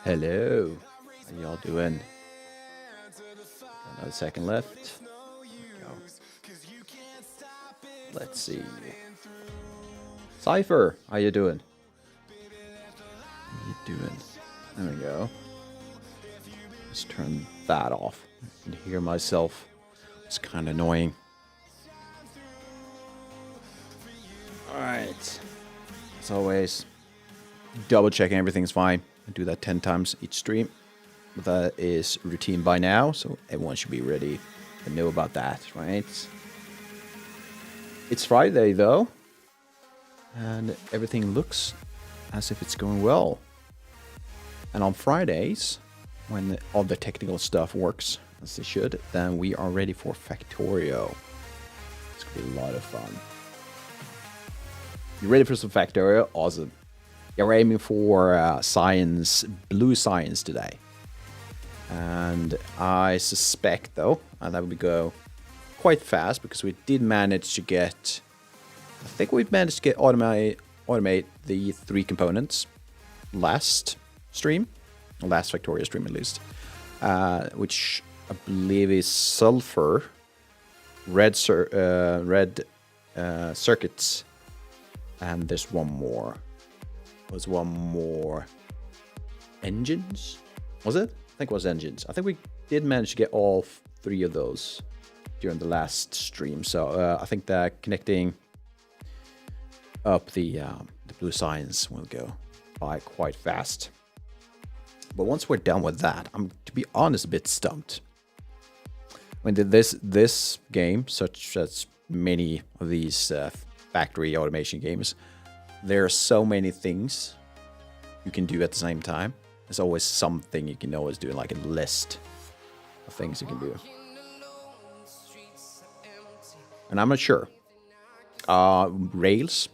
Hello. How y'all doing? Another second left. Go. Let's see. Cypher, how you doing? How you doing? There we go. Let's turn that off. I can hear myself. It's kind of annoying. Alright. As always, double checking everything's fine. I do that 10 times each stream. But that is routine by now, so everyone should be ready to know about that, right? It's Friday though, and everything looks as if it's going well. And on Fridays, when all the technical stuff works as it should, then we are ready for Factorio. It's gonna be a lot of fun. You ready for some Factorio? Awesome. Yeah, we're aiming for science, blue science today. And I suspect, though, that we go quite fast because we did manage to get... I think we've managed to get automate the 3 components last stream. Last Factorio stream, at least. Which I believe is sulfur, red circuits, and there's one more. Was one more engines? Was it? I think it was engines. I think we did manage to get all 3 of those during the last stream. So I think that connecting up the blue science will go by quite fast. But once we're done with that, I'm, to be honest, a bit stumped. I mean, this game, such as many of these factory automation games, there are so many things you can do at the same time. There's always something you can always do, like a list of things you can do. And I'm not sure. Rails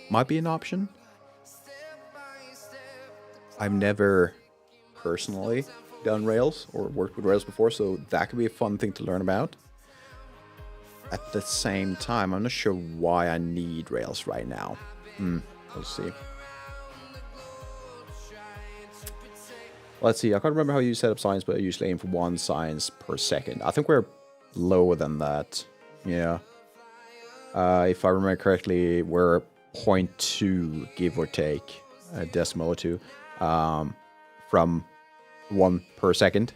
might be an option. I've never personally done Rails or worked with Rails before, so that could be a fun thing to learn about. At the same time, I'm not sure why I need Rails right now. We'll see. Let's see, I can't remember how you set up science, but I usually aim for 1 science per second. I think we're lower than that. Yeah. If I remember correctly, we're 0.2, give or take, a decimal or 2, from 1 per second.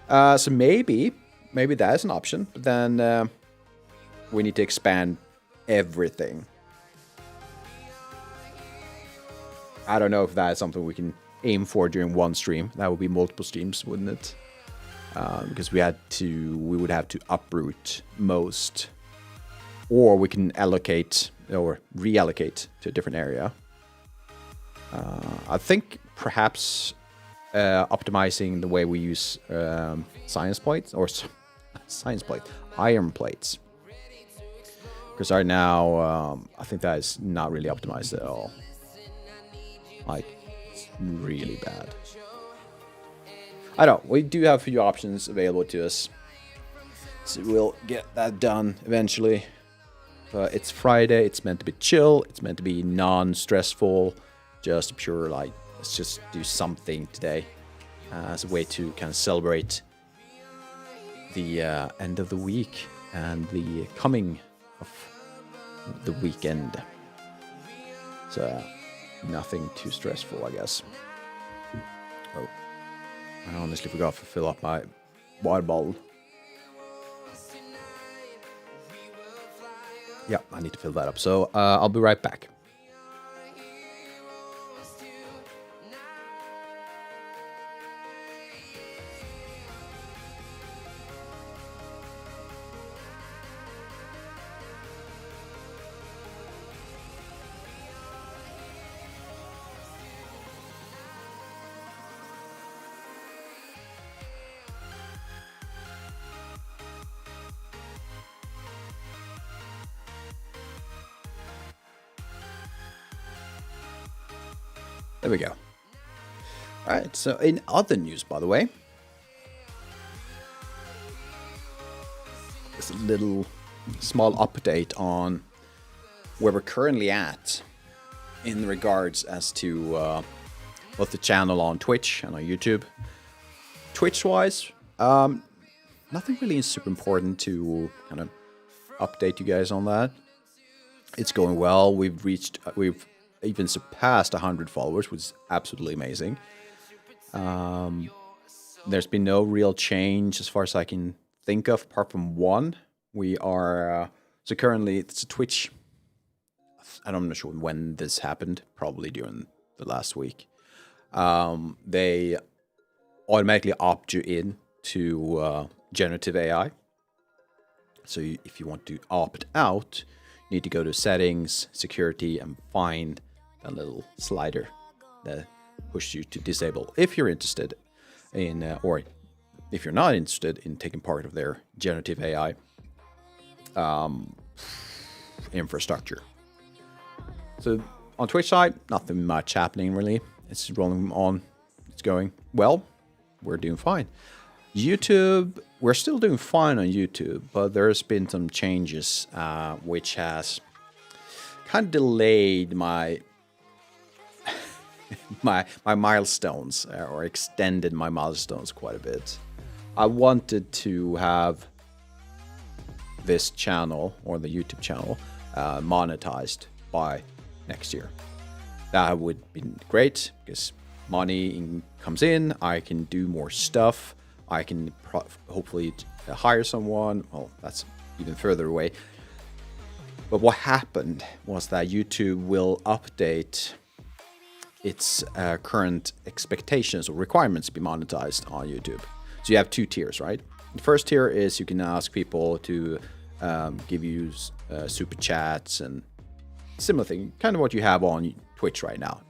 So maybe that is an option, but then we need to expand everything. I don't know if that is something we can aim for during one stream. That would be multiple streams, wouldn't it? Because we would have to uproot most, or we can allocate or reallocate to a different area. I think perhaps optimizing the way we use science plates or iron plates. Because right now, I think that is not really optimized at all. Like, it's really bad. I don't know. We do have a few options available to us. So we'll get that done eventually. But it's Friday. It's meant to be chill. It's meant to be non-stressful. Just pure, like, let's just do something today. As a way to kind of celebrate the end of the week and the coming of the weekend. So nothing too stressful, I guess. Oh, I honestly forgot to fill up my water bottle. Yeah, I need to fill that up. So I'll be right back. There we go. All right, so in other news, by the way, just a little small update on where we're currently at in regards as to both the channel on Twitch and on YouTube. Twitch-wise, nothing really super important to kind of update you guys on that. It's going well. We've even surpassed 100 followers, which is absolutely amazing. There's been no real change as far as I can think of, apart from one. We are so currently it's a Twitch. I'm not sure when this happened. Probably during the last week. They automatically opt you in to generative AI. So if you want to opt out, you need to go to settings, security, and find a little slider that pushes you to disable if you're interested in, or if you're not interested in taking part of their generative AI infrastructure. So on Twitch side, nothing much happening really. It's rolling on. It's going well. We're doing fine. YouTube, we're still doing fine on YouTube, but there's been some changes which has kind of delayed my my milestones, or extended my milestones quite a bit. I wanted to have this channel, or the YouTube channel, monetized by next year. That would be great because money comes in, I can do more stuff, I can hopefully hire someone. Well, that's even further away. But what happened was that YouTube will update its current expectations or requirements to be monetized on YouTube. So you have two tiers, right? The first tier is you can ask people to give you super chats and similar thing, kind of what you have on Twitch right now,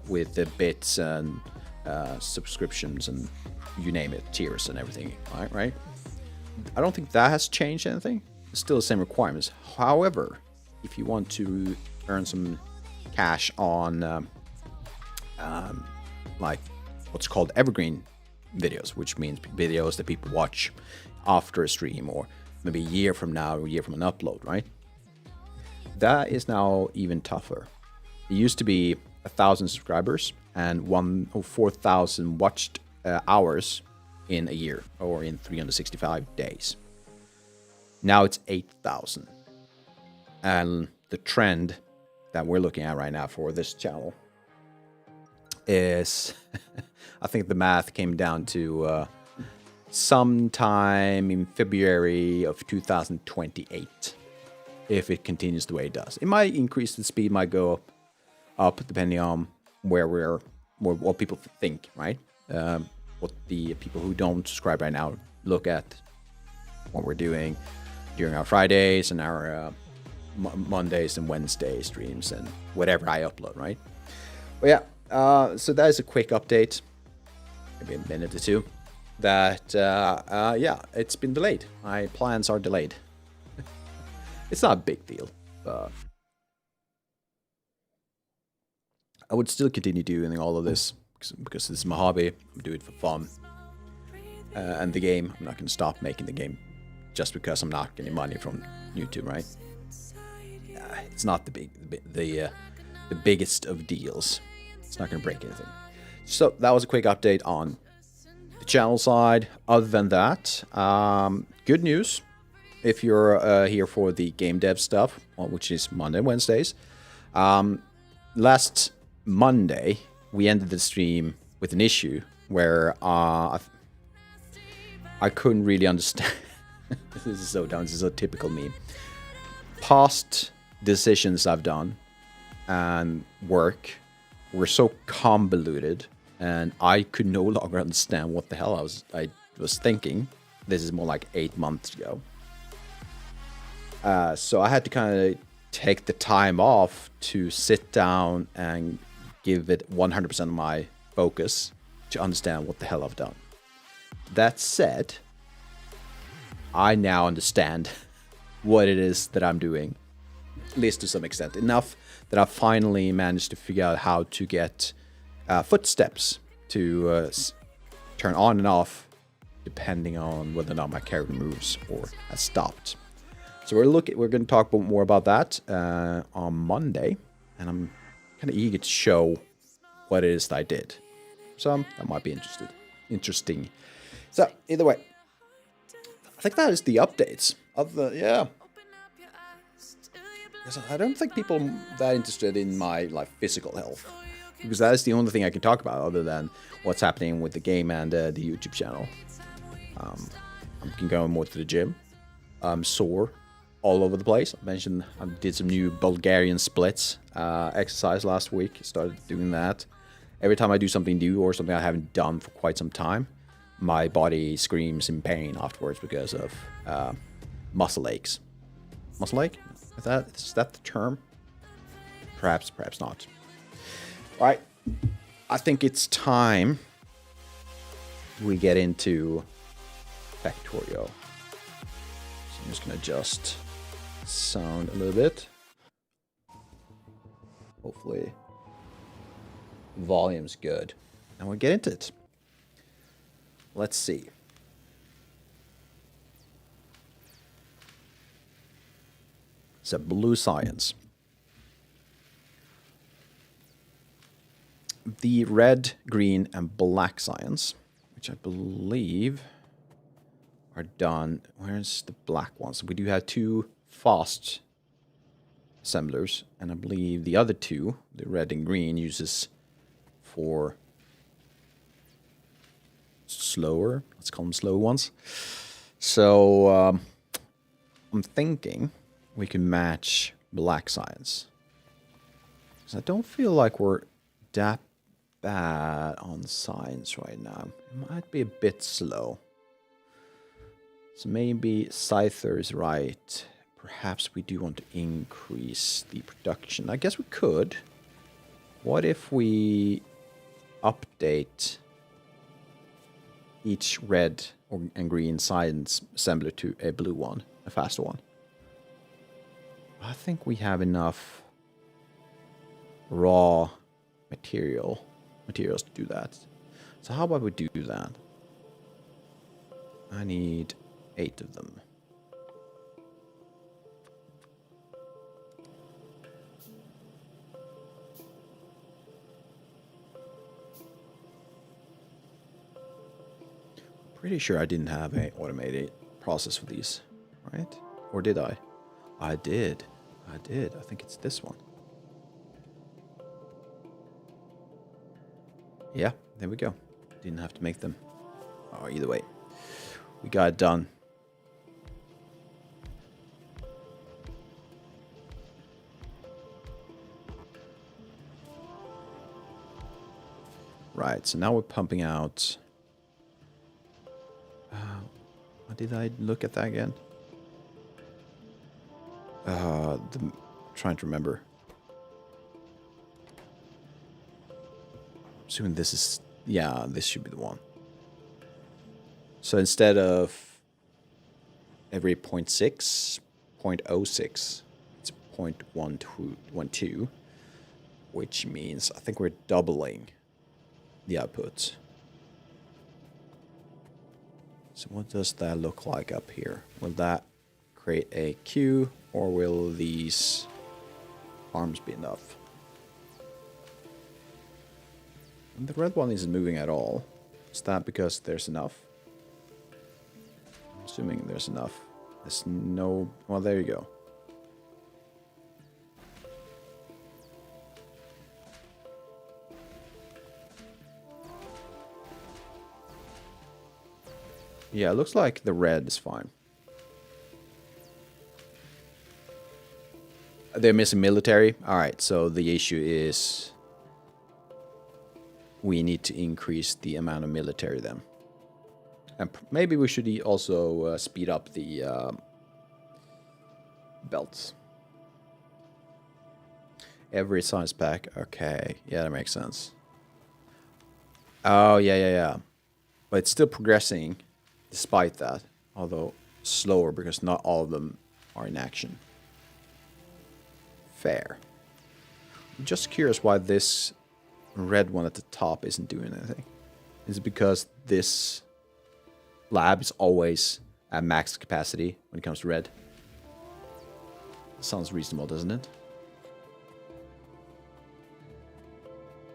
with the bits and subscriptions and you name it, tiers and everything, right? I don't think that has changed anything. It's still the same requirements. However, if you want to earn some cash on like what's called evergreen videos, which means videos that people watch after a stream or maybe a year from now or a year from an upload, right? That is now even tougher. It used to be 1,000 subscribers and 4,000 watched hours in a year or in 365 days. Now it's 8,000. And the trend that we're looking at right now for this channel is, I think the math came down to sometime in February of 2028, if it continues the way it does. It might increase, the speed might go up depending on what people think, right? What the people who don't subscribe right now look at what we're doing during our Fridays and our Mondays and Wednesday streams and whatever I upload, right? But yeah, so that is a quick update, maybe a minute or two, that yeah, it's been delayed. My plans are delayed. It's not a big deal, but I would still continue doing all of this because this is my hobby. I'm doing it for fun. And the game, I'm not going to stop making the game just because I'm not getting money from YouTube, right? It's not the biggest of deals. It's not going to break anything. So that was a quick update on the channel side. Other than that, good news. If you're here for the game dev stuff, which is Monday and Wednesdays. Last Monday, we ended the stream with an issue where I couldn't really understand. This is so dumb. This is a typical meme. Past decisions I've done and work were so convoluted, and I could no longer understand what the hell I was thinking. This is more like 8 months ago. So I had to kind of take the time off to sit down and give it 100% of my focus to understand what the hell I've done. That said, I now understand what it is that I'm doing, at least to some extent. Enough that I finally managed to figure out how to get footsteps to turn on and off depending on whether or not my character moves or has stopped. So we're going to talk more about that on Monday, and I'm kind of eager to show what it is that I did. some, that might be interesting. So, either way, I think that is the updates. Yeah. I don't think people are that interested in my like physical health, because that is the only thing I can talk about other than what's happening with the game and the YouTube channel. I'm going more to the gym. I'm sore all over the place. I mentioned I did some new Bulgarian splits exercise last week. Started doing that. Every time I do something new or something I haven't done for quite some time, my body screams in pain afterwards because of muscle aches. Muscle ache? Is that the term? Perhaps not. All right. I think it's time we get into Factorio. So I'm just going to adjust sound a little bit. Hopefully volume's good. And we'll get into it. Let's see. So blue science. The red, green, and black science, which I believe are done. Where's the black ones? We do have 2 fast assemblers, and I believe the other 2, the red and green, uses for slower. Let's call them slow ones. So I'm thinking we can match black science, because I don't feel like we're that bad on science right now. It might be a bit slow. So maybe Scyther is right. Perhaps we do want to increase the production. I guess we could. What if we update each red and green science assembler to a blue one, a faster one? I think we have enough raw materials to do that. So how about we do that? I need 8 of them. Pretty sure I didn't have an automated process for these, right? Or did I? I did. I think it's this one. Yeah, there we go. Didn't have to make them. Oh, either way, we got it done. Right, so now we're pumping out. Did I look at that again? Trying to remember. Assuming this is, yeah, this should be the one. So instead of every 0.6, 0.06, it's 0.12, which means I think we're doubling the output. So what does that look like up here? Will that create a queue, or will these arms be enough? And the red one isn't moving at all. Is that because there's enough? I'm assuming there's enough. There's no... Well, there you go. Yeah, it looks like the red is fine. They're missing military. All right, so the issue is we need to increase the amount of military then. And maybe we should also speed up the belts. Every size pack. Okay, yeah, that makes sense. Oh, yeah. But it's still progressing despite that, although slower because not all of them are in action. Fair. I'm just curious why this red one at the top isn't doing anything. Is it because this lab is always at max capacity when it comes to red? Sounds reasonable, doesn't it?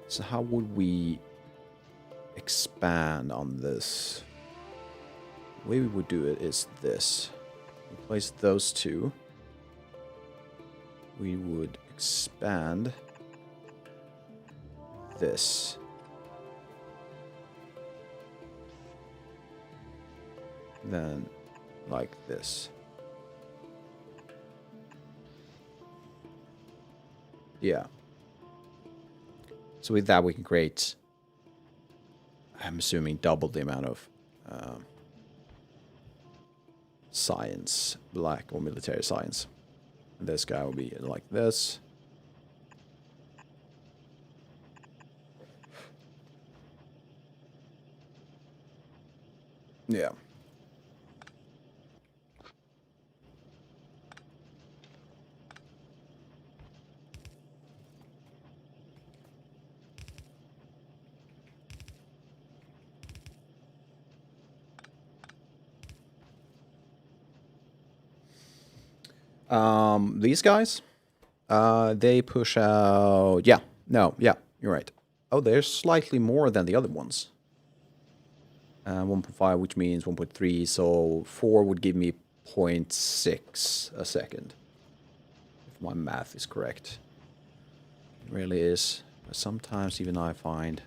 So how would we expand on this. The way we would do it is this. Replace those two. We would expand this. Then like this. Yeah. So with that we can create, I'm assuming, double the amount of science, black or military science. And this guy will be like this. Yeah. These guys, they push out. Yeah, no, yeah, you're right. Oh, they're slightly more than the other ones. 1.5, which means 1.3, so 4 would give me 0.6 a second. If my math is correct. It really is. But sometimes even I find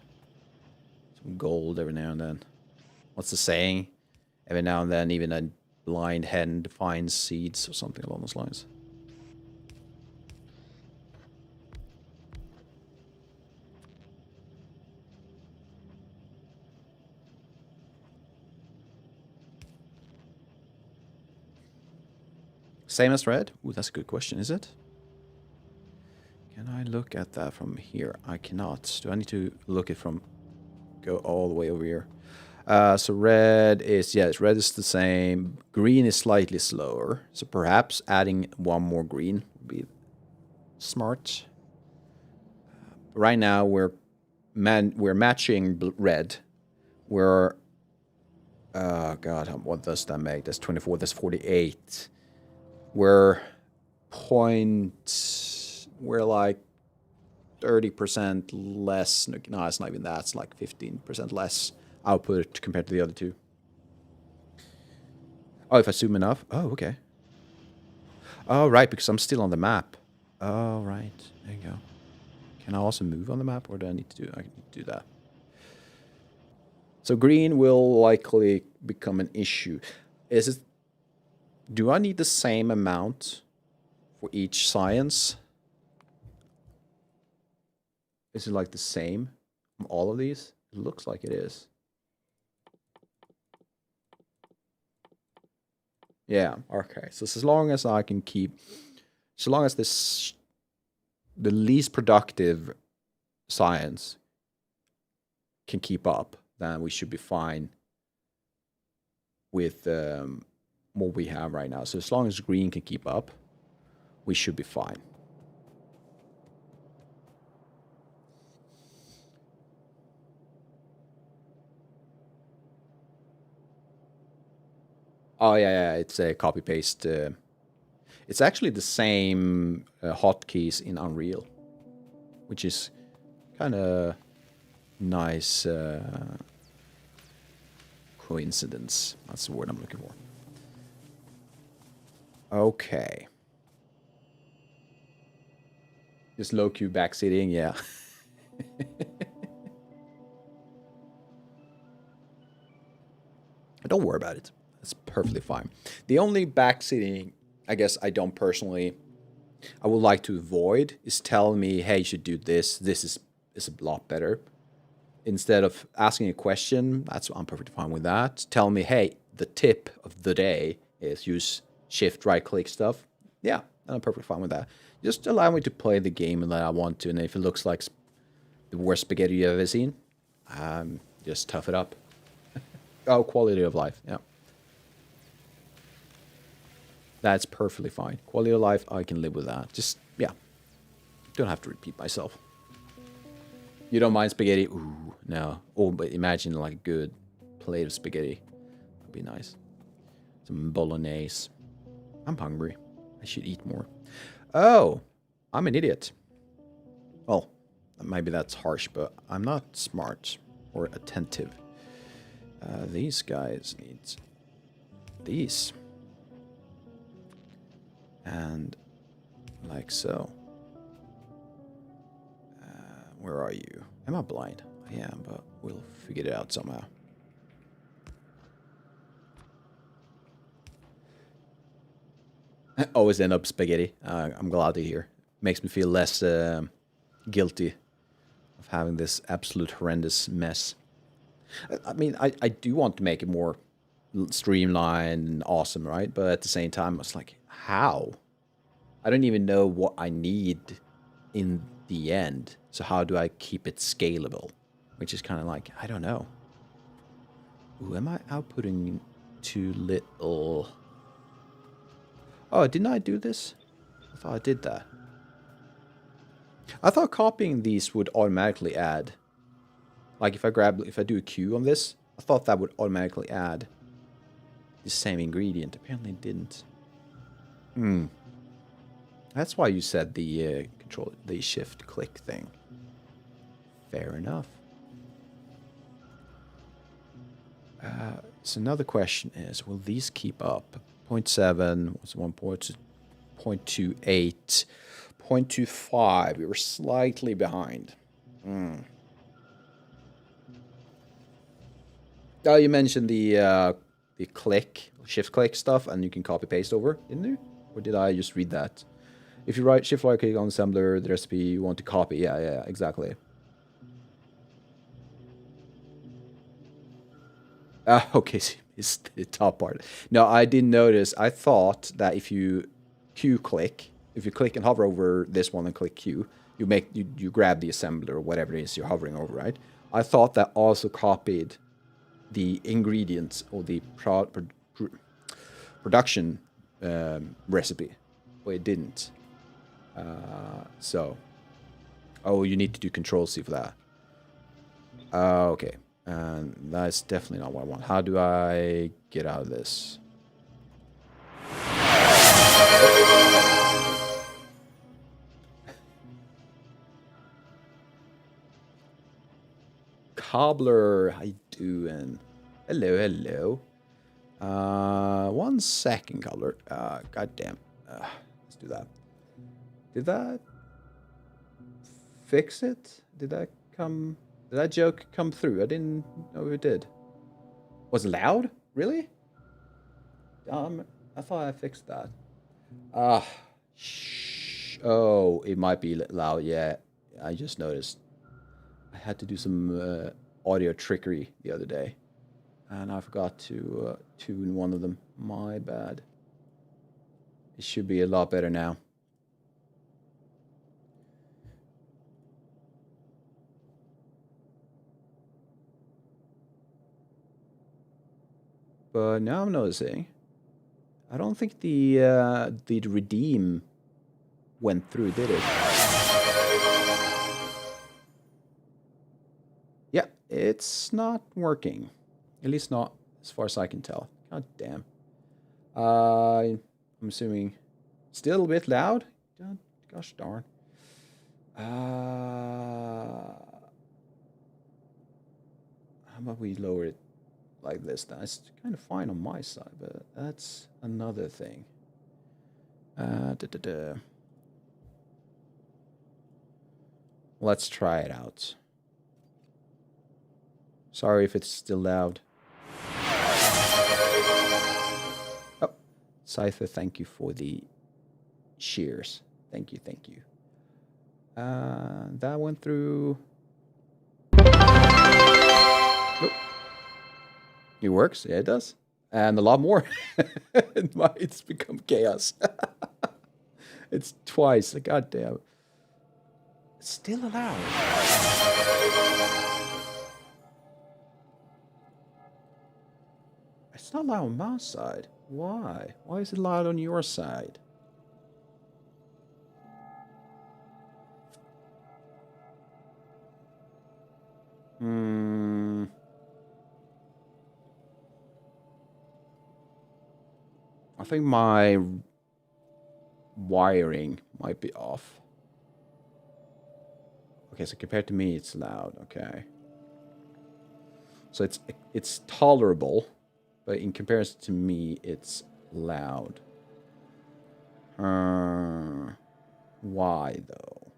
some gold every now and then. What's the saying? Every now and then even a blind hen finds seeds or something along those lines. Same as red? Ooh, that's a good question, is it? Can I look at that from here? I cannot. Do I need to look it from... Go all the way over here? So red is... Yes, red is the same. Green is slightly slower. So perhaps adding one more green would be smart. Right now we're matching red. We're... Oh god, what does that make? That's 24, that's 48. We're like 30% less. No, it's not even that. It's like 15% less output compared to the other two. Oh, if I zoom enough. Oh, okay. Oh, right, because I'm still on the map. Oh, right. There you go. Can I also move on the map, or do I need to do? I need to do that. So green will likely become an issue. Is it? Do I need the same amount for each science? Is it like the same from all of these? It looks like it is. Yeah, okay. So as long as I can keep... So long as this... The least productive science can keep up, then we should be fine with what we have right now. So as long as green can keep up, we should be fine. Oh, yeah, it's a copy-paste. It's actually the same hotkeys in Unreal, which is kind of nice coincidence. That's the word I'm looking for. Okay. Just low-Q backseating, yeah. Don't worry about it. That's perfectly fine. The only backseating, I guess I don't personally, I would like to avoid is telling me, hey, you should do this. This is a lot better. Instead of asking a question, I'm perfectly fine with that. Tell me, hey, the tip of the day is use shift right click stuff. Yeah, I'm perfectly fine with that. Just allow me to play the game that I want to, and if it looks like the worst spaghetti you've ever seen, just tough it up. Oh, quality of life, yeah. That's perfectly fine. Quality of life, I can live with that. Just, yeah. Don't have to repeat myself. You don't mind spaghetti? Ooh, no. Oh, but imagine like a good plate of spaghetti. That'd be nice. Some bolognese. I'm hungry. I should eat more. Oh, I'm an idiot. Well, maybe that's harsh, but I'm not smart. or attentive. These guys need these. And like so. Where are you? Am I blind? I am, but we'll figure it out somehow. I always end up spaghetti. I'm glad to hear. Makes me feel less guilty of having this absolute horrendous mess. I mean, I do want to make it more streamlined and awesome, right? But at the same time, it's like, how? I don't even know what I need in the end. So how do I keep it scalable? Which is kind of like, I don't know. Ooh, am I outputting too little? Oh, didn't I do this? I thought I did that. I thought copying these would automatically add. Like if I do a Q on this, I thought that would automatically add the same ingredient. Apparently it didn't. That's why you said the shift click thing. Fair enough. So another question is, will these keep up? 0.7 was 0.28, 0.25. We were slightly behind. Oh, you mentioned the shift click stuff, and you can copy paste over, didn't you? Or did I just read that? If you write shift right click on assembler, the recipe you want to copy. Yeah, exactly. Okay, so it's the top part. No, I didn't notice. I thought that if you click and hover over this one and click Q, you grab the assembler or whatever it is you're hovering over, right? I thought that also copied the ingredients or the production recipe, but it didn't. Oh, you need to do Control C for that. Okay. And that's definitely not what I want. How do I get out of this? Cobbler, how you doing? Hello. 1 second, Cobbler. Goddamn. Let's do that. Did that fix it? Did that joke come through? I didn't know it did. Was it loud? Really? I thought I fixed that. Oh, it might be loud. Yeah, I just noticed. I had to do some audio trickery the other day, and I forgot to tune one of them. My bad. It should be a lot better now. But now I'm noticing, I don't think the redeem went through, did it? Yeah, it's not working. At least not as far as I can tell. God damn. I'm assuming still a bit loud. Gosh darn. How about we lower it like this? That's kind of fine on my side, but that's another thing. Let's try it out. Sorry if it's still loud. Oh, Cypher, thank you for the shears. Thank you. That went through. Nope. It works. Yeah, it does. And a lot more. It's become chaos. It's twice. God damn. It's still allowed. It's not loud on my side. Why? Why is it loud on your side? I think my wiring might be off. Okay, so compared to me, it's loud. Okay. So it's tolerable, but in comparison to me, it's loud. Why though?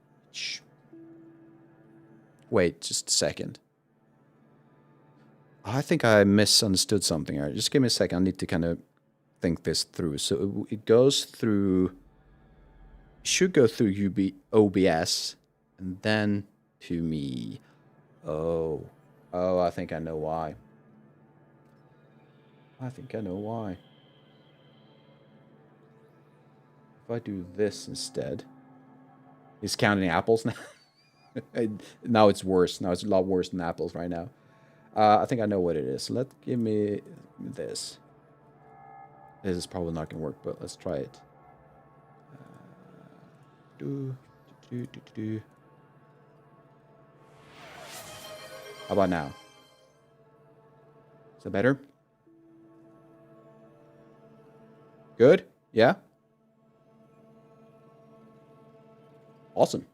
Wait, just a second. I think I misunderstood something. All right, just give me a second. I need to kind of think this through. So it goes through. It should go through OBS and then to me. Oh, I think I know why. If I do this instead, he's counting apples now. Now it's worse. Now it's a lot worse than apples right now. I think I know what it is. Give me this. This is probably not gonna work, but let's try it. How about now? Is that better? Good? Yeah? Awesome.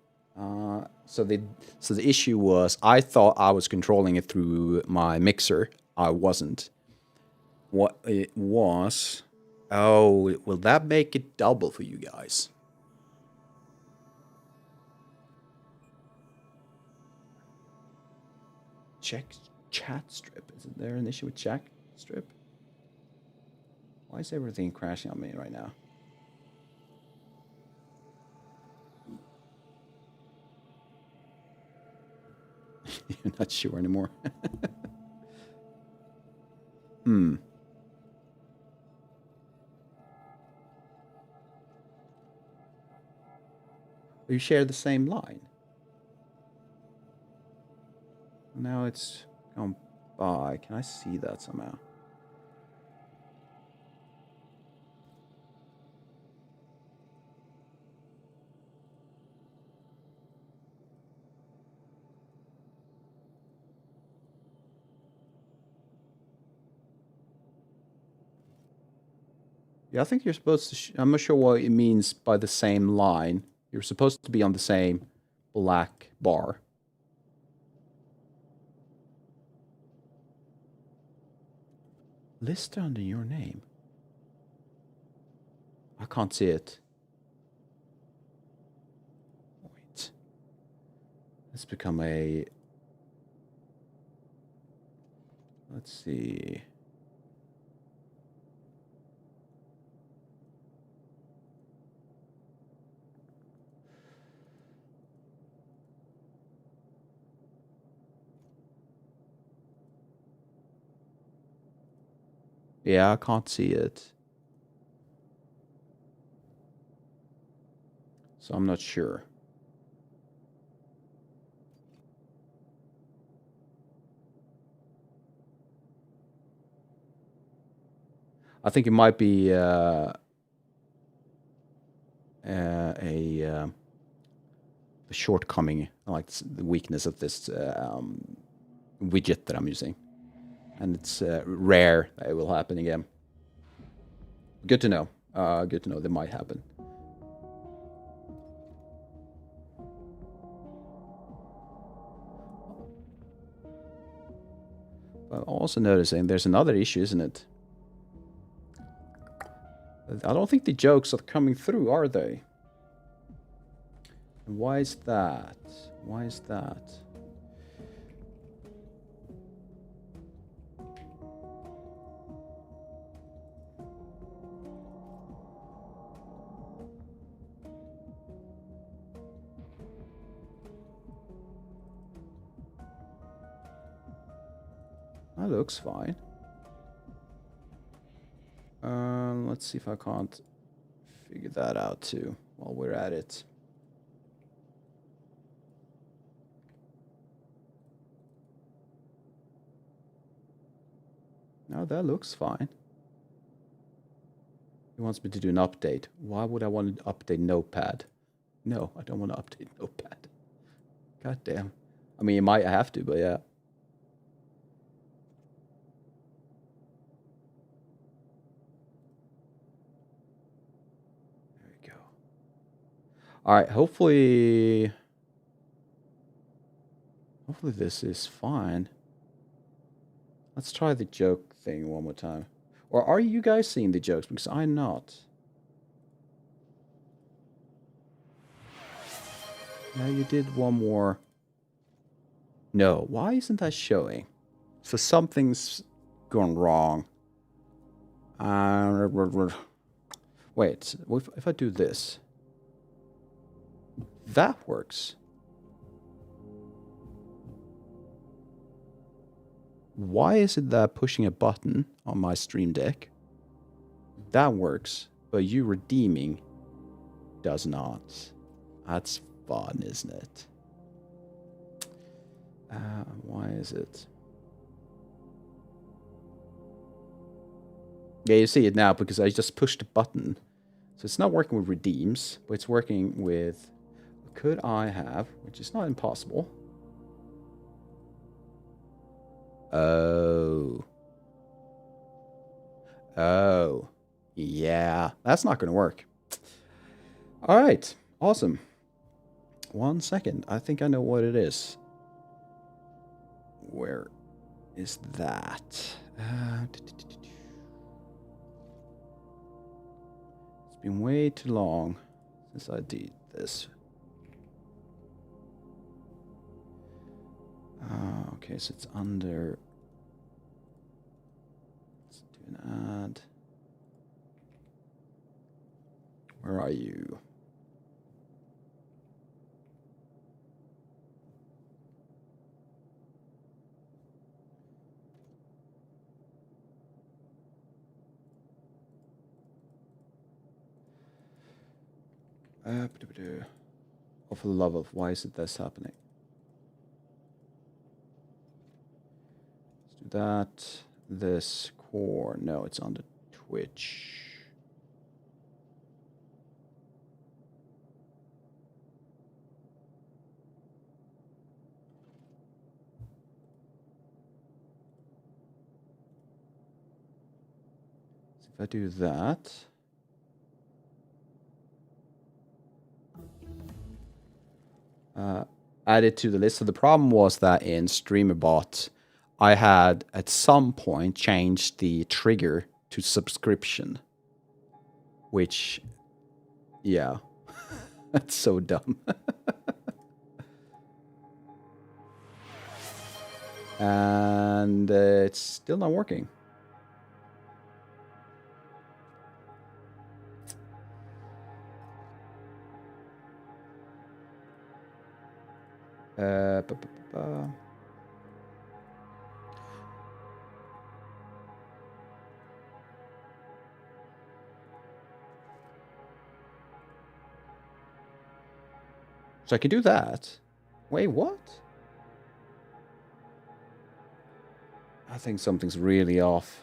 So the issue was I thought I was controlling it through my mixer. I wasn't. What it was... Oh, will that make it double for you guys? Check chat strip. Is there an issue with chat strip? Why is everything crashing on me right now? You're not sure anymore. You share the same line. Now it's gone by. Can I see that somehow? Yeah, I think you're supposed to... I'm not sure what it means by the same line. You're supposed to be on the same black bar. List under your name. I can't see it. Wait. Let's become a... Let's see... Yeah, I can't see it. So I'm not sure. I think it might be a shortcoming, like the weakness of this widget that I'm using. And it's rare that it will happen again. Good to know. Good to know that might happen. But also noticing there's another issue, isn't it? I don't think the jokes are coming through, are they? And why is that? Why is that? That looks fine. Let's see if I can't figure that out too while we're at it. No, that looks fine. He wants me to do an update. Why would I want to update Notepad? No, I don't want to update Notepad. God damn. I mean, you might have to, but yeah. There we go. All right, hopefully this is fine. Let's try the joke thing one more time. Or are you guys seeing the jokes? Because I'm not. Now you did one more. No, why isn't that showing? So something's gone wrong. Wait, if I do this, that works. Why is it that pushing a button on my stream deck, that works, but you redeeming does not? That's fun, isn't it? Why is it? Yeah, you see it now because I just pushed a button. So it's not working with redeems, but it's working with... Could I have, which is not impossible. Oh. Oh. Yeah, that's not going to work. All right, awesome. 1 second. I think I know what it is. Where is that? It's been way too long since I did this. Okay, so it's under... Let's do an ad. Where are you? Oh, for the love of, why is it this happening? Let's do that. This core. No, it's on the Twitch. So if I do that. Add it to the list. So the problem was that in StreamerBot, I had at some point changed the trigger to subscription, which, yeah, that's so dumb. And it's still not working. So I can do that. Wait, what? I think something's really off.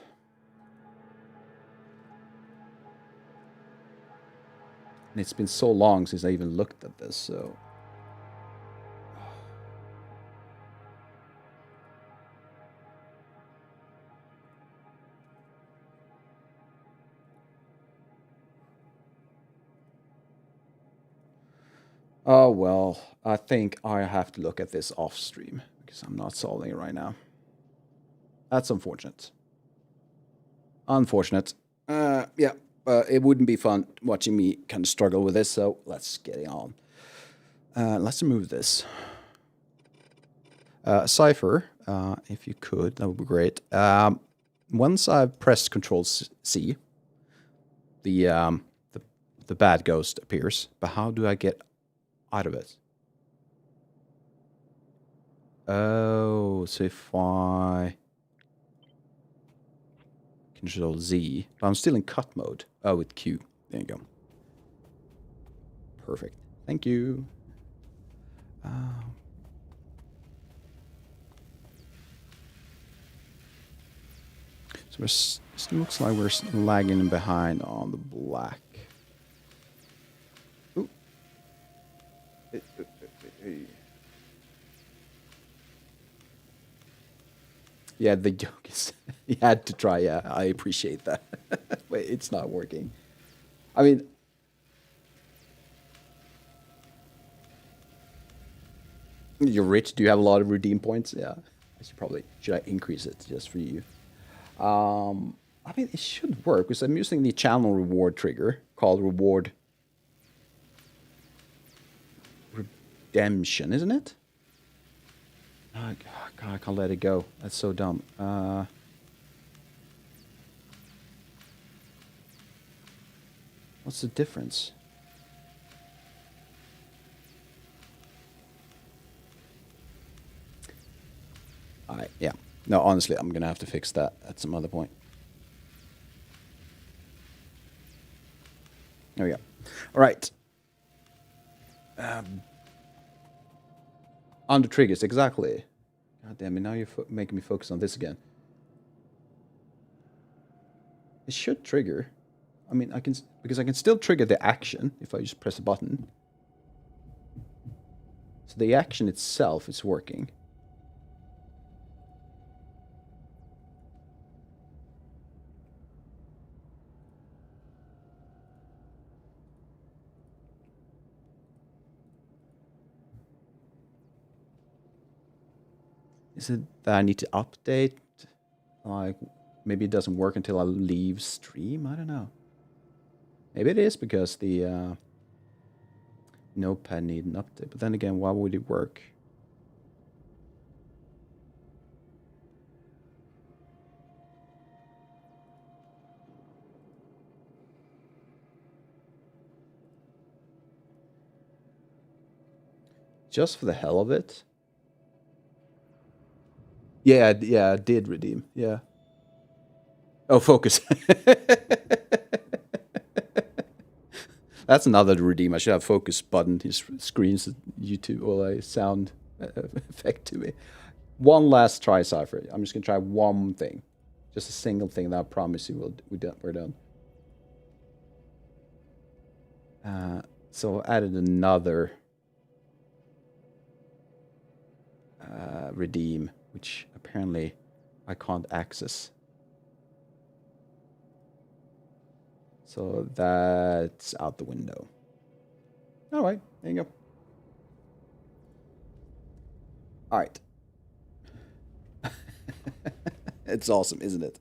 And it's been so long since I even looked at this, so... Oh, well, I think I have to look at this off stream because I'm not solving it right now. That's unfortunate. Unfortunate. Yeah, it wouldn't be fun watching me kind of struggle with this, so let's get it on. Let's remove this. Cypher, if you could, that would be great. Once I've pressed Control C, the bad ghost appears, but how do I get out of it? Oh, so if I Control Z, but I'm still in cut mode. Oh, with Q. There you go. Perfect. Thank you. So it looks like we're lagging behind on the black. Ooh. Yeah, the joke is you had to try. Yeah, I appreciate that. Wait, it's not working. I mean, you're rich. Do you have a lot of redeem points? Yeah. Should I increase it just for you? I mean, it should work because I'm using the channel reward trigger called reward redemption, isn't it? Oh, God, I can't let it go. That's so dumb. What's the difference? Yeah. No, honestly, I'm gonna have to fix that at some other point. There we go. All right. On the triggers, exactly. God damn it! Now you're making me focus on this again. It should trigger. I mean, because I can still trigger the action if I just press a button. So the action itself is working. Is it that I need to update? Like, maybe it doesn't work until I leave stream? I don't know. Maybe it is because the notepad need an update. But then again, why would it work? Just for the hell of it? Yeah, I did redeem. Yeah. Oh, focus. That's another redeem. I should have focus button. His screens YouTube or a sound effect to me. One last try, Cypher. I'm just gonna try one thing, just a single thing that I promise you we're done. So I added another redeem, which apparently I can't access. So that's out the window. All right, there you go. All right. It's awesome, isn't it?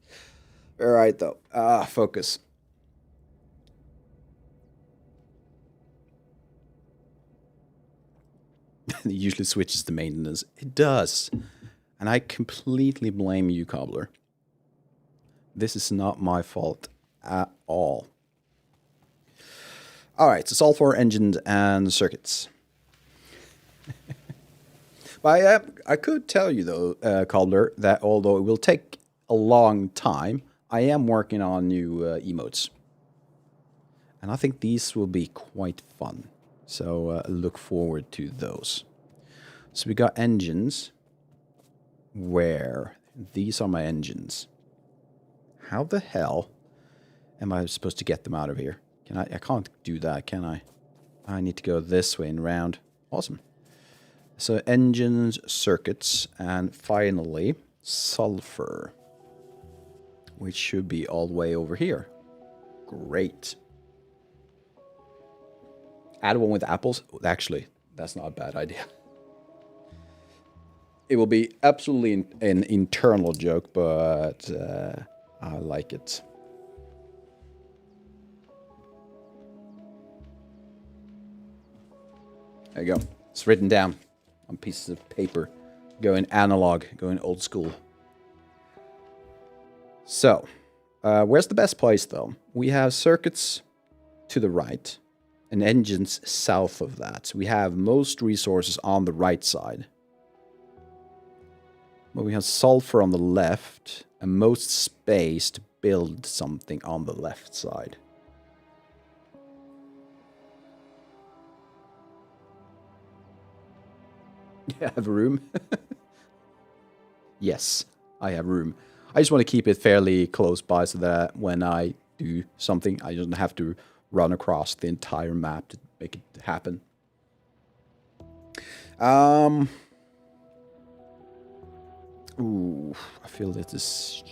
All right, though. Focus. It usually switches to maintenance. It does. And I completely blame you, Cobbler. This is not my fault at all. All right, so solve for engines and circuits. But I could tell you, though, Cobbler, that although it will take a long time, I am working on new emotes. And I think these will be quite fun. So look forward to those. So we got engines. Where? These are my engines. How the hell am I supposed to get them out of here? Can I can't do that, can I? I need to go this way and round. Awesome. So engines, circuits, and finally sulfur, which should be all the way over here. Great. Add one with apples. Actually, that's not a bad idea. It will be absolutely an internal joke, but I like it. There you go. It's written down on pieces of paper. Going analog, going old school. So, where's the best place, though? We have circuits to the right and engines south of that. We have most resources on the right side. But we have sulfur on the left and most space to build something on the left side. You have room? Yes, I have room. I just want to keep it fairly close by so that when I do something, I don't have to run across the entire map to make it happen. Ooh, I feel this is...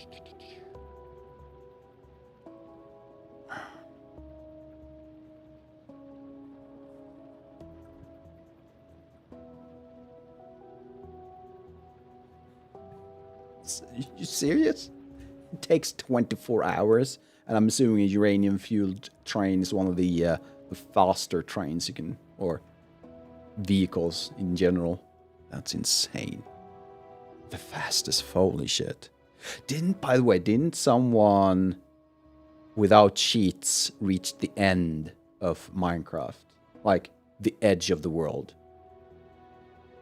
You serious? It takes 24 hours, and I'm assuming a uranium-fueled train is one of the faster trains you can, or vehicles in general. That's insane. The fastest, holy shit. By the way, didn't someone without cheats reach the end of Minecraft? Like, the edge of the world.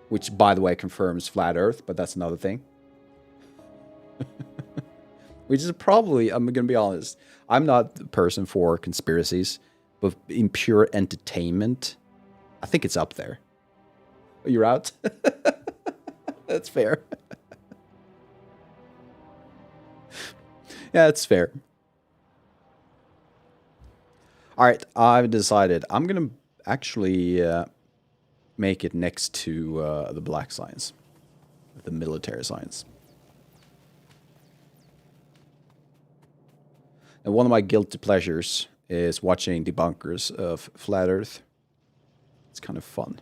Which, by the way, confirms flat Earth, but that's another thing. Which is probably, I'm going to be honest, I'm not the person for conspiracies, but in pure entertainment, I think it's up there. You're out? That's fair. Yeah, it's fair. All right, I've decided I'm going to actually make it next to the black science, the military science. And one of my guilty pleasures is watching debunkers of flat Earth. It's kind of fun.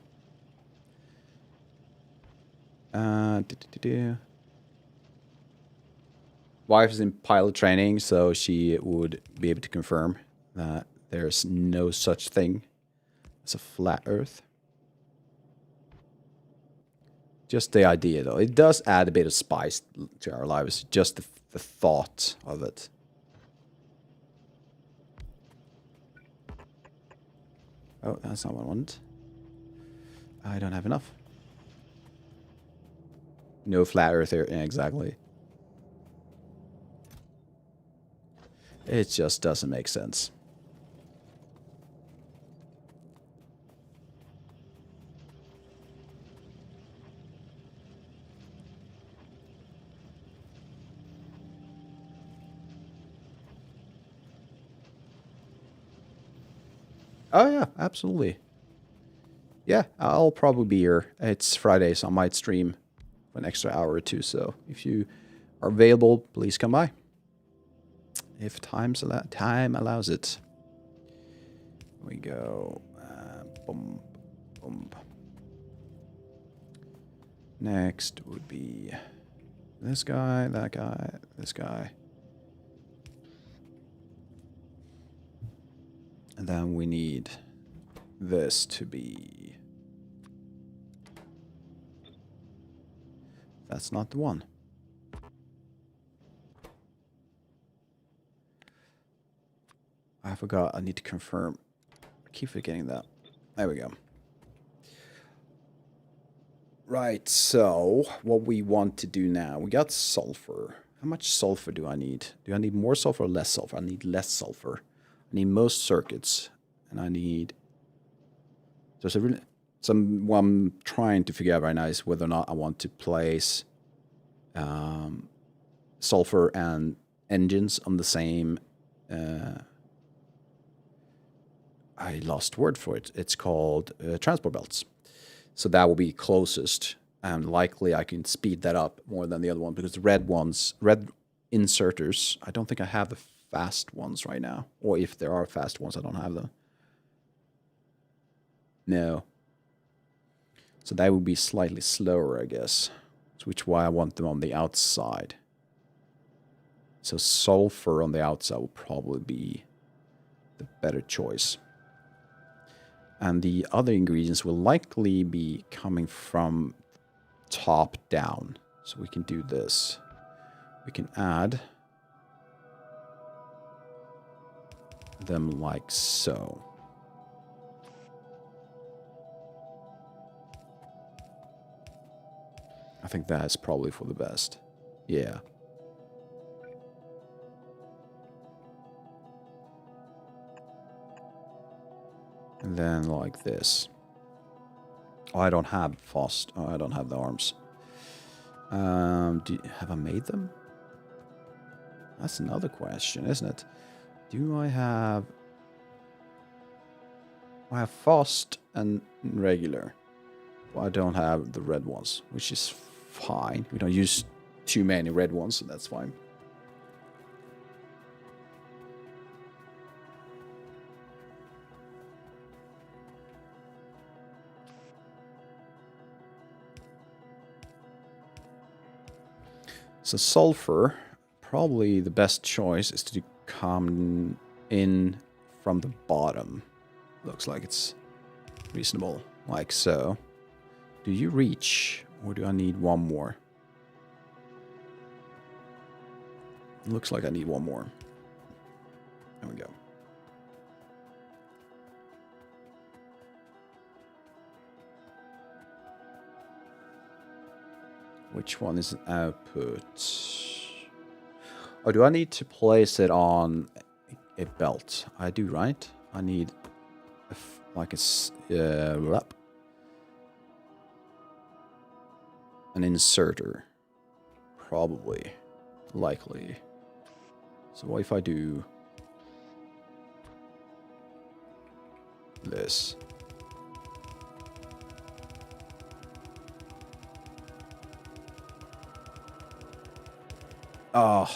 Wife is in pilot training, so she would be able to confirm that there's no such thing as a flat Earth. Just the idea, though. It does add a bit of spice to our lives, just the thought of it. Oh, that's not what I wanted. I don't have enough. No flat Earth here. Yeah, exactly. It just doesn't make sense. Oh, yeah, absolutely. Yeah, I'll probably be here. It's Friday, so I might stream for an extra hour or two. So if you are available, please come by. If time allows it. Here we go. Boom, boom. Next would be this guy, that guy, this guy. And then we need this to be... That's not the one. I forgot. I need to confirm. I keep forgetting that. There we go. Right, so what we want to do now, we got sulfur. How much sulfur do I need? Do I need more sulfur or less sulfur? I need less sulfur. I need most circuits, and I need... There's a really... what I'm trying to figure out right now is whether or not I want to place sulfur and engines on the same... I lost word for it. It's called transport belts. So that will be closest, and likely I can speed that up more than the other one, because the red inserters, I don't think I have the fast ones right now. Or if there are fast ones, I don't have them. No. So that would be slightly slower, I guess. Which is why I want them on the outside. So sulfur on the outside will probably be the better choice. And the other ingredients will likely be coming from top down. So we can do this. We can add them like so. I think that is probably for the best. Yeah. And then like this. Oh, I don't have fast. Oh, I don't have the arms. Have I made them? That's another question, isn't it? Do I have... I have fast and regular. But I don't have the red ones, which is fine. We don't use too many red ones, so that's fine. So sulfur, probably the best choice is to come in from the bottom. Looks like it's reasonable, like so. Do you reach, or do I need one more? Looks like I need one more. There we go. Which one is an output? Oh, do I need to place it on a belt? I do, right? I need like an inserter. Probably. Likely. So what if I do this? Oh,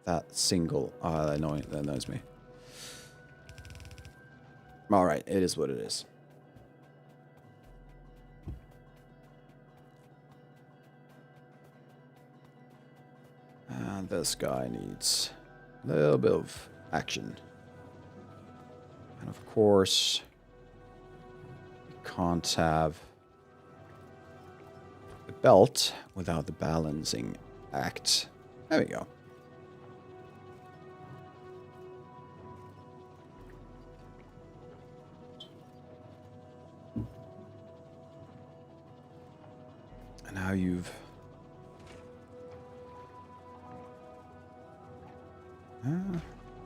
that single. Ah, that annoys me. Alright, it is what it is. And this guy needs a little bit of action. And of course, you can't have a belt without the balancing act. There we go. And now you've...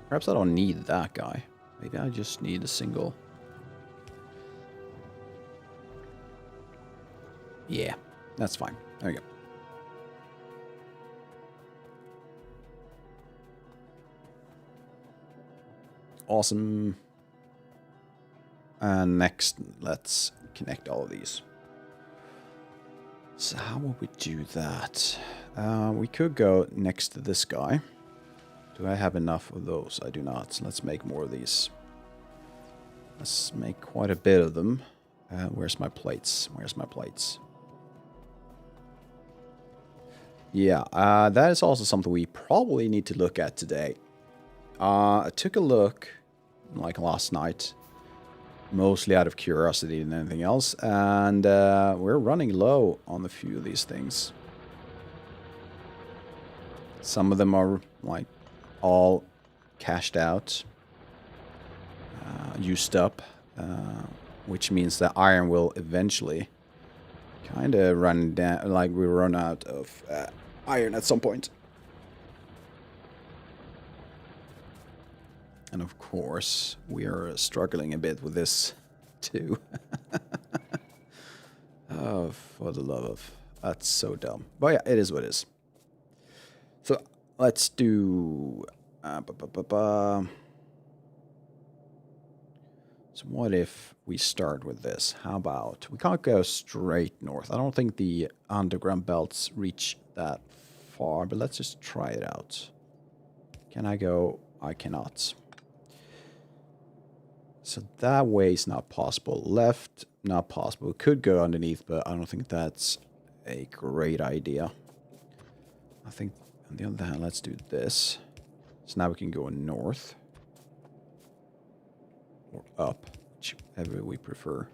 perhaps I don't need that guy. Maybe I just need a single. Yeah, that's fine. There we go. Awesome. And next, let's connect all of these. So how would we do that? We could go next to this guy. Do I have enough of those? I do not. So let's make more of these. Let's make quite a bit of them. Where's my plates? Where's my plates? Yeah, that is also something we probably need to look at today. I took a look, like last night, mostly out of curiosity than anything else, and we're running low on a few of these things. Some of them are, like, all cashed out, used up, which means that iron will eventually kind of run down, like we run out of iron at some point. And of course, we are struggling a bit with this too. Oh, for the love of... That's so dumb. But yeah, it is what it is. So, let's do... So what if we start with this? How about... We can't go straight north. I don't think the underground belts reach that far, but let's just try it out. Can I go? I cannot. So that way is not possible. Left, not possible. Could go underneath, but I don't think that's a great idea. I think, on the other hand, let's do this. So now we can go north. Or up, whichever we prefer.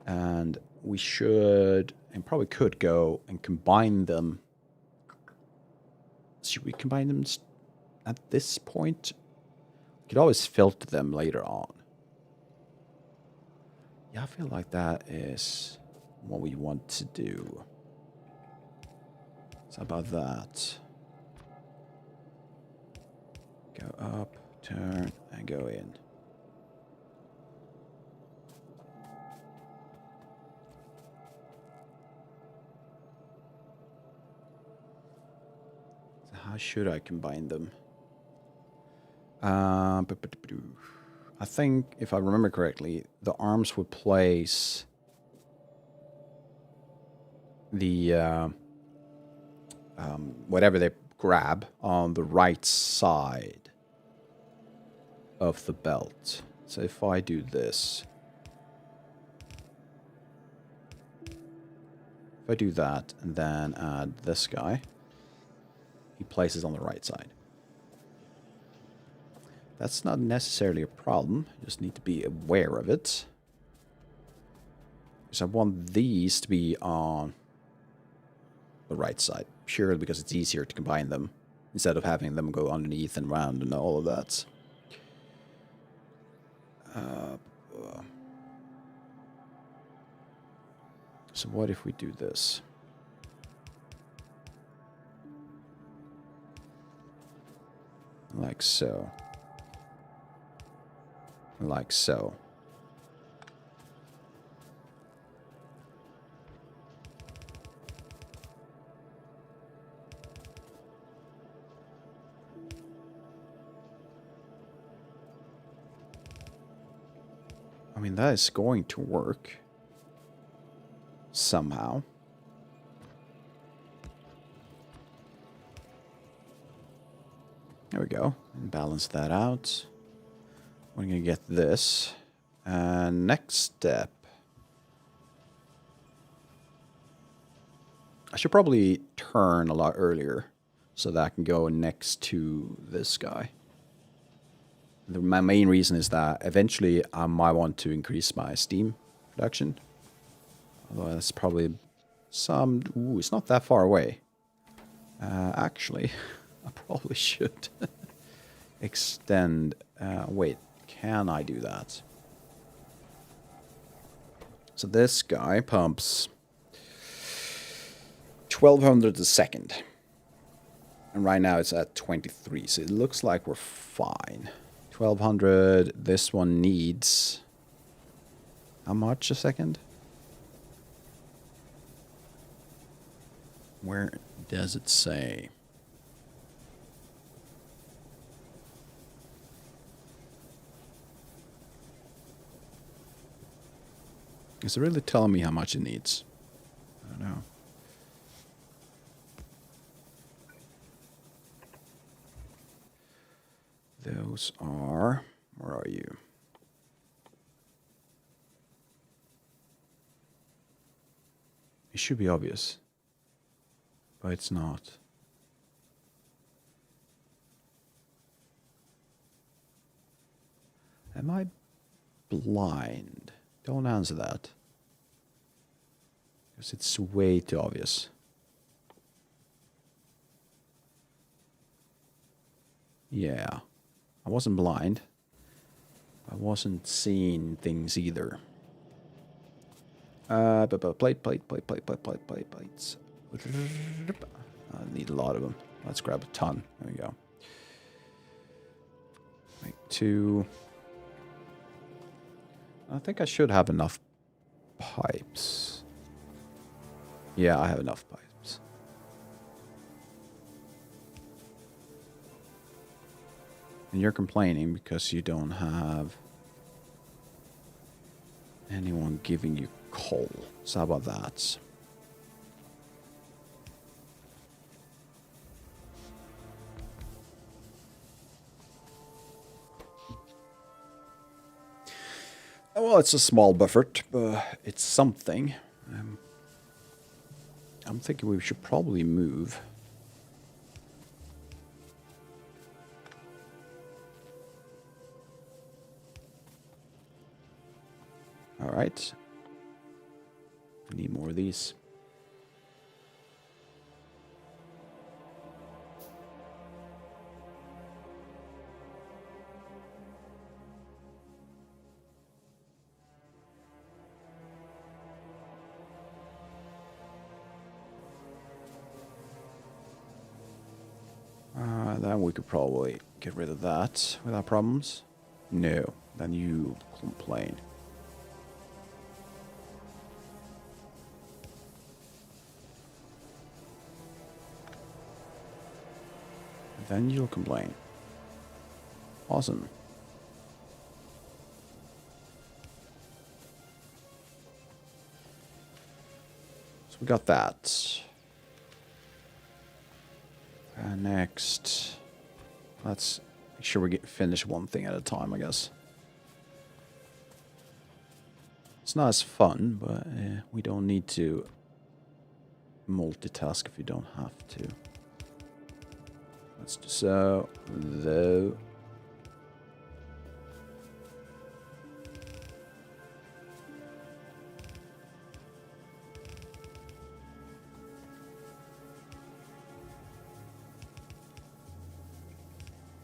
And we should, and probably could go and combine them. Should we combine them at this point? We could always filter them later on. Yeah, I feel like that is what we want to do. So about that. Go up, turn, and go in. So how should I combine them? I think, if I remember correctly, the arms would place the whatever they grab on the right side of the belt. So if I do this, if I do that and then add this guy, he places on the right side. That's not necessarily a problem. You just need to be aware of it. Because I want these to be on the right side. Purely because it's easier to combine them. Instead of having them go underneath and round and all of that. So what if we do this? Like so. Like so. I mean, that is going to work. Somehow. There we go. And balance that out. We're going to get this. And next step. I should probably turn a lot earlier so that I can go next to this guy. My main reason is that eventually I might want to increase my steam production. Although that's probably some... Ooh, it's not that far away. Actually, I probably should extend... wait, can I do that? So this guy pumps 1,200 a second. And right now it's at 23, so it looks like we're fine. 1,200, this one needs... How much a second? Where does it say? Is it really telling me how much it needs? I don't know. Those are... Where are you? It should be obvious. But it's not. Am I blind? Don't answer that. Because it's way too obvious. Yeah. I wasn't blind. I wasn't seeing things either. Plates. I need a lot of them. Let's grab a ton. There we go. Make 2. I think I should have enough pipes. Yeah, I have enough pipes. And you're complaining because you don't have anyone giving you coal. So how about that? Well, it's a small buffer, but it's something. I'm thinking we should probably move. All right. We need more of these. Then we could probably get rid of that without problems. No, then you complain. Then you'll complain. Awesome. So we got that. Next, let's make sure we finish one thing at a time, I guess. It's not as fun, but we don't need to multitask if you don't have to. Let's do so, though.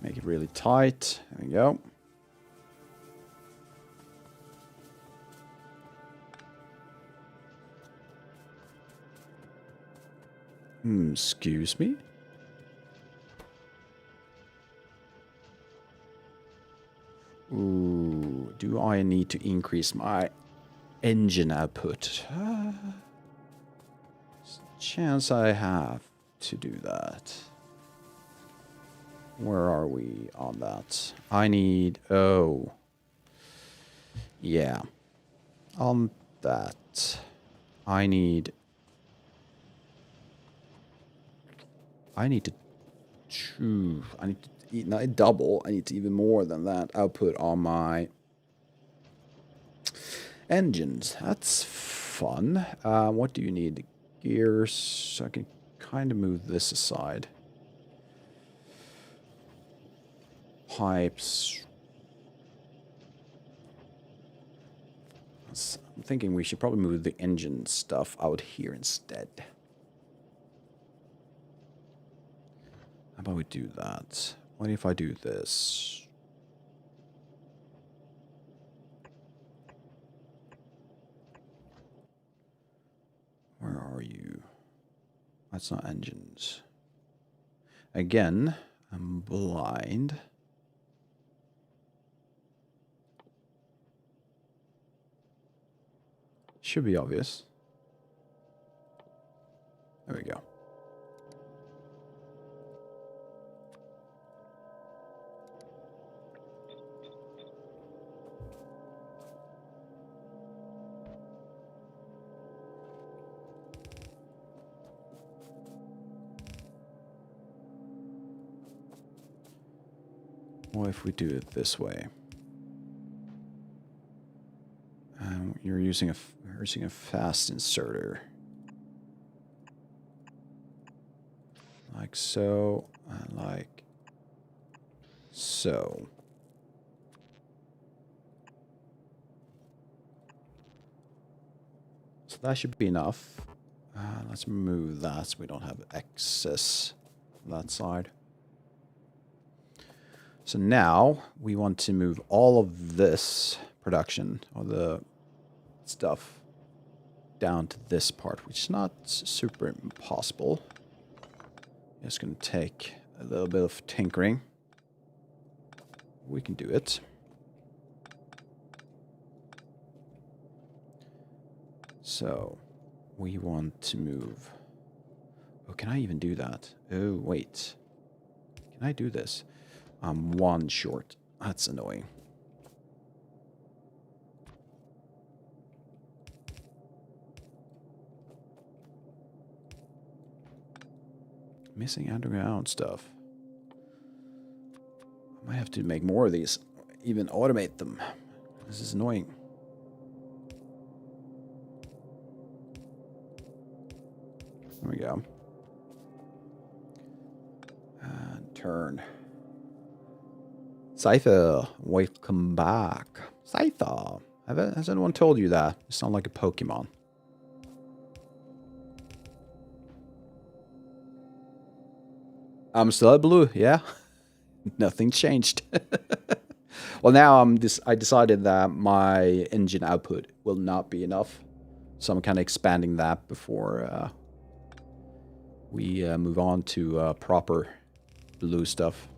Make it really tight. There we go. Excuse me? Ooh, do I need to increase my engine output? Chance I have to do that. Where are we on that? I need... Oh. Yeah. On that. I need to choose. I need to eat, not double. I need to even more than that output on my engines. That's fun. What do you need? Gears. So I can kind of move this aside. Pipes. I'm thinking we should probably move the engine stuff out here instead. How about we do that? What if I do this? Where are you? That's not engines. Again, I'm blind. Should be obvious. There we go. What if we do it this way? You're using a fast inserter. Like so, and like so. So that should be enough. Let's remove that so we don't have excess on that side. So now we want to move all of this production, or the stuff, down to this part, which is not super impossible. It's going to take a little bit of tinkering. We can do it. So we want to move. Oh, can I even do that? Oh, wait. Can I do this? I'm one short. That's annoying. Missing underground stuff. I might have to make more of these. Even automate them. This is annoying. There we go. And turn. Cypher, welcome back. Cypher, has anyone told you that? You sound like a Pokemon. I'm still at blue, yeah. Nothing changed. Well, now I decided that my engine output will not be enough, so I'm kind of expanding that before we move on to proper blue stuff.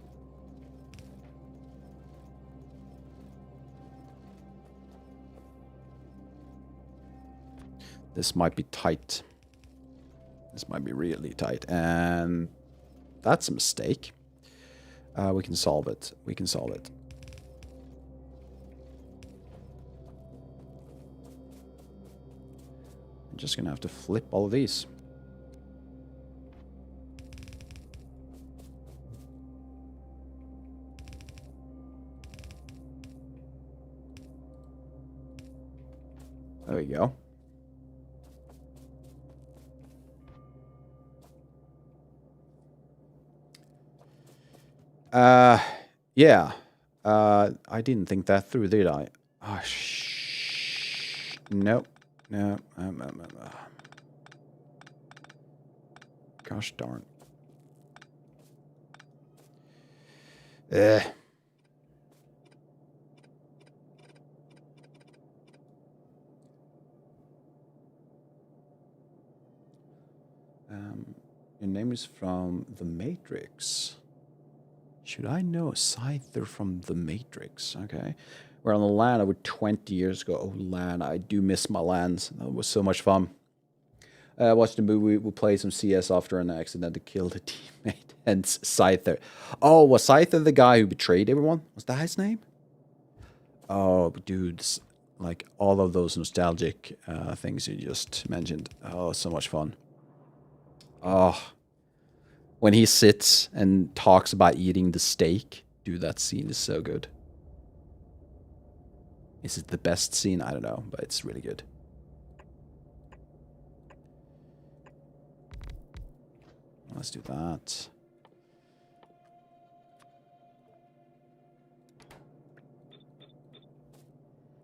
This might be tight. This might be really tight, and that's a mistake. We can solve it. We can solve it. I'm just gonna have to flip all of these. There we go. Yeah. I didn't think that through, did I? Oh, nope. No. Gosh darn. Eh. Your name is from The Matrix. Should I know a Scyther from The Matrix? Okay. We're on the LAN over 20 years ago. Oh, LAN. I do miss my LANs. That was so much fun. Watched the movie. We played some CS after an accident to kill the teammate. Hence Scyther. Oh, was Scyther the guy who betrayed everyone? Was that his name? Oh, dudes. Like all of those nostalgic things you just mentioned. Oh, so much fun. Oh, when he sits and talks about eating the steak. Dude, that scene is so good. Is it the best scene? I don't know, but it's really good. Let's do that.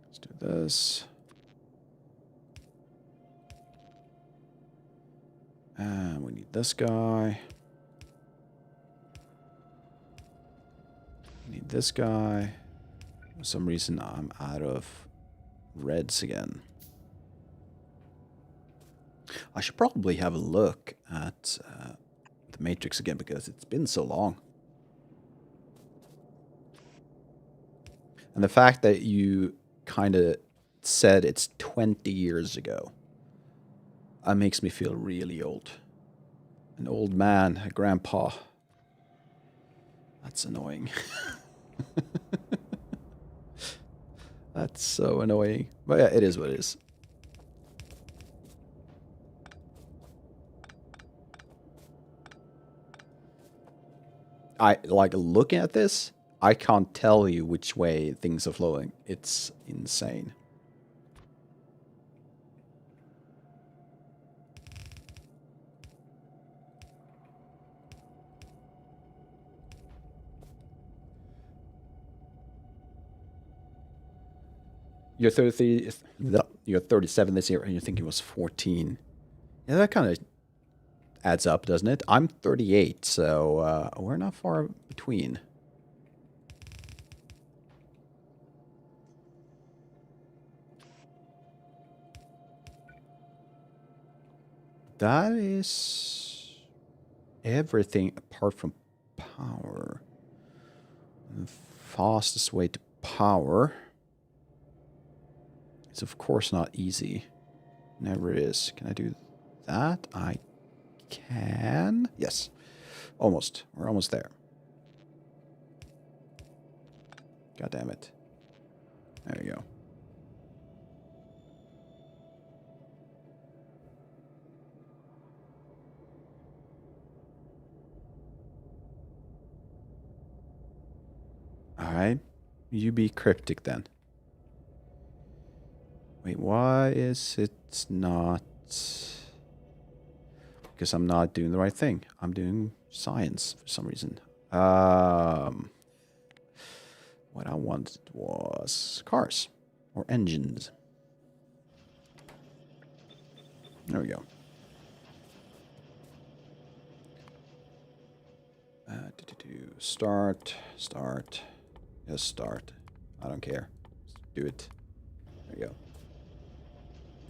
Let's do this. And we need this guy. We need this guy. For some reason, I'm out of reds again. I should probably have a look at the Matrix again because it's been so long. And the fact that you kind of said it's 20 years ago, that makes me feel really old. An old man, a grandpa. That's annoying. That's so annoying. But yeah, it is what it is. I like looking at this, I can't tell you which way things are flowing. It's insane. You're 30, you're 37 this year, and you think it was 14. Yeah, that kind of adds up, doesn't it? I'm 38, so we're not far between. That is everything apart from power. The fastest way to power is, of course, not easy. Never is. Can I do that? I can. Yes. Almost. We're almost there. God damn it. There we go. Alright. You be cryptic then. Wait, why is it not... Because I'm not doing the right thing. I'm doing science for some reason. What I wanted was cars. Or engines. There we go. Start. Yes, start. I don't care. Just do it. There you go.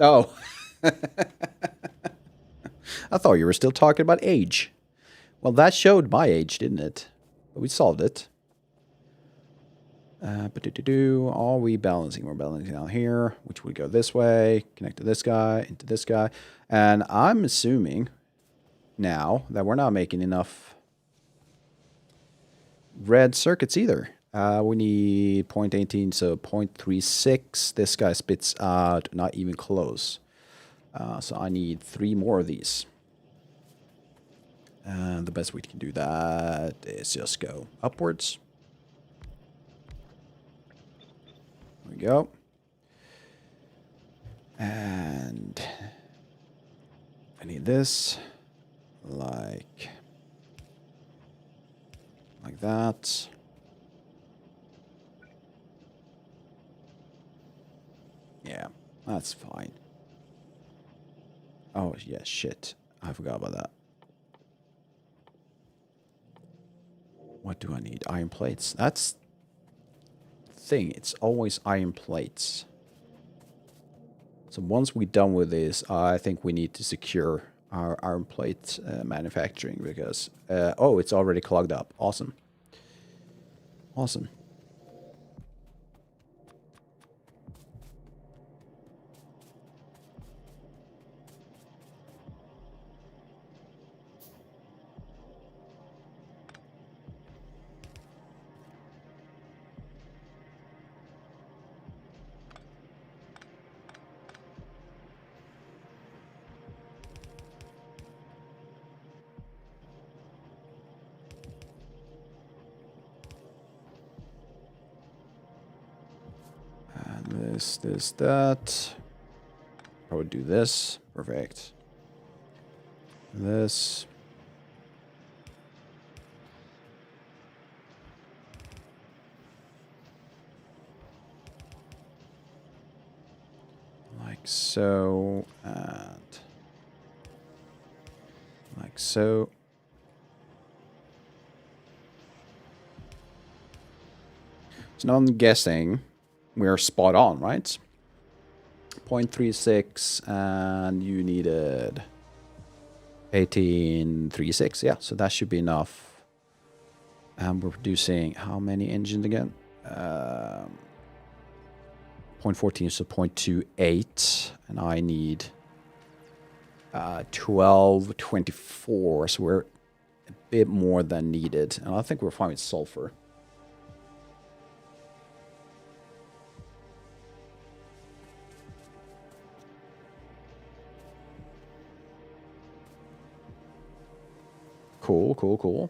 Oh. I thought you were still talking about age. Well, that showed my age, didn't it? But we solved it. Are we balancing? We're balancing out here, which would go this way, connect to this guy, into this guy. And I'm assuming now that we're not making enough red circuits either. We need 0.18, so 0.36. This guy spits out not even close. So I need 3 more of these. And the best way to do that is just go upwards. There we go. And I need this like like that. Yeah, that's fine. Oh, yeah, shit. I forgot about that. What do I need? Iron plates. That's the thing. It's always iron plates. So once we're done with this, I think we need to secure our iron plate manufacturing because... oh, it's already clogged up. Awesome. Awesome. And this, that. I would do this. Perfect. This. Like so. And like so. So now I'm guessing we're spot on, right? 0.36 and you needed 1836. Yeah, so that should be enough. And we're producing how many engines again? 0.14, so 0.28. And I need 1224. So we're a bit more than needed. And I think we're fine with sulfur. Cool, cool, cool.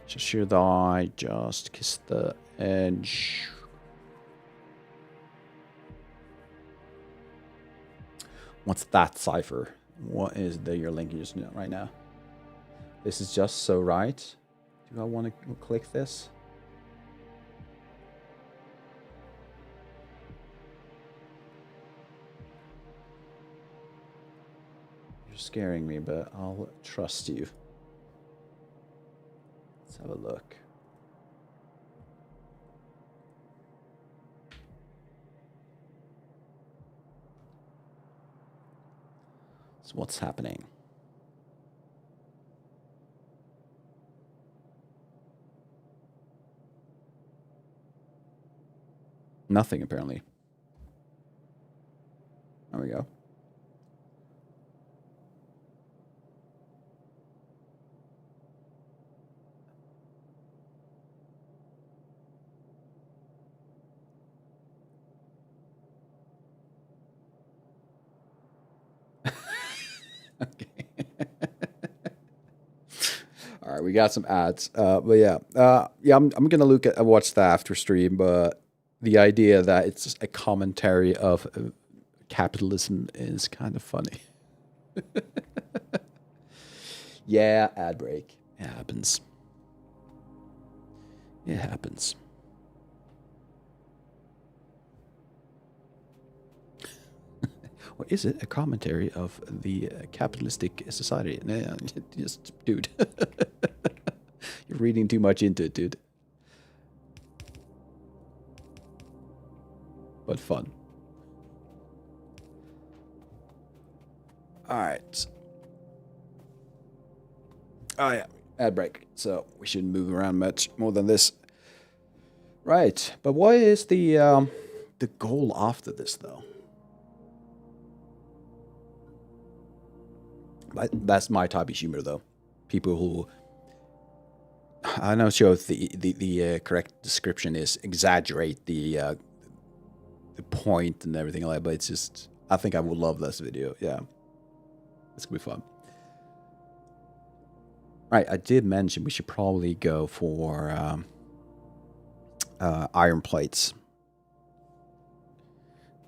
Should I just kiss the edge? What's that cipher? What is the you're linking just right now? This is just so right. Do I want to click this? You're scaring me, but I'll trust you. Let's have a look. So what's happening? Nothing, apparently. There we go. Okay. All right, we got some ads, but yeah, I'm gonna watch the after stream, but the idea that it's a commentary of capitalism is kind of funny. Yeah, ad break. It happens. It happens. Or is it a commentary of the capitalistic society? Nah, just, dude. You're reading too much into it, dude. But fun. All right. Oh, yeah. Ad break. So we shouldn't move around much more than this. Right. But what is the goal after this, though? That's my type of humor, though. People who... I'm not sure if the correct description is exaggerate the point and everything like that, but it's just... I think I would love this video. Yeah. It's going to be fun. Right, I did mention we should probably go for iron plates.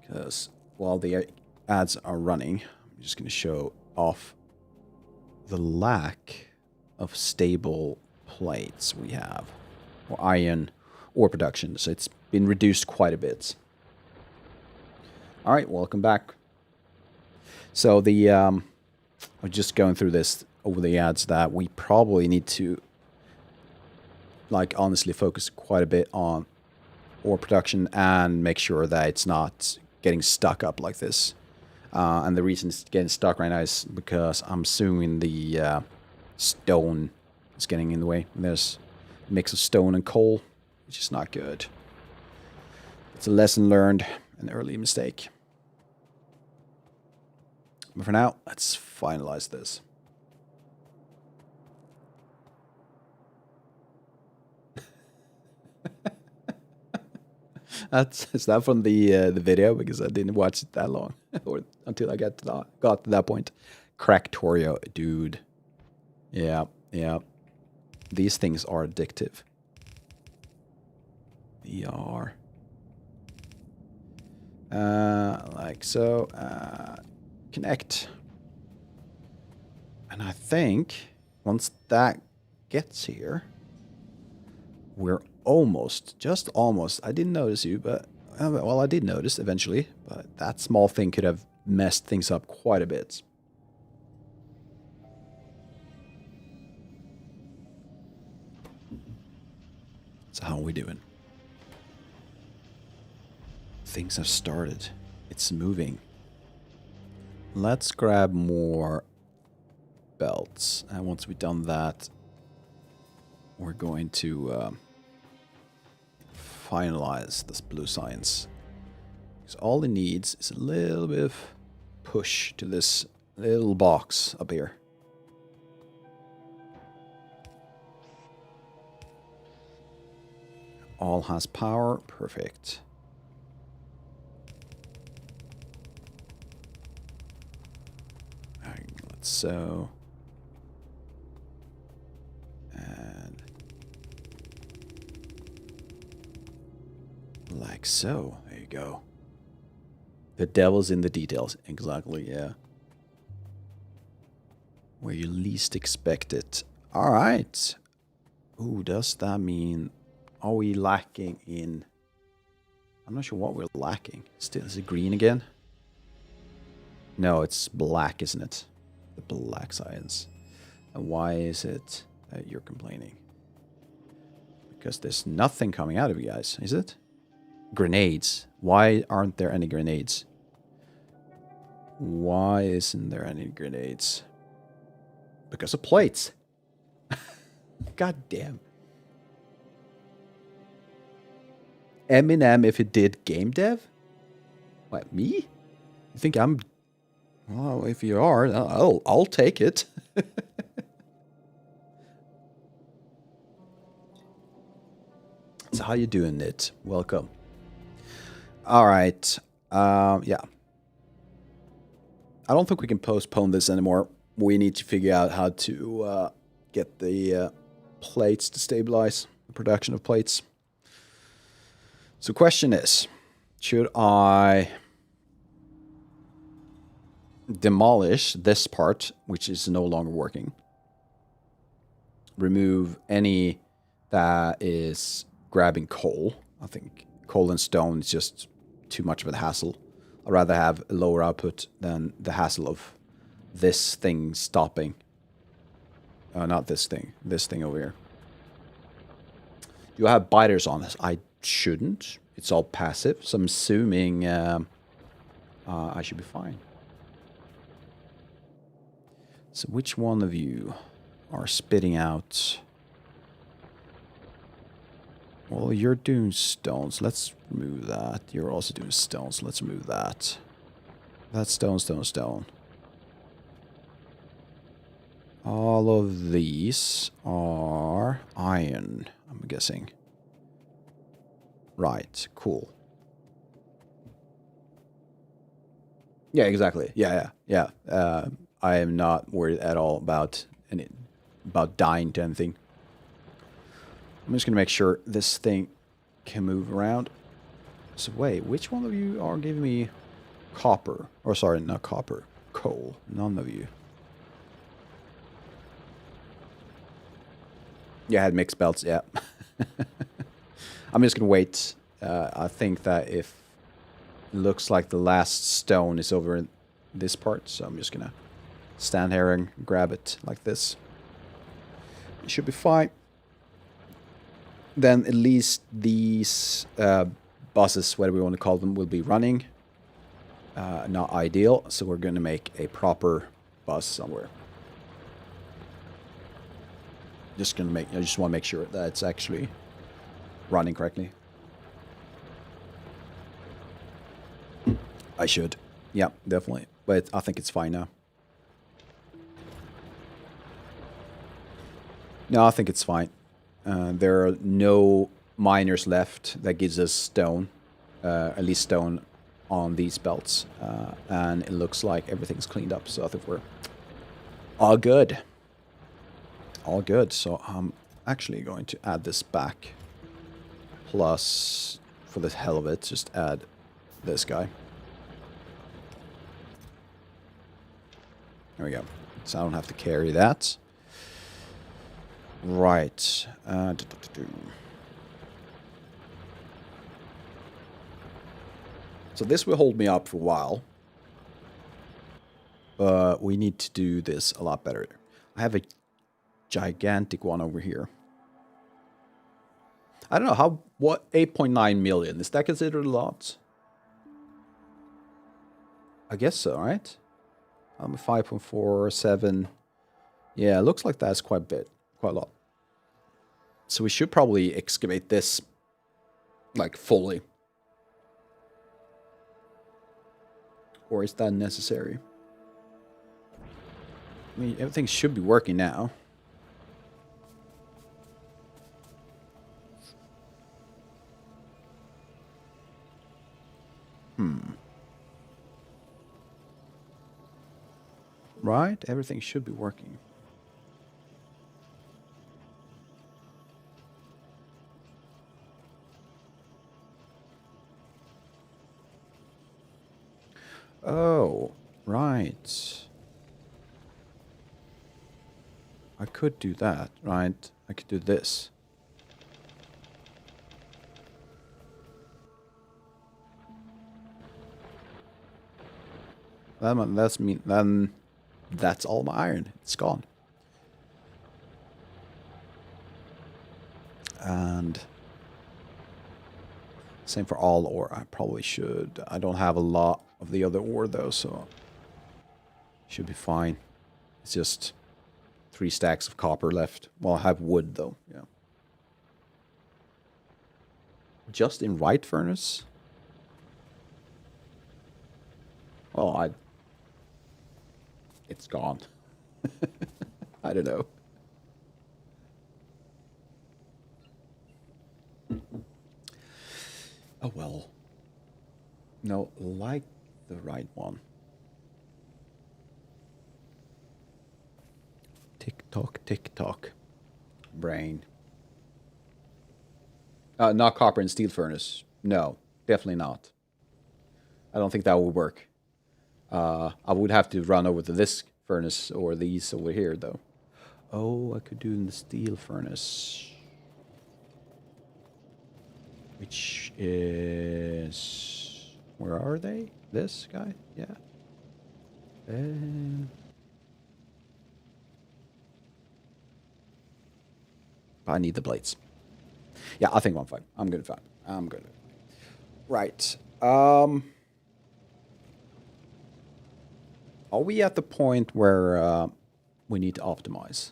Because while the ads are running, I'm just going to show off the lack of stable plates we have, or iron ore production. So it's been reduced quite a bit. All right, welcome back. So I'm just going through this over the ads that we probably need to, like, honestly focus quite a bit on ore production and make sure that it's not getting stuck up like this. And the reason it's getting stuck right now is because I'm assuming the stone is getting in the way. There's a mix of stone and coal, which is not good. It's a lesson learned, an early mistake. But for now, let's finalize this. Is that from the video? Because I didn't watch it that long, or until I got to that point. Factorio, dude. Yeah, yeah. These things are addictive. They are. Like so. Connect. And I think once that gets here, we're almost, just almost. I didn't notice you, but, well, I did notice eventually, but that small thing could have messed things up quite a bit. So how are we doing? Things have started. It's moving. Let's grab more belts. And once we've done that, we're going to finalize this blue science. Because all it needs is a little bit of push to this little box up here. All has power. Perfect. Alright, let's sew. And like so. There you go. The devil's in the details. Exactly, yeah. Where you least expect it. Alright. Ooh, does that mean... Are we lacking in... I'm not sure what we're lacking. Still, is it green again? No, it's black, isn't it? The black science. And why is it that you're complaining? Because there's nothing coming out of you guys, is it? Grenades. Why aren't there any grenades? Why isn't there any grenades? Because of plates. God damn. Eminem if it did game dev? What, me? You think I'm... Well, if you are, I'll take it. So how you doing, Nit? Welcome. All right. Yeah. I don't think we can postpone this anymore. We need to figure out how to get the plates to stabilize, the production of plates. So question is, should I demolish this part, which is no longer working? Remove any that is grabbing coal. I think coal and stone is just too much of a hassle. I'd rather have a lower output than the hassle of this thing stopping. Not this thing. This thing over here. Do I have biters on this? I shouldn't. It's all passive, so I'm assuming I should be fine. So which one of you are spitting out? Well, you're doing stones. Let's remove that. You're also doing stones. Let's remove that. That's stone, stone, stone. All of these are iron, I'm guessing. Right, cool. Yeah, exactly. Yeah. I am not worried at all about dying to anything. I'm just gonna make sure this thing can move around. So wait, which one of you are giving me copper? Or sorry, not copper. Coal. None of you. Yeah, I had mixed belts, yeah. I'm just gonna wait. I think that if it looks like the last stone is over in this part, so I'm just gonna stand here and grab it like this. It should be fine. Then at least these buses, whatever we want to call them, will be running. Not ideal, so we're gonna make a proper bus somewhere. I just want to make sure that it's actually running correctly. I should. Yeah, definitely. But I think it's fine now. No, I think it's fine. There are no miners left that gives us stone. At least stone on these belts. And it looks like everything's cleaned up. So I think we're all good. All good. So I'm actually going to add this back. Plus, for the hell of it, just add this guy. There we go. So I don't have to carry that. Right. So this will hold me up for a while. But we need to do this a lot better. I have a gigantic one over here. I don't know, what 8.9 million, is that considered a lot? I guess so, right? 5.47. Yeah, it looks like that's quite a bit, quite a lot. So we should probably excavate this, like, fully. Or is that necessary? I mean, everything should be working now. Right? Everything should be working. Oh, right. I could do that, right? I could do this. Then that's all my iron. It's gone. And same for all ore. I probably should. I don't have a lot of the other ore though, so should be fine. It's just 3 stacks of copper left. Well, I have wood though. Yeah. Just in right furnace? Oh, it's gone. I don't know. Oh well. No, like the right one. Tick tock, tick tock. Brain. Not copper and steel furnace. No, definitely not. I don't think that would work. I would have to run over to this furnace or these over here, though. Oh, I could do in the steel furnace. Which is... Where are they? This guy? Yeah. I need the blades. Yeah, I think I'm fine. I'm good. Fine. I'm good. Right. Are we at the point where we need to optimize?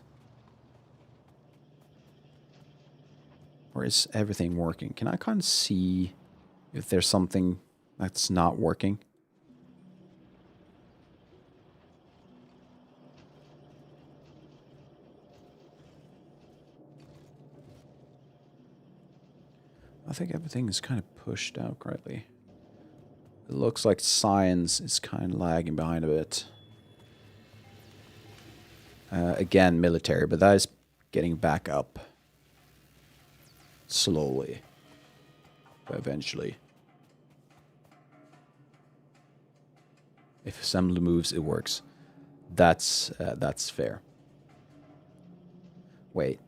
Or is everything working? Can I kind of see if there's something that's not working? I think everything is kind of pushed out correctly. It looks like science is kind of lagging behind a bit. Again, military, but that is getting back up slowly. But eventually. If assembly moves, it works. That's fair. Wait.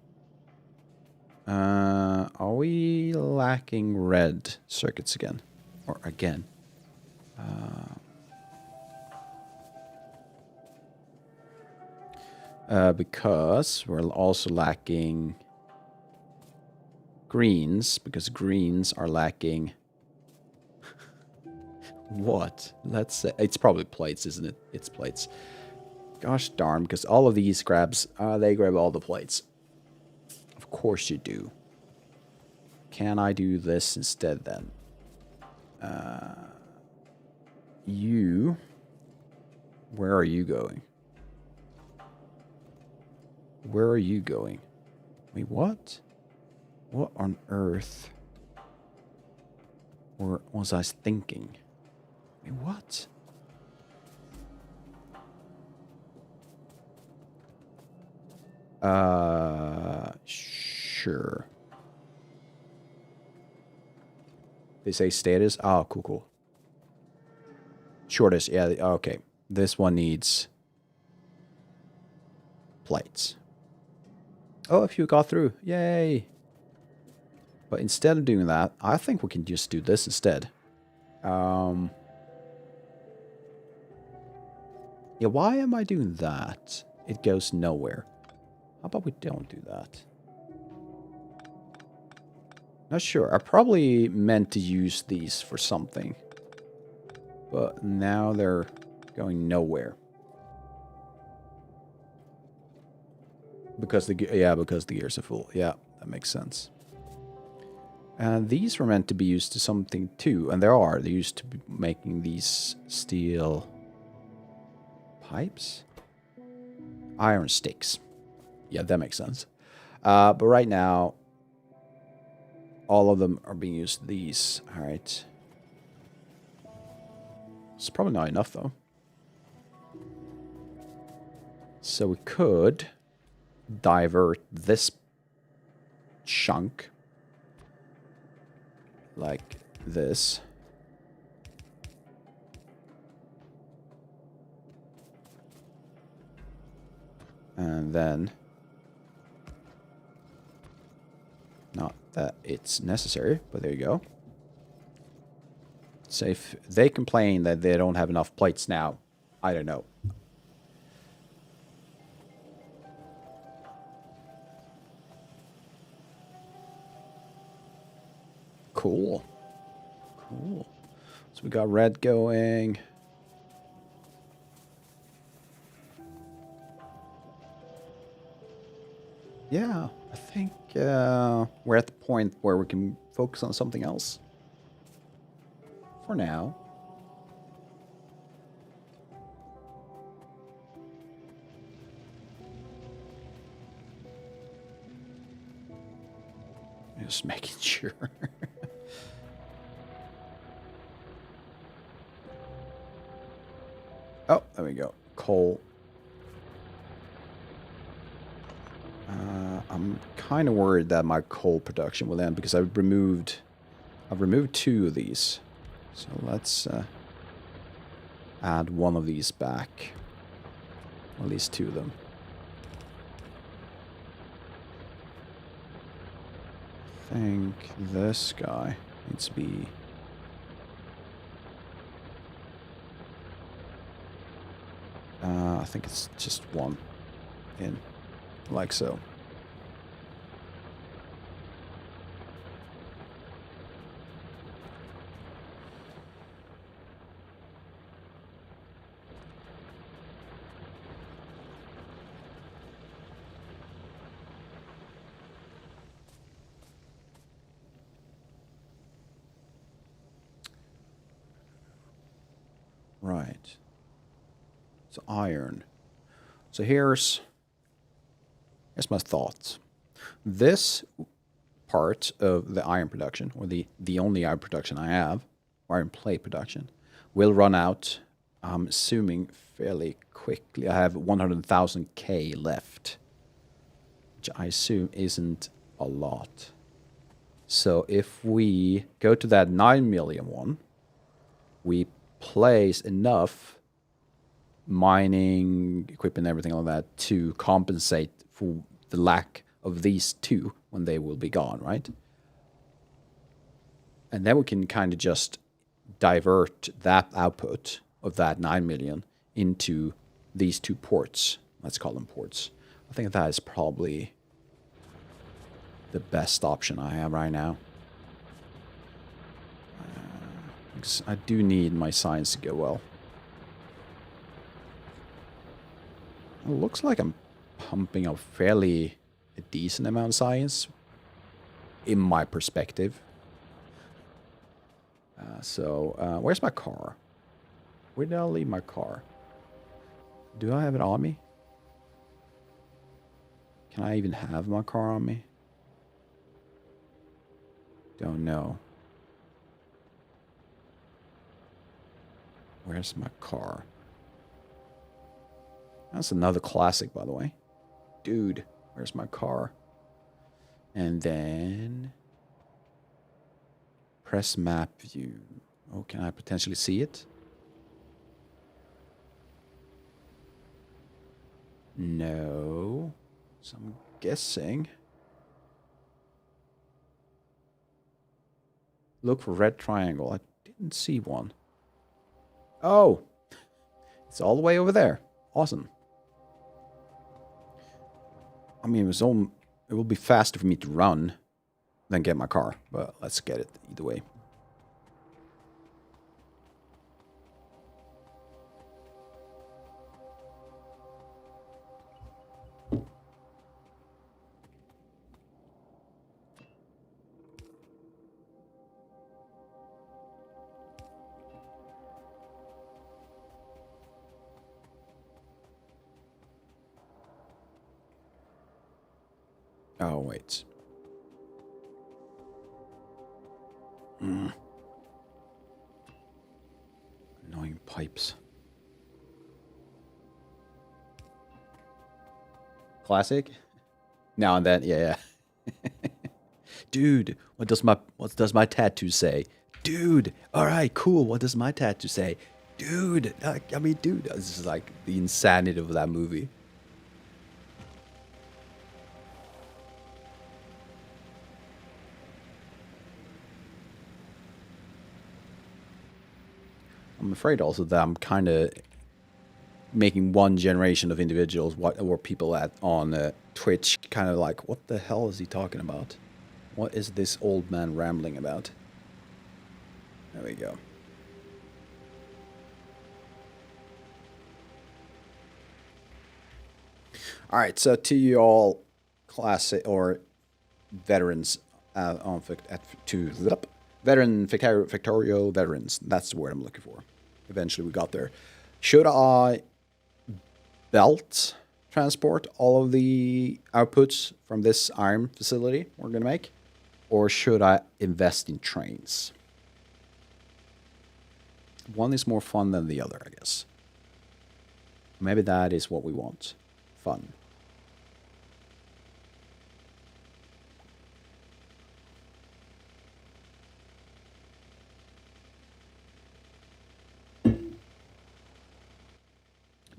Are we lacking red circuits again? Or again? Because we're also lacking greens, because greens are lacking... What? Let's say... It's probably plates, isn't it? It's plates. Gosh darn, because all of these grabs, they grab all the plates. Of course you do. Can I do this instead then? You... Where are you going? Where are you going? Wait, what? What on earth was I thinking? Wait, what? Sure. They say status? Oh, cool, cool. Shortest, yeah, okay. This one needs plates. Oh, a few got through. Yay! But instead of doing that, I think we can just do this instead. Yeah, why am I doing that? It goes nowhere. How about we don't do that? Not sure. I probably meant to use these for something. But now they're going nowhere. Because the gears are full. Yeah, that makes sense. And these were meant to be used to something too, and there are. They used to be making these steel pipes, iron sticks. Yeah, that makes sense. But right now, all of them are being used. These, all right. It's probably not enough though. So we could divert this chunk like this. And then, not that it's necessary, but there you go. So if they complain that they don't have enough plates now, I don't know. Cool. Cool. So we got red going. Yeah, I think we're at the point where we can focus on something else. For now. Just making sure. Oh, there we go. Coal. I'm kind of worried that my coal production will end because I've removed 2 of these. So let's add one of these back. At least 2 of them. I think this guy needs to be... I think it's just 1 in, like so. Right. So iron. So here's my thoughts. This part of the iron production, or the only iron production I have, iron plate production, will run out, I'm assuming, fairly quickly. I have 100,000 K left, which I assume isn't a lot. So if we go to that 9 million one, we place enough mining equipment and everything like that to compensate for the lack of these two when they will be gone, right? And then we can kind of just divert that output of that 9 million into these two ports. Let's call them ports. I think that is probably the best option I have right now. Because I do need my science to go well. It looks like I'm pumping out fairly a decent amount of science in my perspective. Where's my car? Where did I leave my car? Do I have it on me? Can I even have my car on me? Don't know. Where's my car? That's another classic, by the way. Dude, where's my car? And then press map view. Oh, can I potentially see it? No. So I'm guessing. Look for red triangle. I didn't see one. Oh, it's all the way over there. Awesome. I mean, it will be faster for me to run than get my car, but let's get it either way. Oh, wait. Annoying pipes. Classic? Now and then, yeah. Dude, what does my tattoo say? Dude, all right, cool. What does my tattoo say? Dude, dude, this is like the insanity of that movie. I'm afraid also that I'm kind of making one generation of individuals, or people on Twitch, kind of like, what the hell is he talking about? What is this old man rambling about? There we go. All right, so to you all, classic or veterans Factorio veterans. That's the word I'm looking for. Eventually, we got there. Should I belt transport all of the outputs from this iron facility we're gonna make, or should I invest in trains? One is more fun than the other, I guess. Maybe that is what we want. Fun.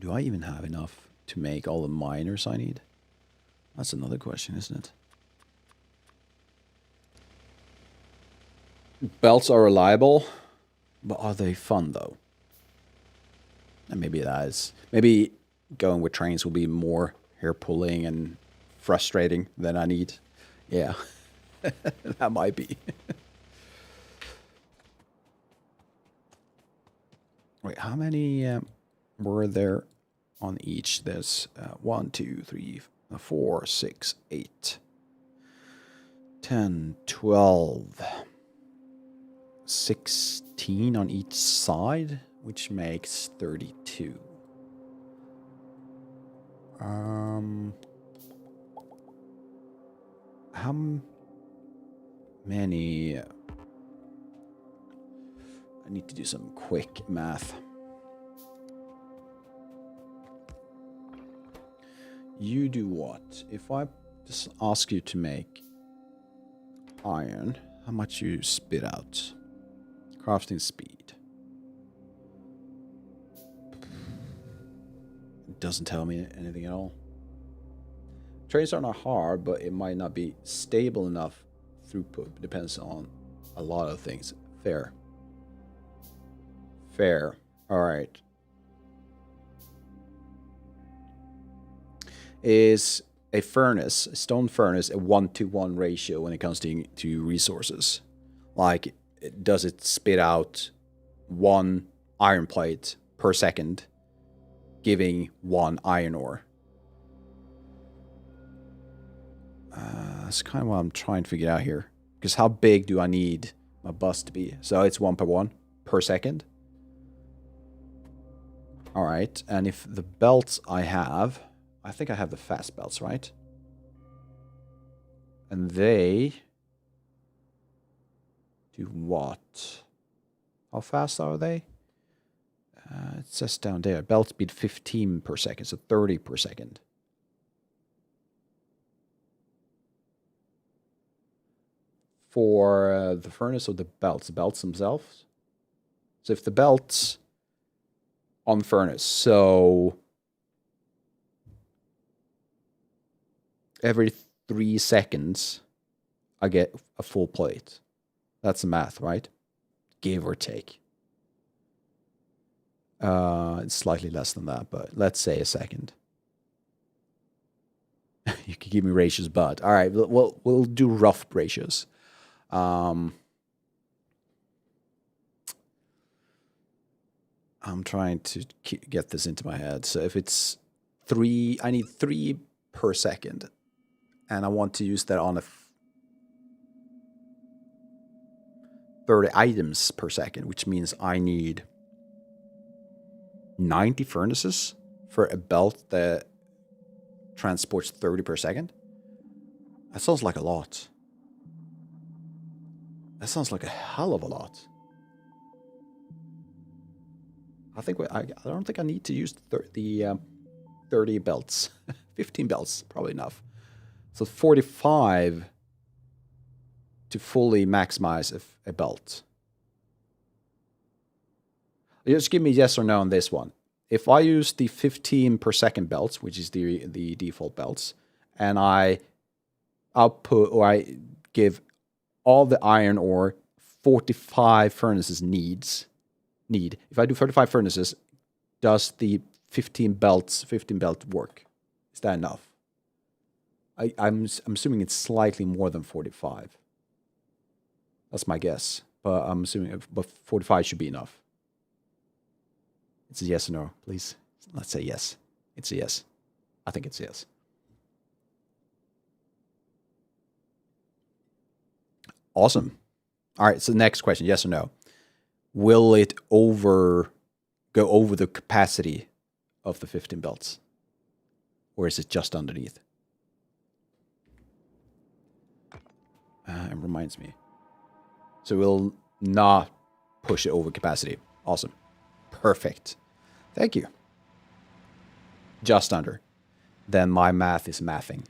Do I even have enough to make all the miners I need? That's another question, isn't it? Belts are reliable, but are they fun though? And maybe going with trains will be more hair pulling and frustrating than I need. Yeah, that might be. Wait, how many were there on each? There's 1, 2, 3, 4, 6, 8, 10, 12, 16 on each side, which makes 32. How many? I need to do some quick math. You do what? If I just ask you to make iron. How much you spit out? Crafting speed. It doesn't tell me anything at all. Trains are not hard, but it might not be stable enough throughput. Depends on a lot of things. Fair. Fair. Alright. Is a furnace, a stone furnace, a 1-to-1 ratio when it comes to resources? Like, does it spit out 1 iron plate per second, giving 1 iron ore? That's kind of what I'm trying to figure out here. Because how big do I need my bus to be? So it's 1 per second. Alright, and if the belts I have... I think I have the fast belts, right? And they... do what? How fast are they? It says down there, belt speed 15 per second, so 30 per second. For the furnace or the belts themselves? So if the belts on furnace, so every 3 seconds I get a full plate. That's the math, right? Give or take. It's slightly less than that, but let's say a second. You can give me ratios, but all right, we'll do rough ratios. I'm trying to get this into my head. So if it's 3, I need 3 per second, and I want to use that on a 30 items per second, which means I need 90 furnaces for a belt that transports 30 per second. That sounds like a lot. That sounds like a hell of a lot. I don't think I need to use the 30 belts. 15 belts, probably enough. So 45 to fully maximize a belt. Just give me yes or no on this one. If I use the 15 per second belts, which is the default belts, and I output, or I give all the iron ore 45 furnaces need. If I do 35 furnaces, does the 15 belt work? Is that enough? I'm assuming it's slightly more than 45. That's my guess, but I'm assuming, but 45 should be enough. It's a yes or no, please. Let's say yes. It's a yes. I think it's a yes. Awesome. All right, so next question, yes or no. Will it go over the capacity of the 15 belts? Or is it just underneath? It reminds me. So we'll not push it over capacity. Awesome. Perfect. Thank you. Just under. Then my math is mathing.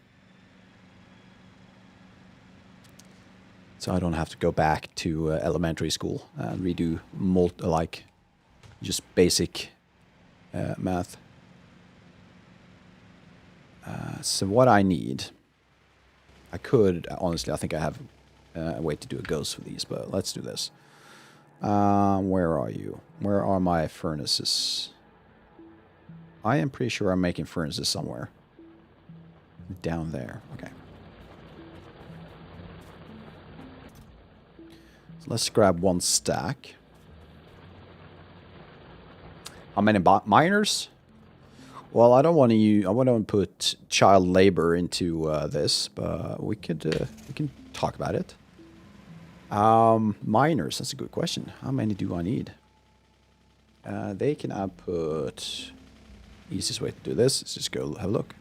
So I don't have to go back to elementary school and redo just basic math. So what I need, I could, honestly, I think I have a way to do a ghost for these, but let's do this. Where are you? Where are my furnaces? I am pretty sure I'm making furnaces somewhere. Down there. Okay. So let's grab 1 stack. How many miners? Well, I don't want to. I want to put child labor into this, but we can talk about it. Miners. That's a good question. How many do I need? They can output. Easiest way to do this is just go have a look.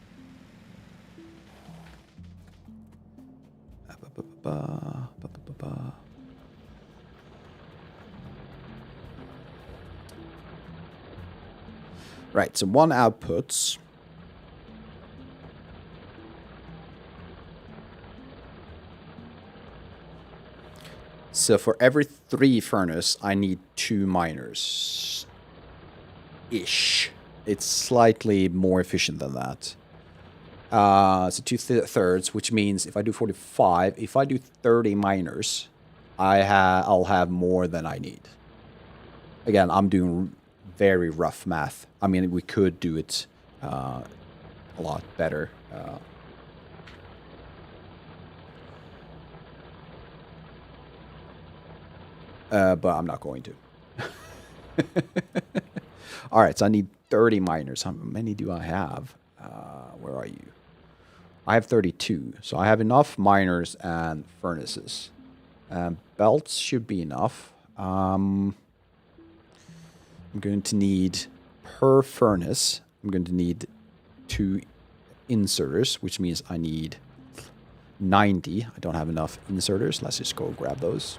Right, so 1 outputs. . So for every 3 furnace, I need 2 miners. Ish. It's slightly more efficient than that. So 2/3, which means if I do 45, if I do 30 miners, I'll have more than I need. Again, I'm doing very rough math. I mean, we could do it a lot better. But I'm not going to. All right, so I need 30 miners. How many do I have? Where are you? I have 32. So I have enough miners and furnaces. Belts should be enough. I'm going to need, per furnace, I'm going to need 2 inserters, which means I need 90. I don't have enough inserters. Let's just go grab those.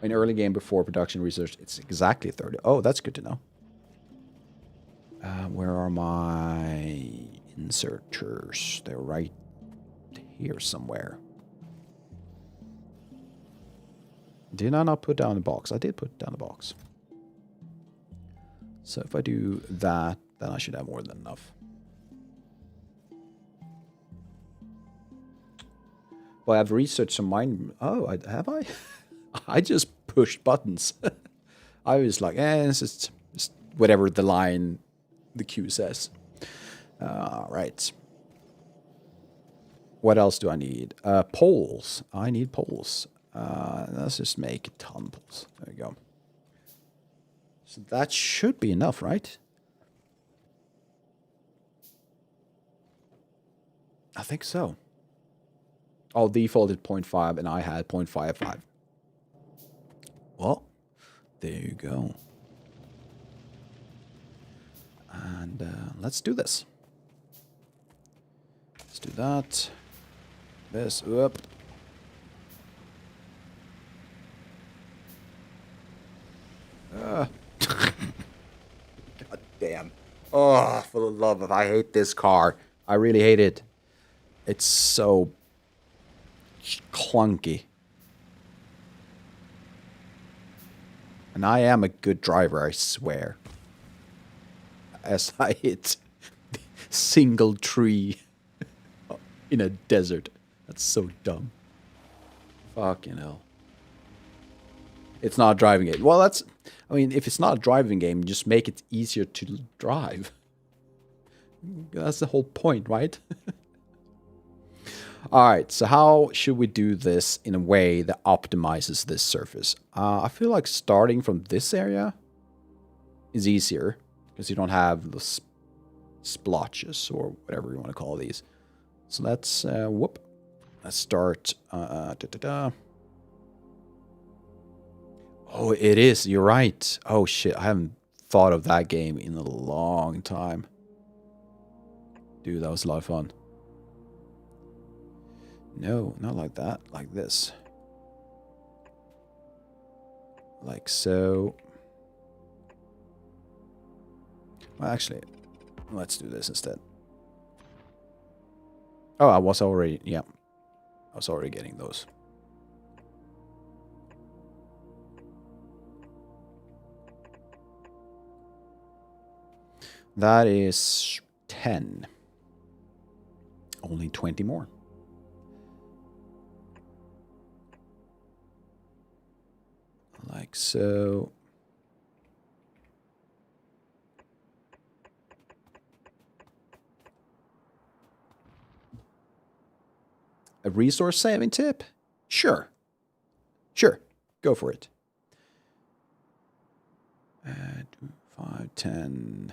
In early game before production research, it's exactly 30. Oh, that's good to know. Where are my inserters? They're right here somewhere. Did I not put down the box? I did put down the box. So if I do that, then I should have more than enough. Well, I've researched some mine. Oh, have I? I just pushed buttons. I was like, it's just whatever the queue says. Right. What else do I need? Poles. I need poles. Let's just make a ton of poles. There we go. So that should be enough, right? I think so. I'll default at 0.5 and I had 0.55. Well, there you go. And let's do this. Let's do that. This up. God damn. Oh, for the love of, I hate this car. I really hate it. It's so clunky. And I am a good driver, I swear. As I hit single tree in a desert. That's so dumb. Fucking hell. It's not a driving game. Well, that's... I mean, if it's not a driving game, just make it easier to drive. That's the whole point, right? Alright, so how should we do this in a way that optimizes this surface? I feel like starting from this area is easier. Because you don't have the splotches or whatever you want to call these. So let's, let's start, Oh, it is. You're right. Oh, shit. I haven't thought of that game in a long time. Dude, that was a lot of fun. No, not like that. Like this. Like so. Well, actually, let's do this instead. Oh, I was already... Yeah. I was already getting those. That is 10. Only 20 more. Like so. A resource saving tip? Sure. Sure. Go for it. 5, 10,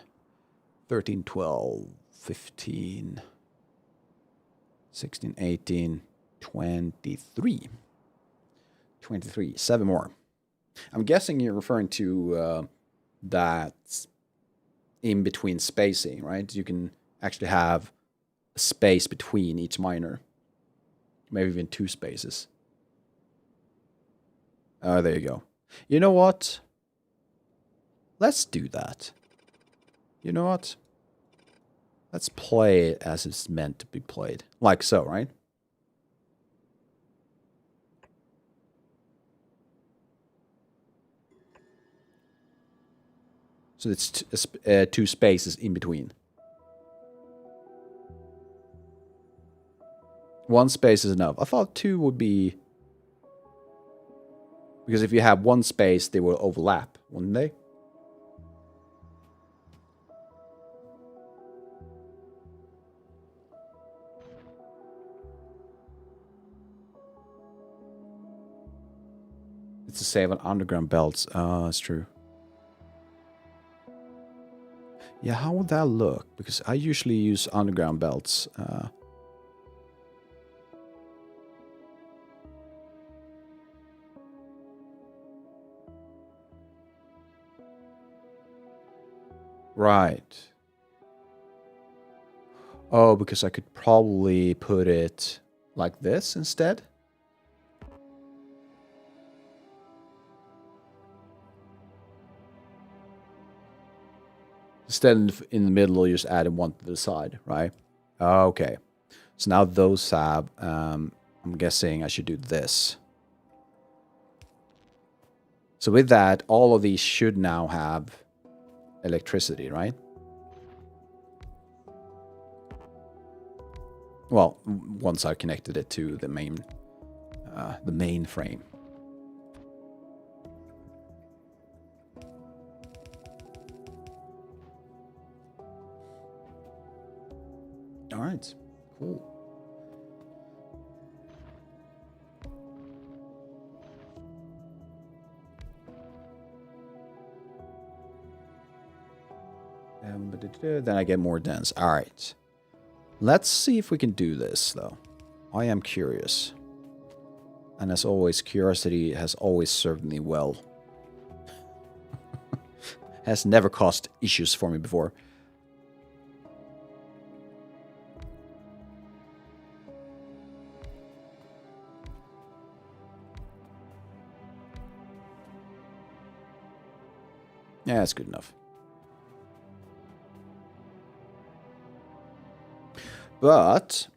13, 12, 15, 16, 18, 23. 23. 7 more. I'm guessing you're referring to that in-between spacing, right? You can actually have a space between each miner. Maybe even 2 spaces. Oh, there you go. You know what? Let's do that. You know what? Let's play it as it's meant to be played. Like so, right? So it's two spaces in between. One space is enough. I thought two would be... Because if you have one space, they will overlap, wouldn't they? It's a save on underground belts. That's true. Yeah, how would that look? Because I usually use underground belts. Right. Oh, because I could probably put it like this instead. Instead, in the middle, you just add one to the side, right? Okay. So now those have... I'm guessing I should do this. So with that, all of these should now have electricity, right? Well, once I've connected it to the main frame. All right, cool. Then I get more dense. All right. Let's see if we can do this, though. I am curious. And as always, curiosity has always served me well. Has never caused issues for me before. Yeah, that's good enough. But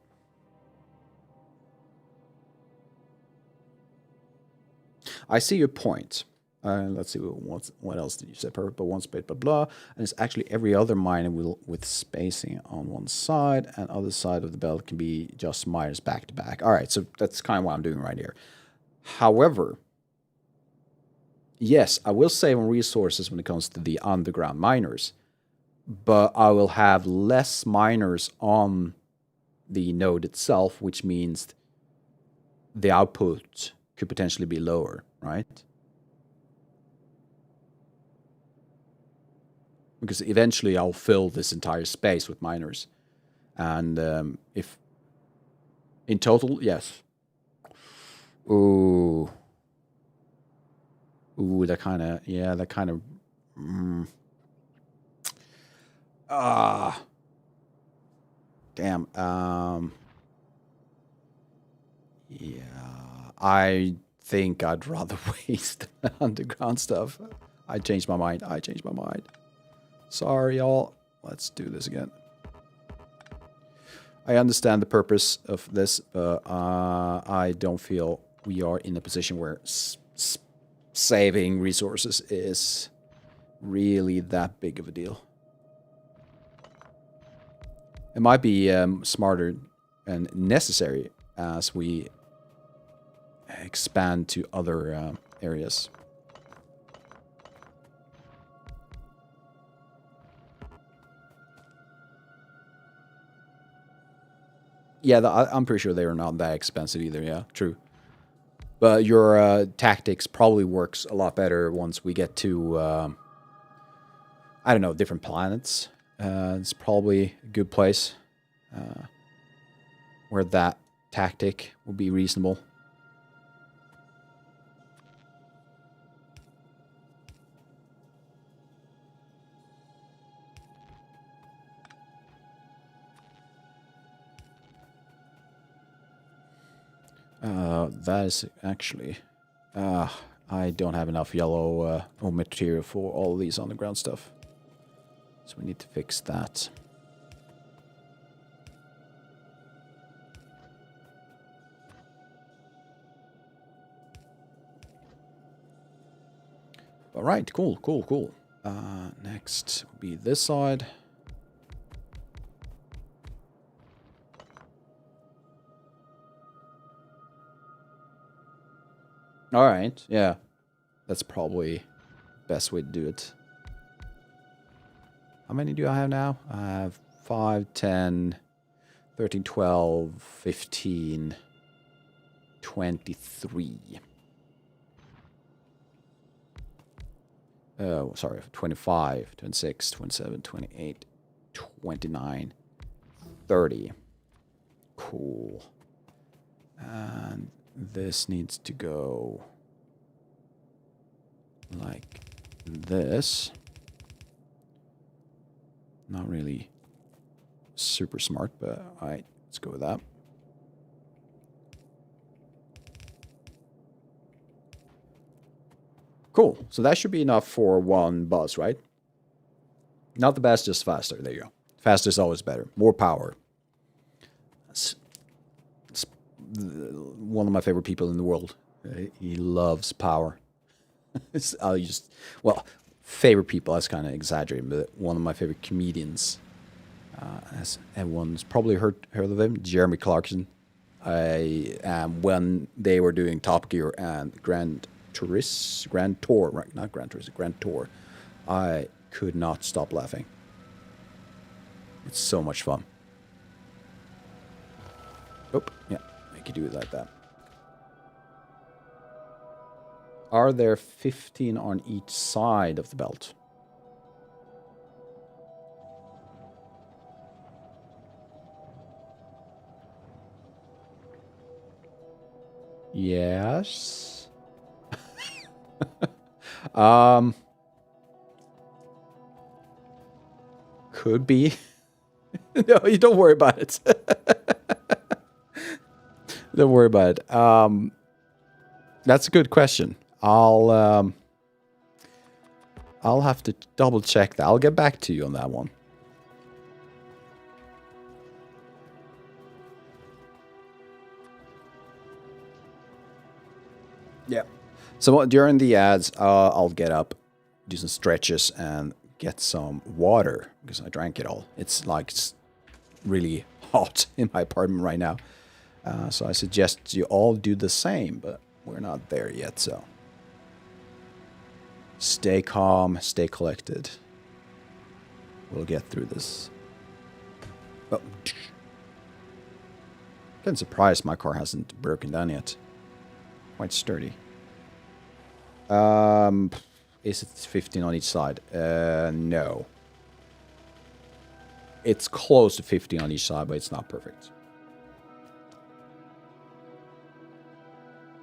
I see your point. Let's see, what else did you say? Perfect, but one space, blah, blah. And it's actually every other miner with spacing on one side, and other side of the belt can be just miners back to back. All right, so that's kind of what I'm doing right here. However, yes, I will save on resources when it comes to the underground miners, but I will have less miners on the node itself, which means the output could potentially be lower, right? Because eventually I'll fill this entire space with miners. And if in total, yes. Ooh. Ooh, that kind of, yeah, that kind of... Damn. Yeah, I think I'd rather waste underground stuff. I changed my mind. Sorry, y'all. Let's do this again. I understand the purpose of this, but I don't feel we are in a position where saving resources is really that big of a deal. It might be smarter and necessary as we expand to other areas. Yeah, I'm pretty sure they are not that expensive either. Yeah, true. But your tactics probably works a lot better once we get to, I don't know, different planets. It's probably a good place where that tactic will be reasonable. That is actually... I don't have enough yellow material for all these underground stuff. So we need to fix that. All right, cool. Next will be this side. All right, yeah. That's probably best way to do it. How many do I have now? I have 5, 10, 13, 12, 15, 23. Oh, sorry, 25, 26, 27, 28, 29, 30. Cool. And this needs to go like this. Not really super smart, but all right, let's go with that. Cool. So that should be enough for one bus, right? Not the best, just faster. There you go. Faster is always better. More power. It's one of my favorite people in the world. He loves power. Well, favorite people, that's kind of exaggerating, but one of my favorite comedians, as everyone's probably heard of him, Jeremy Clarkson. When they were doing Top Gear and Grand Tour, right? Not Grand Tour, Grand Tour. I could not stop laughing. It's so much fun. Oh, yeah, I could do it like that. Are there 15 on each side of the belt? Yes. Could be. No, you don't worry about it. Don't worry about it. That's a good question. I'll have to double check that. I'll get back to you on that one. Yeah. So during the ads, I'll get up, do some stretches, and get some water because I drank it all. It's really hot in my apartment right now. So I suggest you all do the same, but we're not there yet, so stay calm, stay collected. We'll get through this. Oh. Getting surprised my car hasn't broken down yet. Quite sturdy. Is it 15 on each side? No. It's close to 50 on each side, but it's not perfect.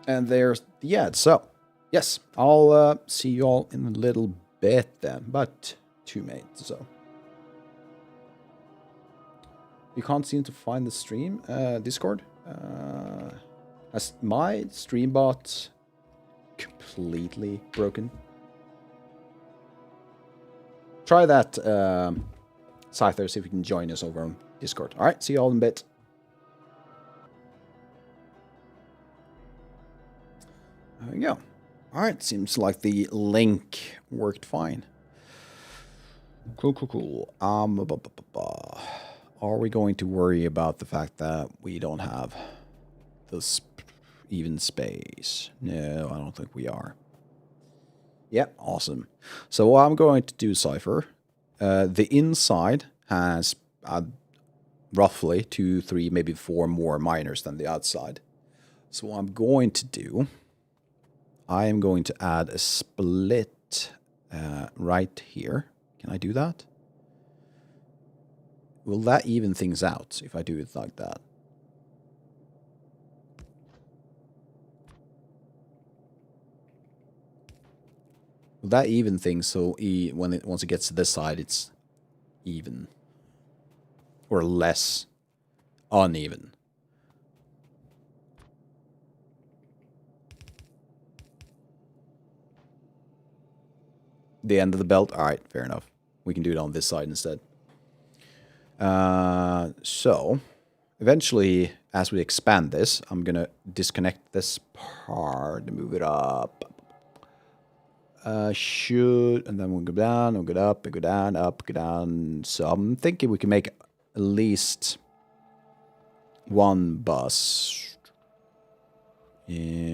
And there's the ad. So, yes, I'll see you all in a little bit then. But 2 minutes, so. You can't seem to find the stream, Discord. Has my stream bot completely broken? Try that, Scyther, see if you can join us over on Discord. All right, see you all in a bit. There we go. All right, seems like the link worked fine. Cool. Are we going to worry about the fact that we don't have this even space? No, I don't think we are. Yep, awesome. So what I'm going to do, Cypher, the inside has roughly 2, 3, maybe 4 more miners than the outside. So what I'm going to do, I am going to add a split right here. Can I do that? Will that even things out if I do it like that? Will that even things so once it gets to this side, it's even or less uneven? The end of the belt? All right, fair enough. We can do it on this side instead. So, eventually, as we expand this, I'm going to disconnect this part, move it up. should, and then we'll go down, we'll go up, and go down, up, go down. So I'm thinking we can make at least one bus.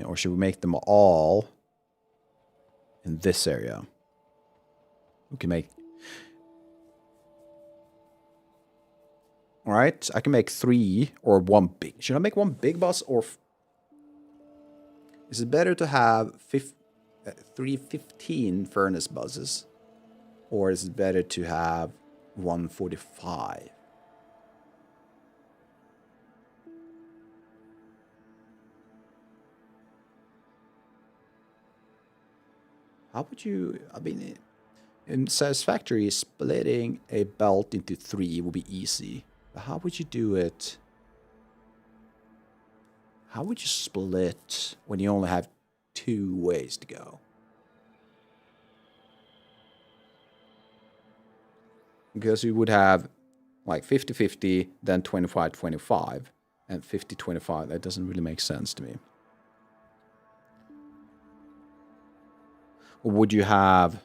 Or should we make them all in this area? We can make... Alright, I can make 3 or 1 big... Should I make 1 big bus or... Is it better to have 315 furnace buses? Or is it better to have 145? How would you... I mean, in Satisfactory, splitting a belt into 3 would be easy. But how would you do it? How would you split when you only have 2 ways to go? Because you would have like 50-50, then 25-25, and 50-25. That doesn't really make sense to me. Or would you have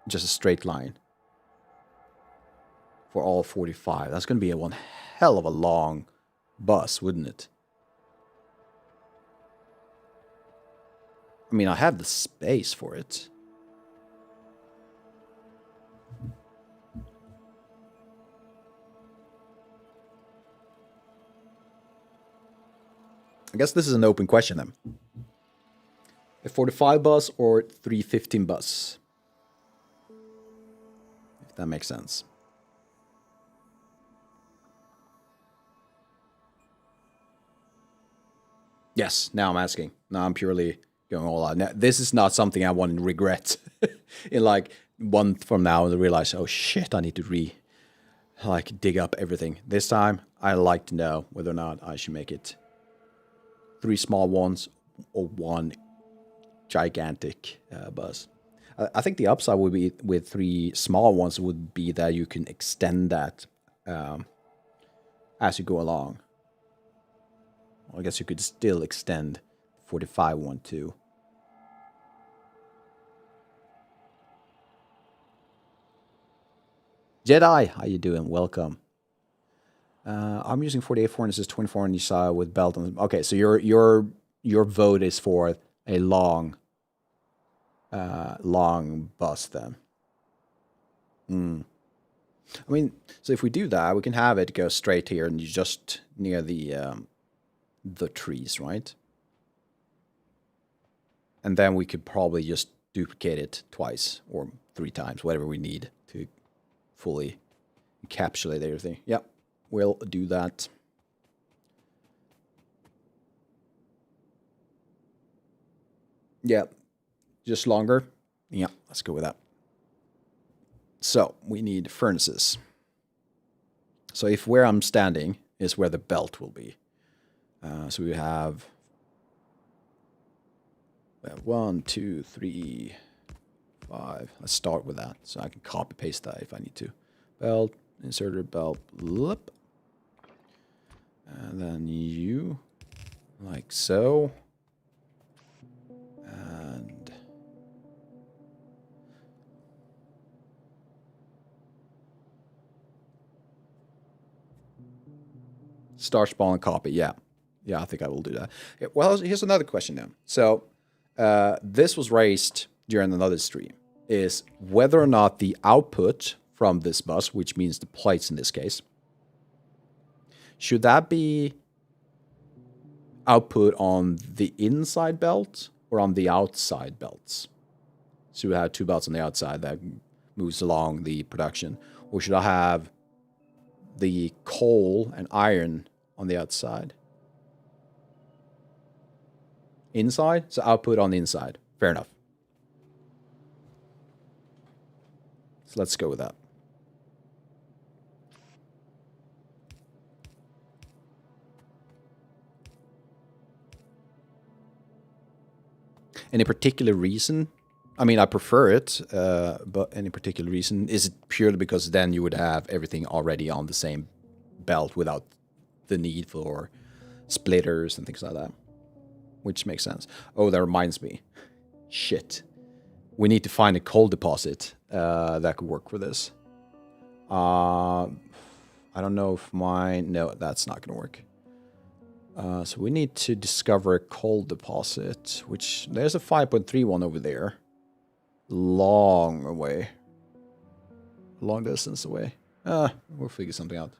just a straight line for all 45? That's going to be one hell of a long bus, wouldn't it? I mean, I have the space for it. I guess this is an open question then. A 45 bus or 315 bus? If that makes sense. Yes, now I'm asking. Now I'm purely going all out. Now, this is not something I want to regret in like 1 month from now and realize, oh shit, I need to dig up everything. This time, I like to know whether or not I should make it 3 small ones or 1 gigantic bus. I think the upside would be with 3 small ones would be that you can extend that as you go along. Well, I guess you could still extend 45 one too. Jedi, how you doing? Welcome. I'm using 48 furnaces, 24 on each side with belt on them. Okay, so your vote is for a long bus then. I mean, so if we do that, we can have it go straight here and just near the trees, right? And then we could probably just duplicate it twice or 3 times, whatever we need to fully encapsulate everything. Yep, we'll do that. Yep, just longer. Yeah, let's go with that. So we need furnaces. So if where I'm standing is where the belt will be. So we have 1, 2, 3, 5. Let's start with that, so I can copy paste that if I need to. Belt, inserter, belt, lip. And then you, like so. And start, spawn, and copy. Yeah, I think I will do that. Yeah, well, here's another question now. So this was raised during another stream, is whether or not the output from this bus, which means the plates in this case, should that be output on the inside belt or on the outside belts? So we have 2 belts on the outside that moves along the production. Or should I have the coal and iron on the outside? Inside? So output on the inside. Fair enough. So let's go with that. Any particular reason? I mean, I prefer it, but any particular reason? Is it purely because then you would have everything already on the same belt without the need for splitters and things like that? Which makes sense. Oh, that reminds me. Shit. we need to find a coal deposit that could work for this. I don't know if mine... No, that's not going to work. So we need to discover a coal deposit, which there's a 5.3 one over there. Long away. Long distance away. We'll figure something out.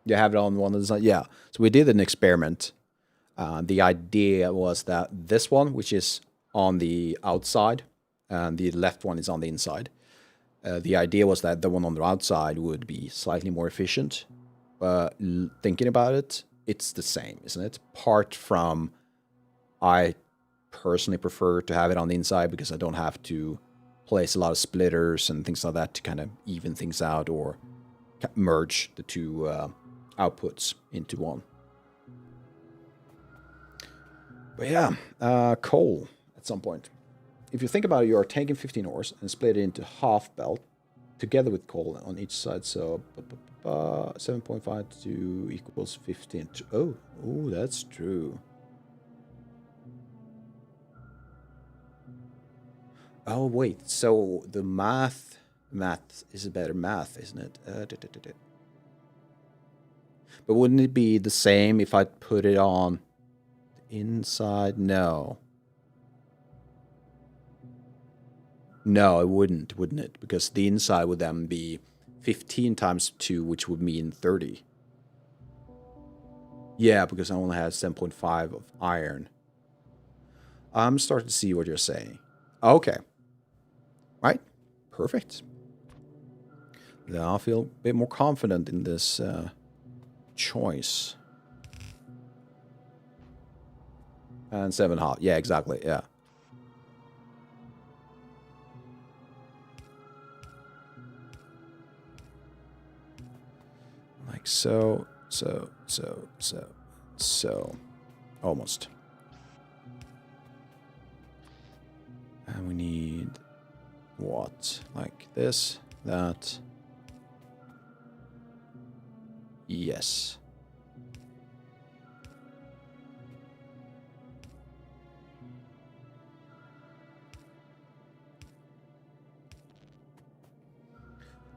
You have it on one of the side. Yeah. So we did an experiment. The idea was that this one, which is on the outside, and the left one is on the inside. The idea was that the one on the outside would be slightly more efficient. But thinking about it, it's the same, isn't it? Apart from, I personally prefer to have it on the inside because I don't have to place a lot of splitters and things like that to kind of even things out or merge the two outputs into one. But yeah, coal at some point. If you think about it, you are taking 15 ores and split it into half belt together with coal on each side. So 7.5 to equals 15. Oh, that's true. Oh, wait. So the math is a better math, isn't it? But wouldn't it be the same if I put it on the inside? No. No, it wouldn't it? Because the inside would then be 15 times 2, which would mean 30. Yeah, because I only have 7.5 of iron. I'm starting to see what you're saying. Okay. Right. Perfect. Now I feel a bit more confident in this choice. And 7.5. Yeah, exactly. Yeah. Like so. Almost. And we need what? Like this, that. Yes.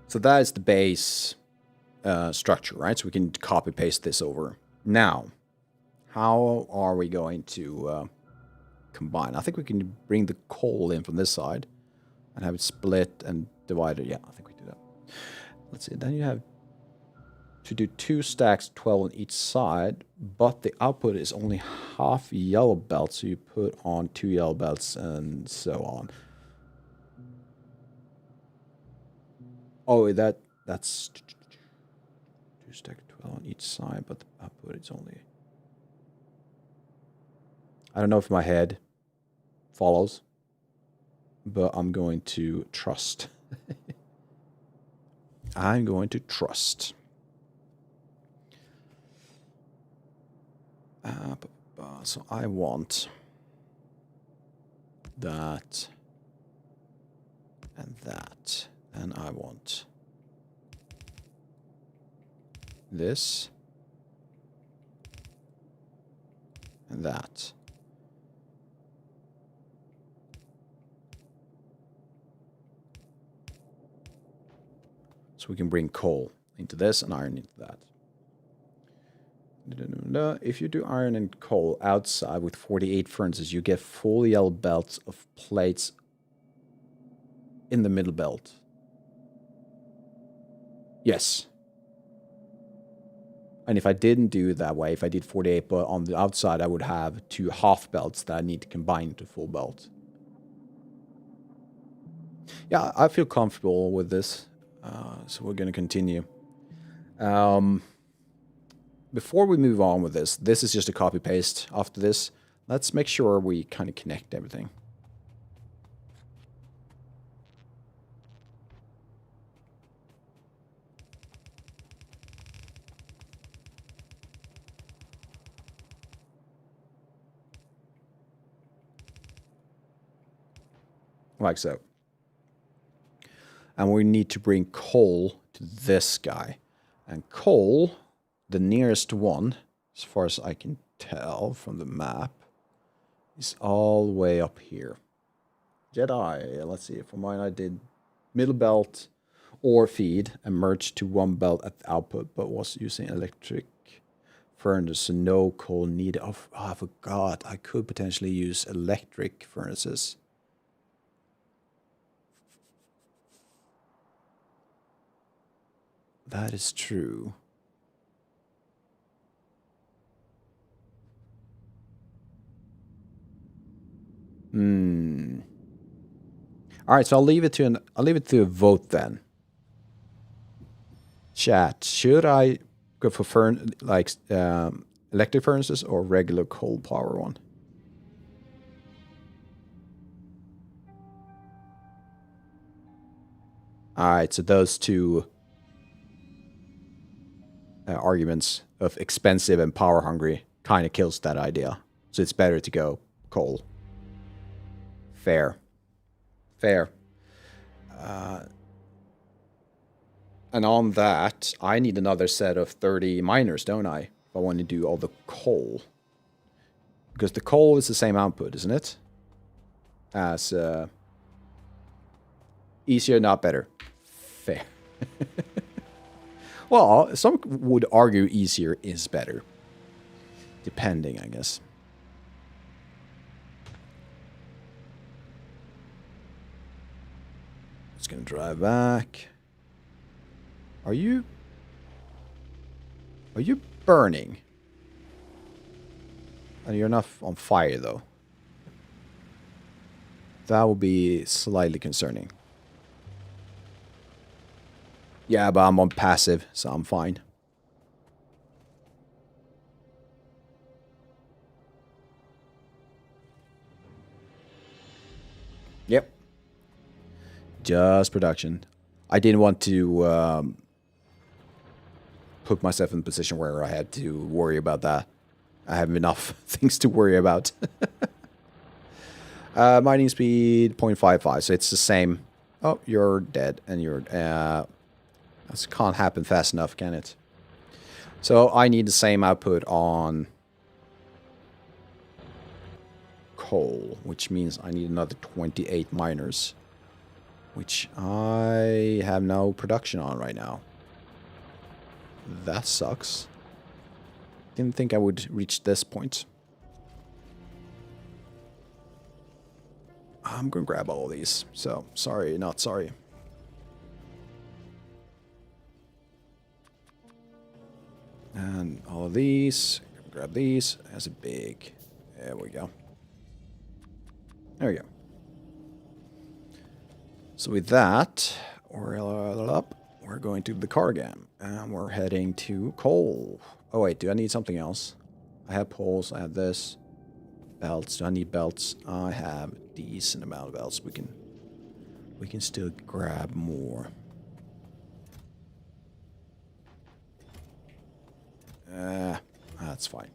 So that is the base structure, right? So we can copy paste this over. Now, how are we going to combine? I think we can bring the coal in from this side and have it split and divided. Yeah, I think we do that. Let's see. Then you have to do 2 stacks, 12 on each side, but the output is only half yellow belt, so you put on 2 yellow belts and so on. Oh, that's 2 stacks, 12 on each side, but the output is only... I don't know if my head follows, but I'm going to trust. I'm going to trust. So I want that and that, and I want this and that. So we can bring coal into this and iron into that. If you do iron and coal outside with 48 furnaces, you get full yellow belts of plates in the middle belt. Yes. And if I didn't do it that way, if I did 48, but on the outside, I would have 2 half belts that I need to combine to full belt. Yeah, I feel comfortable with this. So we're going to continue. Before we move on with this is just a copy paste. After this, let's make sure we kind of connect everything. Like so. And we need to bring coal to this guy. And coal, the nearest one, as far as I can tell from the map, is all the way up here. Jedi. Let's see. For mine, I did middle belt or feed and merged to one belt at the output, but was using electric furnace, so no coal needed. Oh, I forgot. I could potentially use electric furnaces. That is true. All right, so I'll leave it to a vote then. Chat. Should I go for electric furnaces or regular coal power one? All right, so those two arguments of expensive and power hungry kind of kills that idea. So it's better to go coal. Fair. And on that, I need another set of 30 miners, don't I? If I want to do all the coal. Because the coal is the same output, isn't it? As easier, not better. Fair. Well, some would argue easier is better. Depending, I guess. Just gonna drive back. Are you burning? And you're not on fire, though. That would be slightly concerning. Yeah, but I'm on passive, so I'm fine. Yep. Just production. I didn't want to put myself in a position where I had to worry about that. I have enough things to worry about. Mining speed 0.55, so it's the same. Oh, you're dead, and you're... this can't happen fast enough, can it? So I need the same output on coal, which means I need another 28 miners, which I have no production on right now. That sucks. Didn't think I would reach this point. I'm gonna grab all of these, so sorry, not sorry. And all of these, grab these as a big, there we go. There we go. So with that, we're going to the cargan, and we're heading to coal. Oh wait, do I need something else? I have poles, I have this. Belts, do I need belts? I have a decent amount of belts. We can still grab more. That's fine.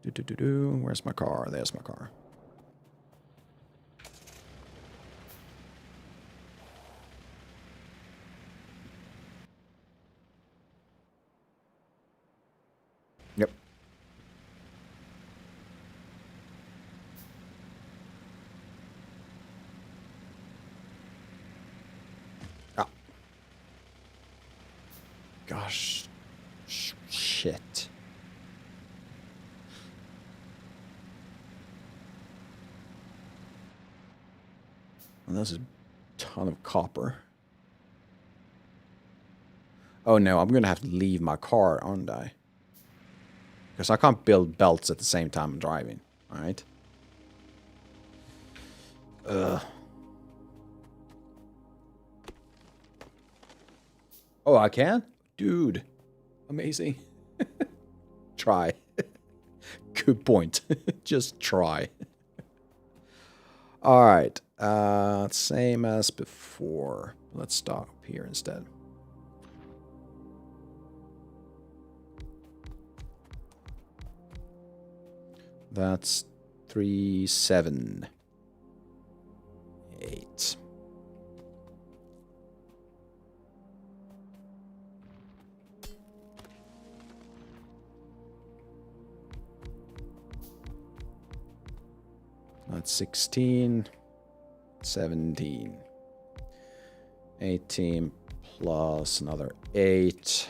Where's my car? There's my car. Yep. Ah. Gosh. Shit. Well, that's a ton of copper. Oh no, I'm gonna have to leave my car, aren't I? Because I can't build belts at the same time I'm driving. Alright? Ugh. Oh, I can? Dude. Amazing. Try. Good point. Just try. Alright. Same as before. Let's stop here instead. That's 378. that's 16, 17, 18 plus another 8,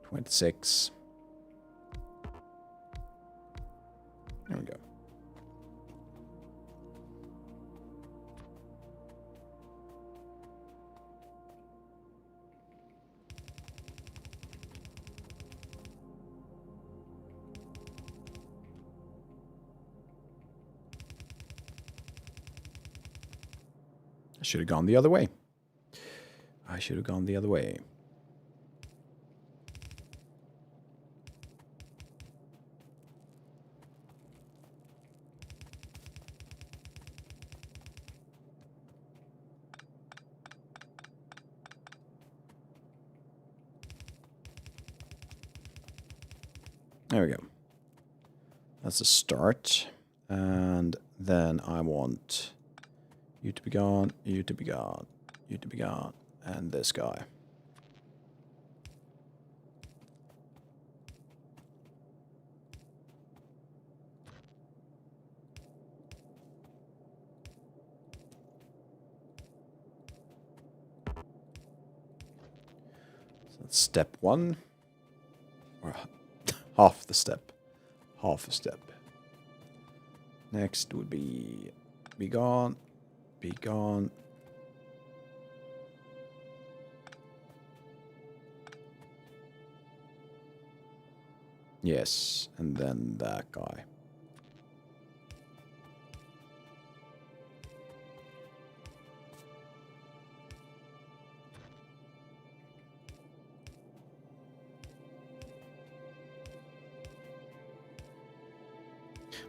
26. There we go. I should have gone the other way. I should have gone the other way. There we go. That's a start. And then I want you to be gone, you to be gone, you to be gone, and this guy. So that's step 1. Or half the step. Half a step. Next would be gone, be gone. Yes, and then that guy.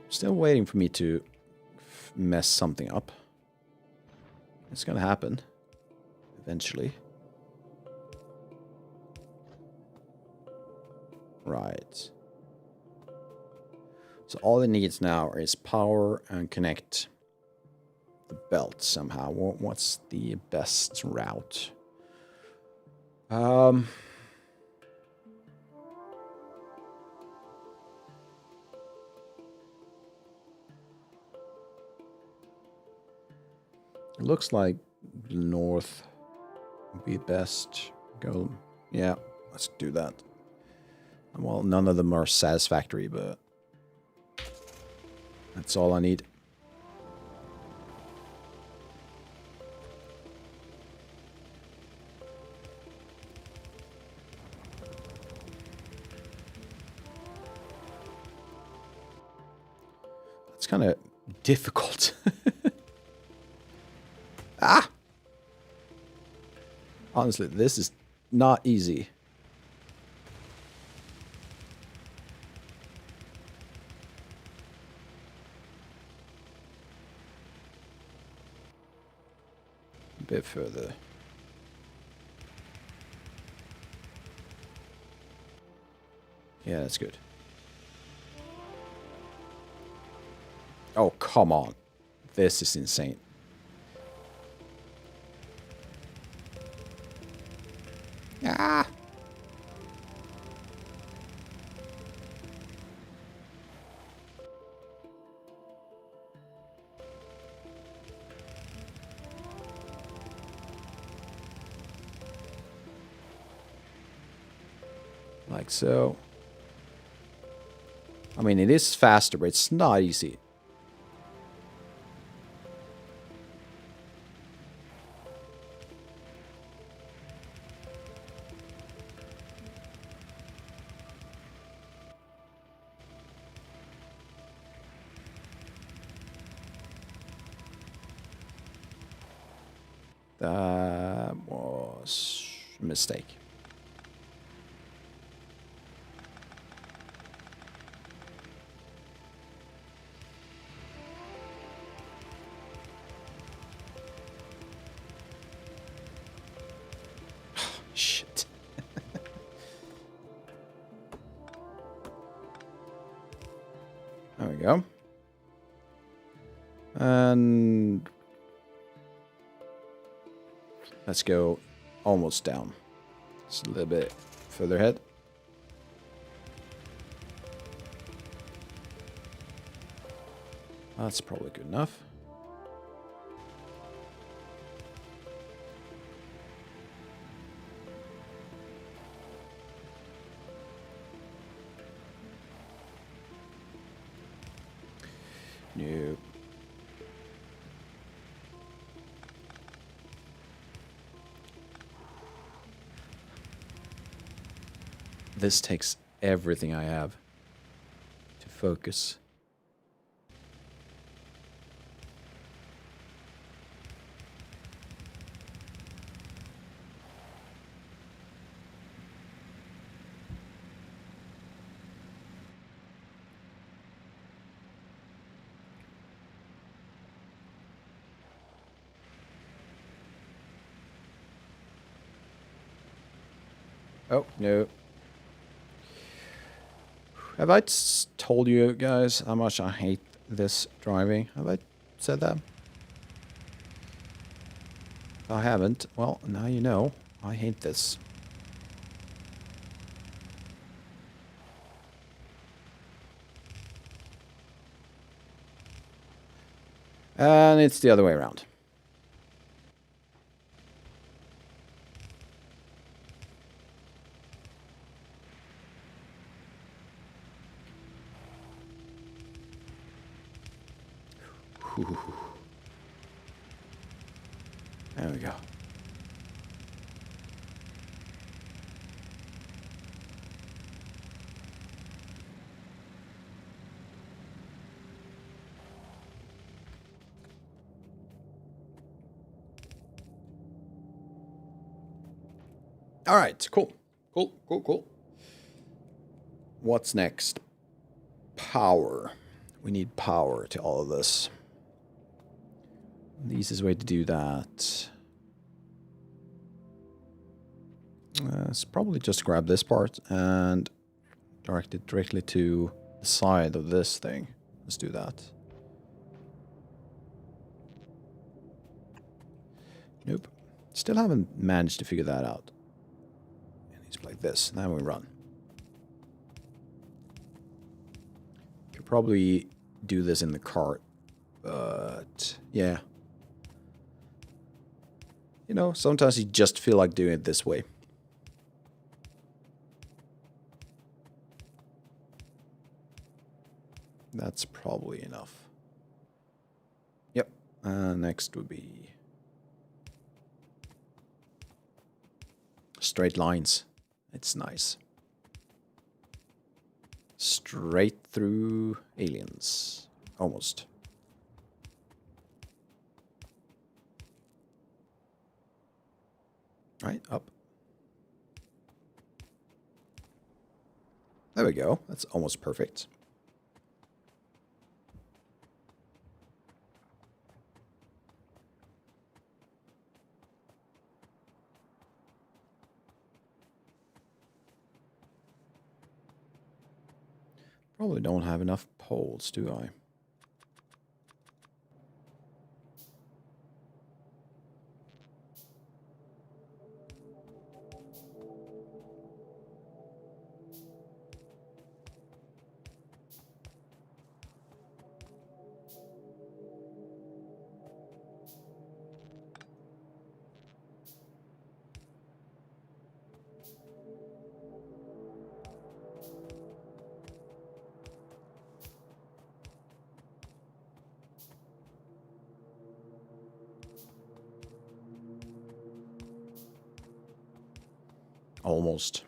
Still waiting for me to mess something up. It's gonna happen eventually. Right. So all it needs now is power and connect the belt somehow. What's the best route? It looks like north would be best. Go, yeah, let's do that. Well, none of them are satisfactory, but that's all I need. It's kind of difficult. Ah! Honestly, this is not easy. A bit further. Yeah, that's good. Oh, come on. This is insane. Ah! Like so. I mean, it is faster, but it's not easy. That was a mistake. Shit. There we go. And let's go almost down. Just a little bit further ahead. That's probably good enough. Nope. This takes everything I have to focus. Oh, no. Have I told you guys how much I hate this driving? Have I said that? If I haven't, well, now you know. I hate this. And it's the other way around. Whew. There we go. All right, cool. Cool. What's next? Power. We need power to all of this. The easiest way to do that is probably just grab this part and direct it directly to the side of this thing. Let's do that. Nope. Still haven't managed to figure that out. It needs to be like this. Now we run. Could probably do this in the cart, but yeah. You know, sometimes you just feel like doing it this way. That's probably enough. Yep. Next would be straight lines. It's nice. Straight through aliens. Almost. Right, up. There we go. That's almost perfect. Probably don't have enough poles, do I? Almost.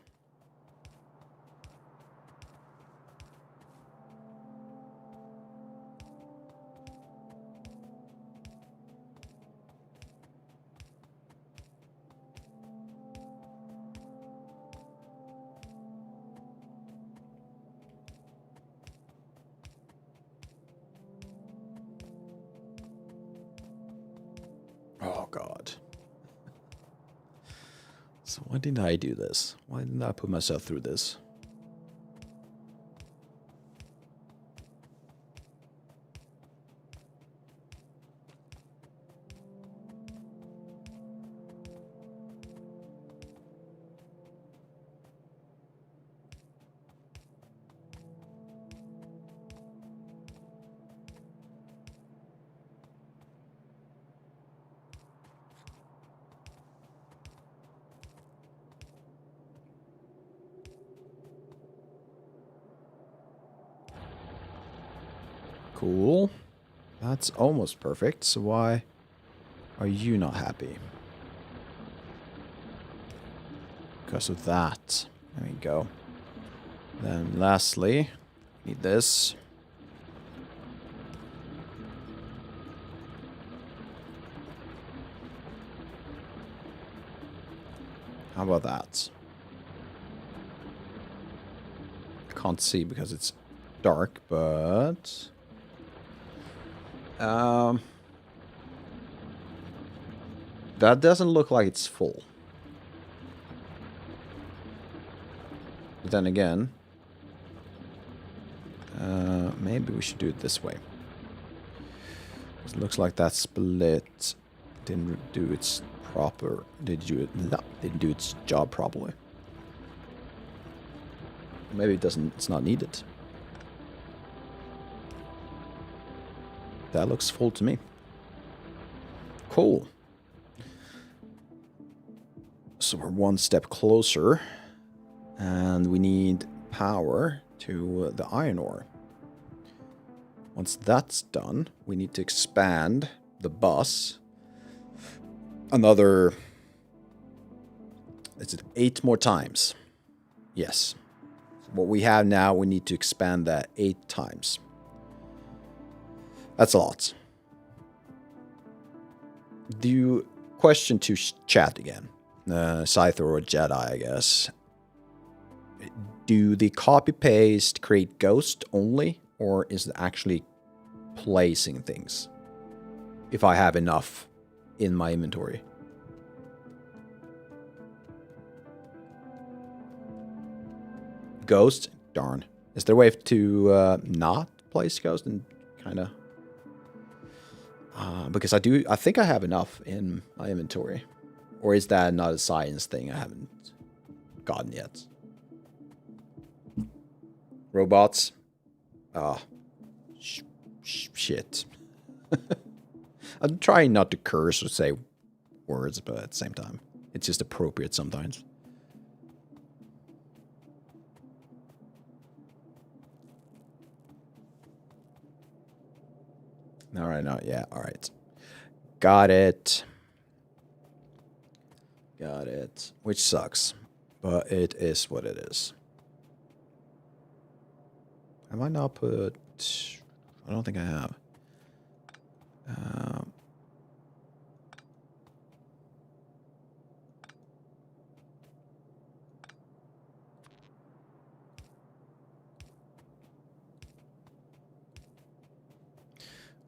Oh, God. So why didn't I do this? Why didn't I put myself through this? Cool. That's almost perfect. So why are you not happy? Because of that. There we go. Then lastly, need this. How about that? Can't see because it's dark, but that doesn't look like it's full. But then again, maybe we should do it this way. It looks like that split didn't do its proper. Didn't do its job properly. Maybe it doesn't. It's not needed. That looks full to me. Cool. So we're one step closer, and we need power to the iron ore. Once that's done, we need to expand the bus another, is it 8 more times? Yes. What we have now, we need to expand that 8 times. That's a lot. Do you question to chat again? Scyther or Jedi, I guess. Do the copy paste create ghost only, or is it actually placing things? If I have enough in my inventory. Ghost? Darn. Is there a way to not place ghost and kind of... because I think I have enough in my inventory. Or is that not a science thing I haven't gotten yet? Robots? Shit. I'm trying not to curse or say words, but at the same time, it's just appropriate sometimes. All right, no, yeah, all right. Got it. Got it. Which sucks, but it is what it is. Have I not put... I don't think I have.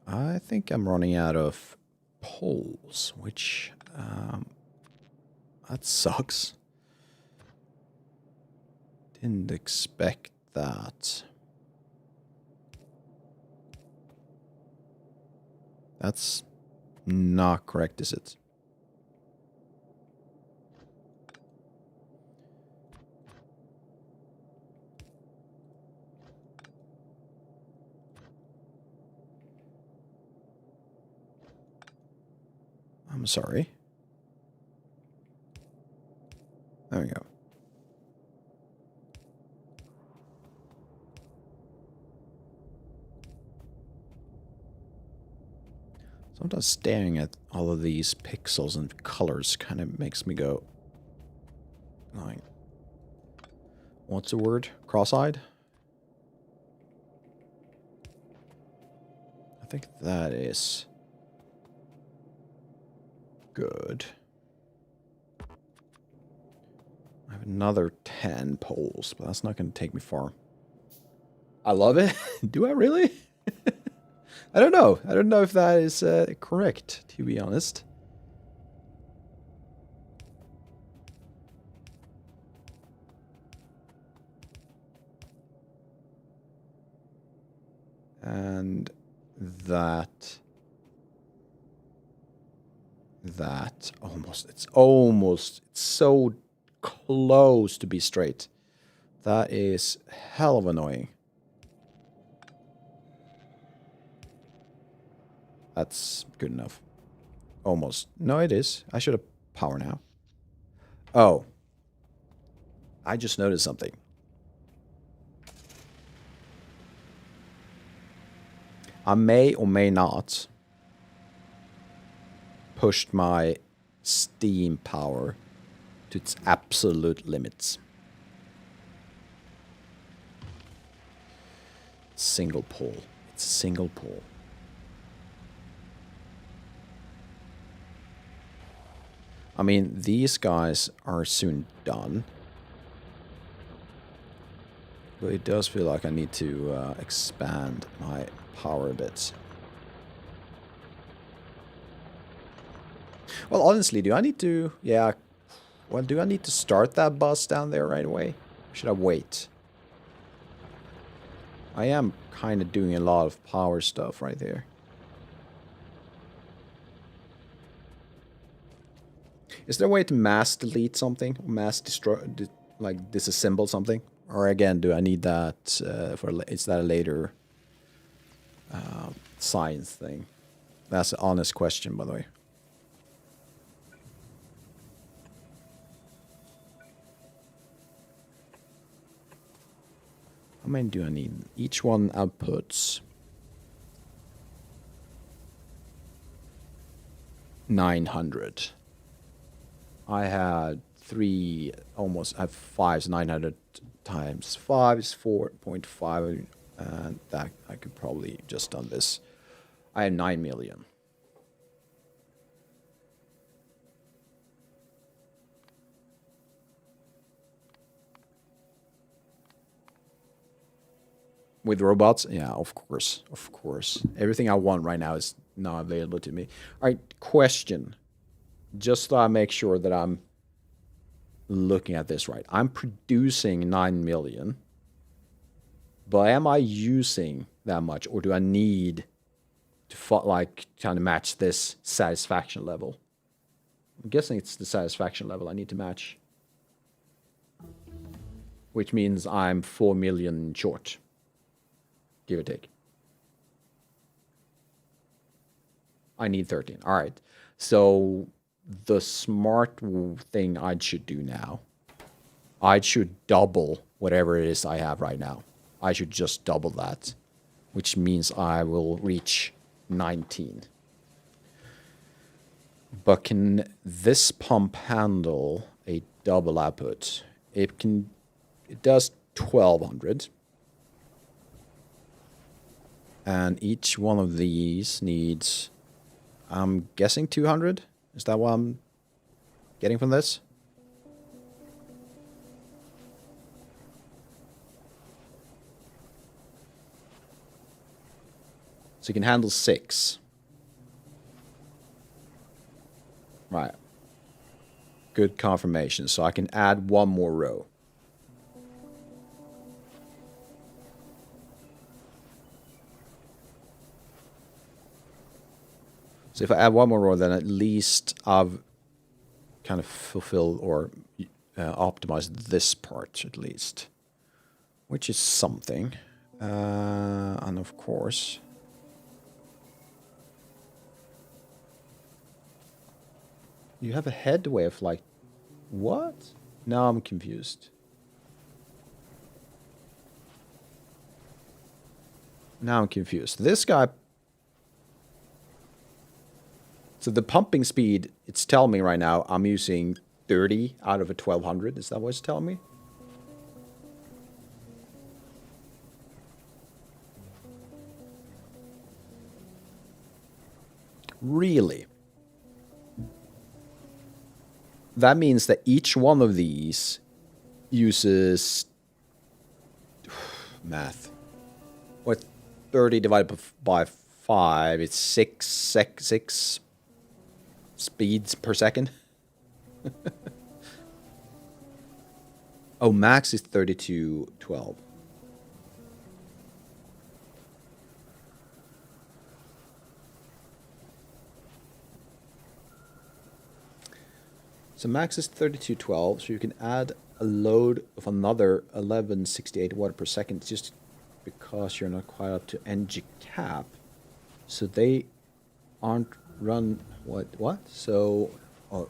I think I'm running out of poles, which... that sucks. Didn't expect that. That's not correct, is it? I'm sorry. There we go. Sometimes staring at all of these pixels and colors kind of makes me go, like, what's the word? Cross-eyed? I think that is good. I have another 10 poles, but that's not going to take me far. I love it. Do I really? I don't know. I don't know if that is correct, to be honest. And that almost, it's so close to be straight. That is hell of annoying. That's good enough. Almost. No, it is. I should have power now. Oh. I just noticed something. I may or may not push my steam power to its absolute limits. Single pull. It's a single pull. I mean, these guys are soon done. But it does feel like I need to expand my power a bit. Well, honestly, do I need to... Yeah. Well, do I need to start that bus down there right away? Or should I wait? I am kind of doing a lot of power stuff right there. Is there a way to mass delete something? Mass destroy... like disassemble something? Or again, do I need that for... Is that a later science thing? That's an honest question, by the way. How many do I need? Each one outputs 900. I had 3, almost, I have 5, so 900 times 5 is 4.5, and that I could probably just done this. I have 9 million. With robots? Yeah, of course. Of course. Everything I want right now is now available to me. All right, question. Just so I make sure that I'm looking at this right. I'm producing 9 million. But am I using that much? Or do I need to like kind of match this satisfaction level? I'm guessing it's the satisfaction level I need to match. Which means I'm 4 million short. Give or take. I need 13. All right. So the smart thing I should do now, I should double whatever it is I have right now. I should just double that, which means I will reach 19. But can this pump handle a double output? It does 1200. And each one of these needs, I'm guessing 200? Is that what I'm getting from this? So you can handle 6. Right. Good confirmation. So I can add 1 more row. So if I add 1 more row, then at least I've kind of fulfilled or optimized this part at least, which is something. And of course, you have a headway of like, what? Now I'm confused. This guy. So the pumping speed, it's telling me right now, I'm using 30 out of a 1200. Is that what it's telling me? Really? That means that each one of these uses math. What? 30 divided by 5, it's 6 speeds per second. Oh, max is 3212. So max is 3212, so you can add a load of another 1168 watt per second just because you're not quite up to NG cap. So they aren't run what? So let's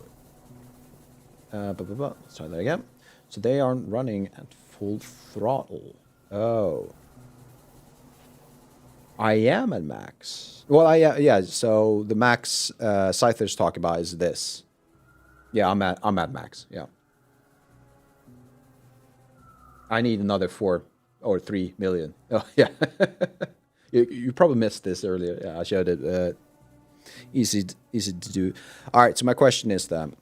try that again. So they aren't running at full throttle. Oh. I am at max. Well, yeah. So the max Scyther's talking about is this. Yeah, I'm at max. Yeah. I need another 4 or 3 million. Oh yeah. You probably missed this earlier. Yeah, I showed it. Easy to do. All right. So my question is then,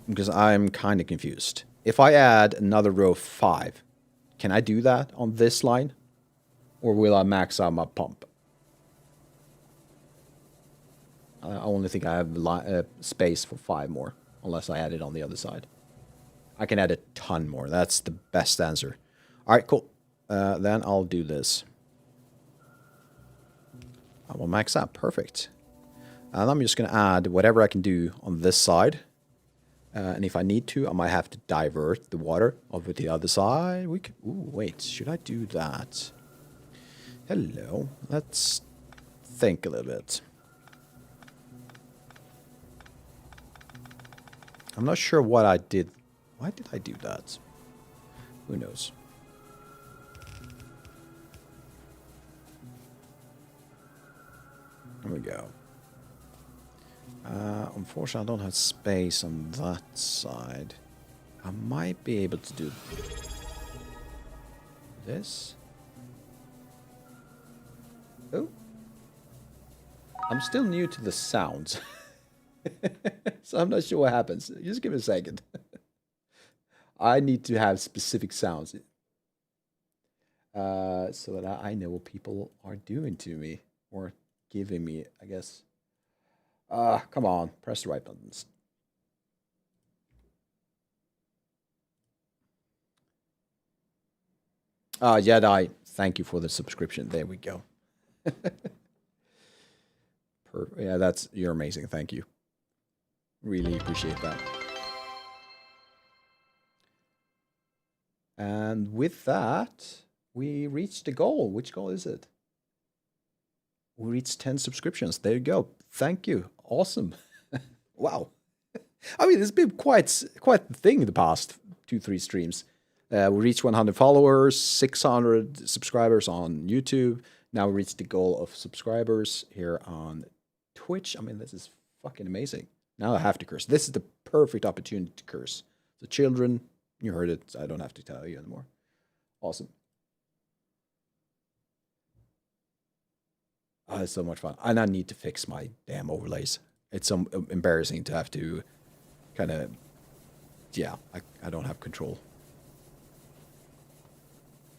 because I'm kind of confused. If I add another row 5, can I do that on this line, or will I max out my pump? I only think I have space for 5 more, unless I add it on the other side. I can add a ton more. That's the best answer. All right, cool. Then I'll do this. I will max out. Perfect. And I'm just going to add whatever I can do on this side. And if I need to, I might have to divert the water over to the other side. We could... Ooh, wait. Should I do that? Hello. Let's think a little bit. I'm not sure what I did. Why did I do that? Who knows? There we go. Unfortunately, I don't have space on that side. I might be able to do this. Oh. I'm still new to the sounds. So I'm not sure what happens. Just give me a second. I need to have specific sounds. So that I know what people are doing to me. Or giving me, I guess. Come on. Press the right buttons. Jedi, thank you for the subscription. There we go. Yeah, you're amazing. Thank you. Really appreciate that. And with that, we reached the goal. Which goal is it? We reached 10 subscriptions. There you go. Thank you. Awesome. Wow. I mean, it's been quite the thing in the past 2-3 streams. We reached 100 followers, 600 subscribers on YouTube. Now we reached the goal of subscribers here on Twitch. I mean, this is fucking amazing. Now I have to curse. This is the perfect opportunity to curse. So children, you heard it. I don't have to tell you anymore. Awesome. Oh, it's so much fun. And I need to fix my damn overlays. It's so embarrassing to have to kind of... Yeah, I don't have control.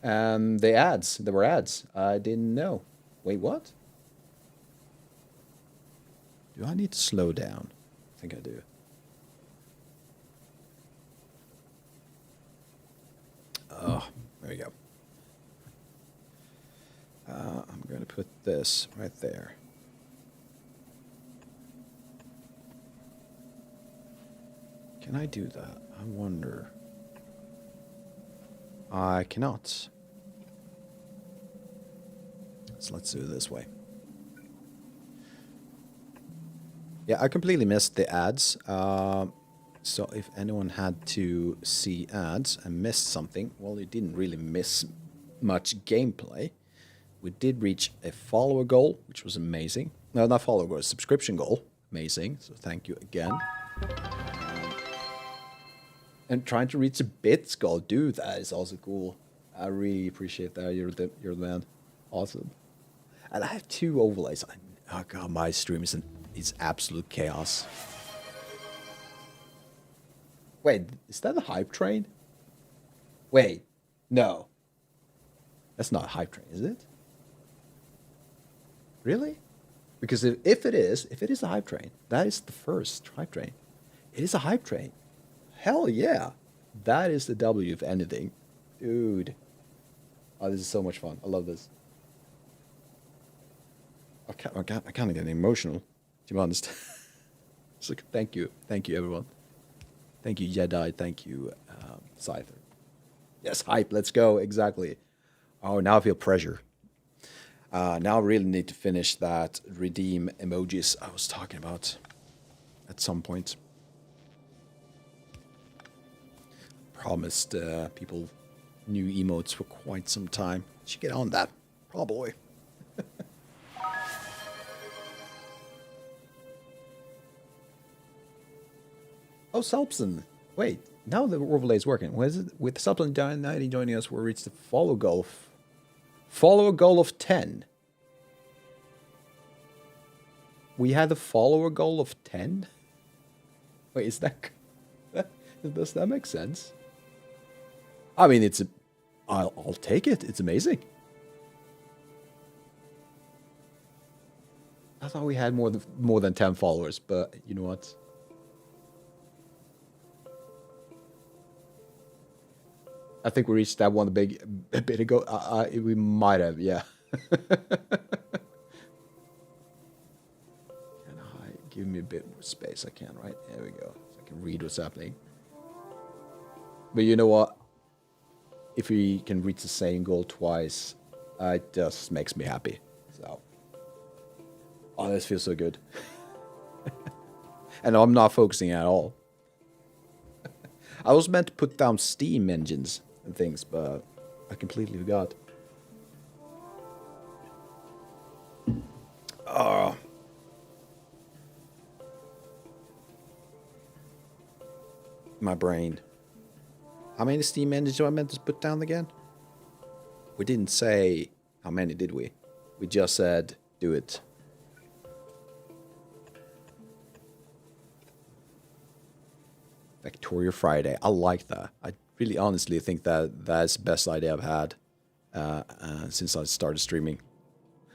And the ads. There were ads. I didn't know. Wait, what? Do I need to slow down? I think I do. Oh, there we go. I'm going to put this right there. Can I do that? I wonder. I cannot. So let's do it this way. Yeah, I completely missed the ads. So if anyone had to see ads and missed something, well, you didn't really miss much gameplay. We did reach a follower goal, which was amazing. No, not follower goal, a subscription goal. Amazing. So thank you again. And trying to reach a bits goal, dude, that is also cool. I really appreciate that. You're the man. Awesome. And I have 2 overlays. Oh god, my stream is absolute chaos. Wait, is that a hype train? Wait, no. That's not a hype train, is it? Really? Because if it is a hype train, that is the first hype train. It is a hype train. Hell yeah. That is the W if anything. Dude. Oh, this is so much fun. I love this. I kind of get emotional, to be honest. It's like, thank you. Thank you, everyone. Thank you, Jedi. Thank you, Scyther. Yes, hype. Let's go. Exactly. Oh, now I feel pressure. Now I really need to finish that redeem emojis I was talking about at some point. Promised people new emotes for quite some time. Should get on that. Probably. Oh, Salpson. Wait, now the overlay is working. What is it? With Salpson joining us, we'll reach the follow goal. Follow a goal of 10. We had a follower goal of 10? Wait, is that... Does that make sense? I mean, it's... I'll take it. It's amazing. I thought we had more than 10 followers, but you know what? I think we reached that one a bit ago. We might have, yeah. Give me a bit more space. I can, right? There we go. So I can read what's happening. But you know what? If we can reach the same goal twice, it just makes me happy. So, oh, this feels so good. And I'm not focusing at all. I was meant to put down steam engines and things, but I completely forgot. Oh. My brain. How many steam engines do I meant to put down again? We didn't say how many, did we? We just said, do it. Factorio Friday. I like that. I really honestly think that that's the best idea I've had since I started streaming.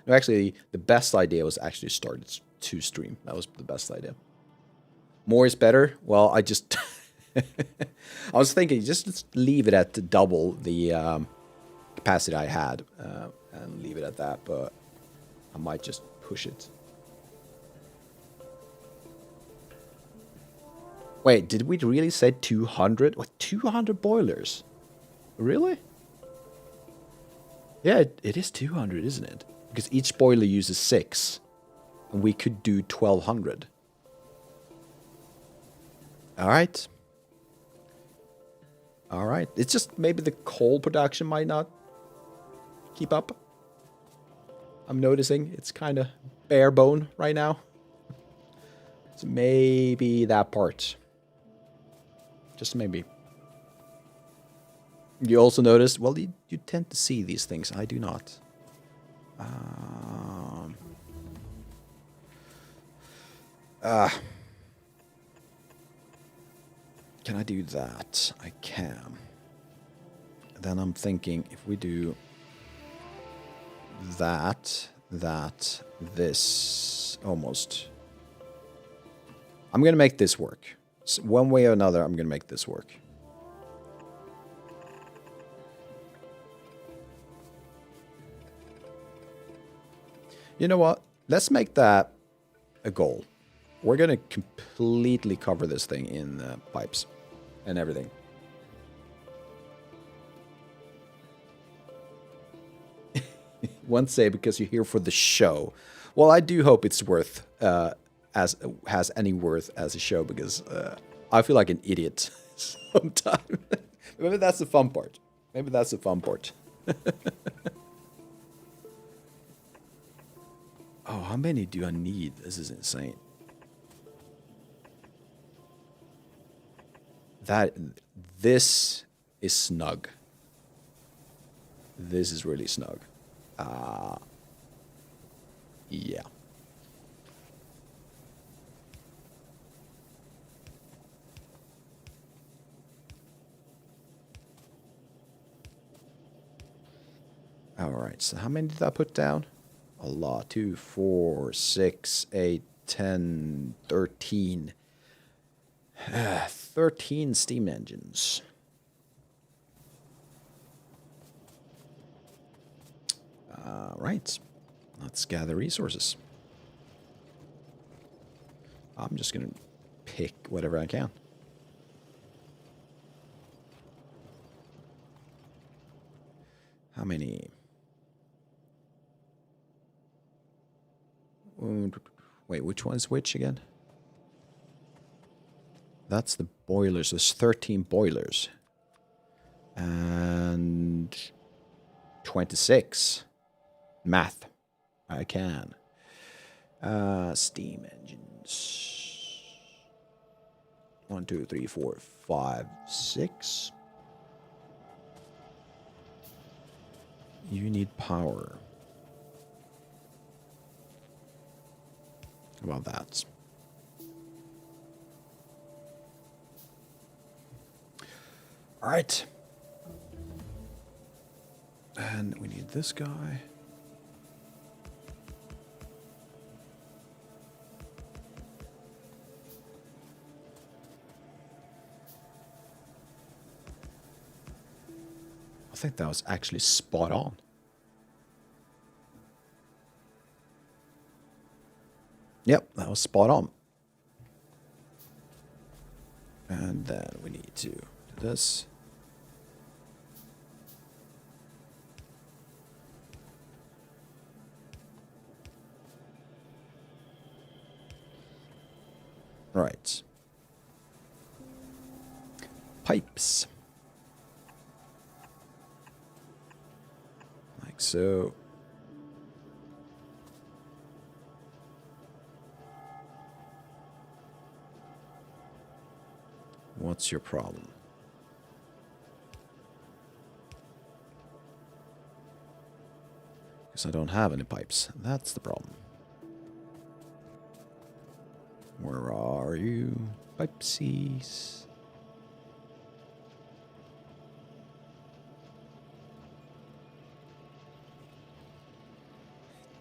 No, actually, the best idea was actually started to stream. That was the best idea. More is better. Well, I just... I was thinking, just leave it at double the capacity I had and leave it at that, but I might just push it. Wait, did we really say 200? What, 200 boilers? Really? Yeah, it is 200, isn't it? Because each boiler uses 6, and we could do 1200. All right. All right. It's just maybe the coal production might not keep up. I'm noticing it's kind of bare bone right now. So maybe that part. Just maybe. You also notice, well, you tend to see these things. I do not. Can I do that? I can. Then I'm thinking if we do that, this, almost. I'm going to make this work. So one way or another, I'm going to make this work. You know what? Let's make that a goal. We're going to completely cover this thing in pipes and everything. One say because you're here for the show. Well, I do hope it's worth, has any worth as a show, because I feel like an idiot sometimes. Maybe that's the fun part. Maybe that's the fun part. Oh, how many do I need? This is insane. This is snug. This is really snug. Yeah. All right, so how many did I put down? A lot. 2, 4, 6, 8, 10, 13. 13 steam engines. Right. Let's gather resources. I'm just going to pick whatever I can. How many? Wait, which one's which again? That's the boilers. There's 13 boilers. And 26. Math. I can. Steam engines. 1, 2, 3, 4, 5, 6. You need power. How about that? All right. And we need this guy. I think that was actually spot on. Yep, that was spot on. And then we need to do this. Right. Pipes. Like so. What's your problem? Because I don't have any pipes. That's the problem. Where are you? Pipesies.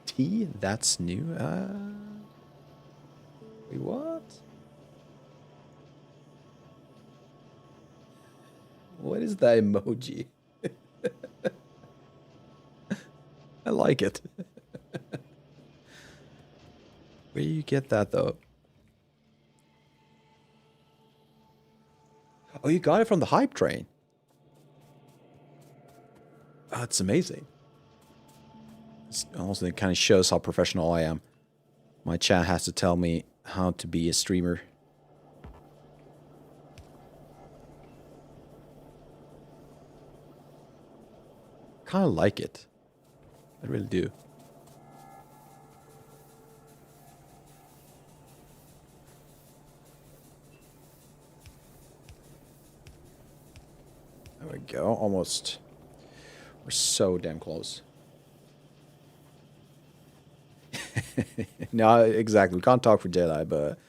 T? That's new? Wait, what? What is that emoji? I like it. Where do you get that, though? Oh, you got it from the hype train. Oh, that's amazing. Also, it kind of shows how professional I am. My chat has to tell me how to be a streamer. Kind of like it. I really do. There we go. Almost. We're so damn close. No, exactly. We can't talk for Jedi, but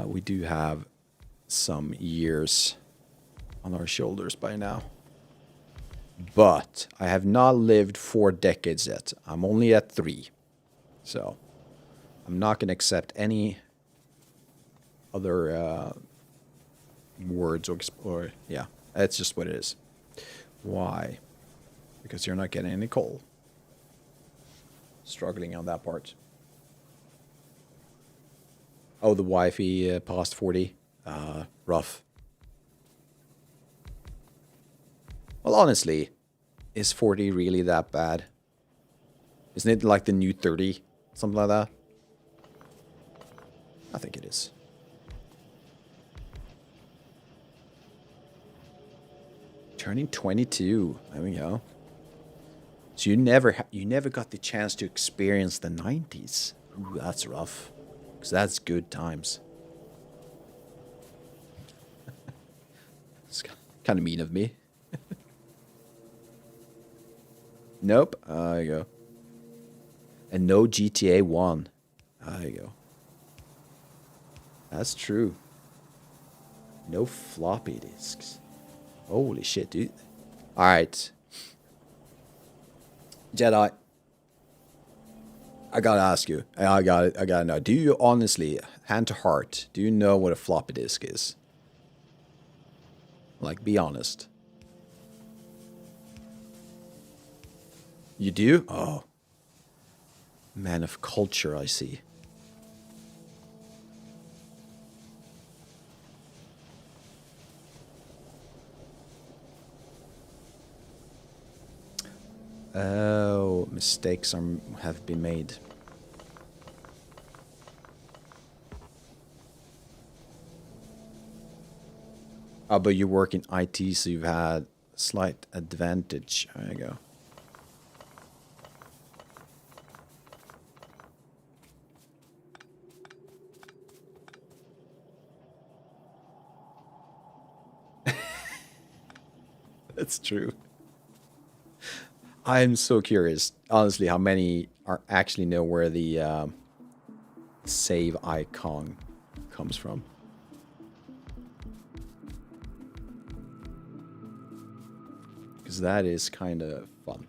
we do have some years on our shoulders by now. But I have not lived 4 decades yet. I'm only at 3. So I'm not going to accept any other words or yeah, that's just what it is. Why? Because you're not getting any coal. Struggling on that part. Oh, the Wi-Fi past 40. Rough. Well, honestly, is 40 really that bad? Isn't it like the new 30? Something like that? I think it is. Turning 22. There we go. So you never got the chance to experience the 90s. Ooh, that's rough. Because that's good times. It's kind of mean of me. Nope. There you go. And no GTA 1. There you go. That's true. No floppy disks. Holy shit, dude. Alright. Jedi. I gotta ask you. I gotta know. Do you honestly, hand to heart, do you know what a floppy disk is? Like, be honest. You do? Oh. Man of culture, I see. Oh, mistakes have been made. Oh, but you work in IT, so you've had slight advantage. There you go. That's true. I'm so curious, honestly, how many are actually know where the save icon comes from. Because that is kind of fun.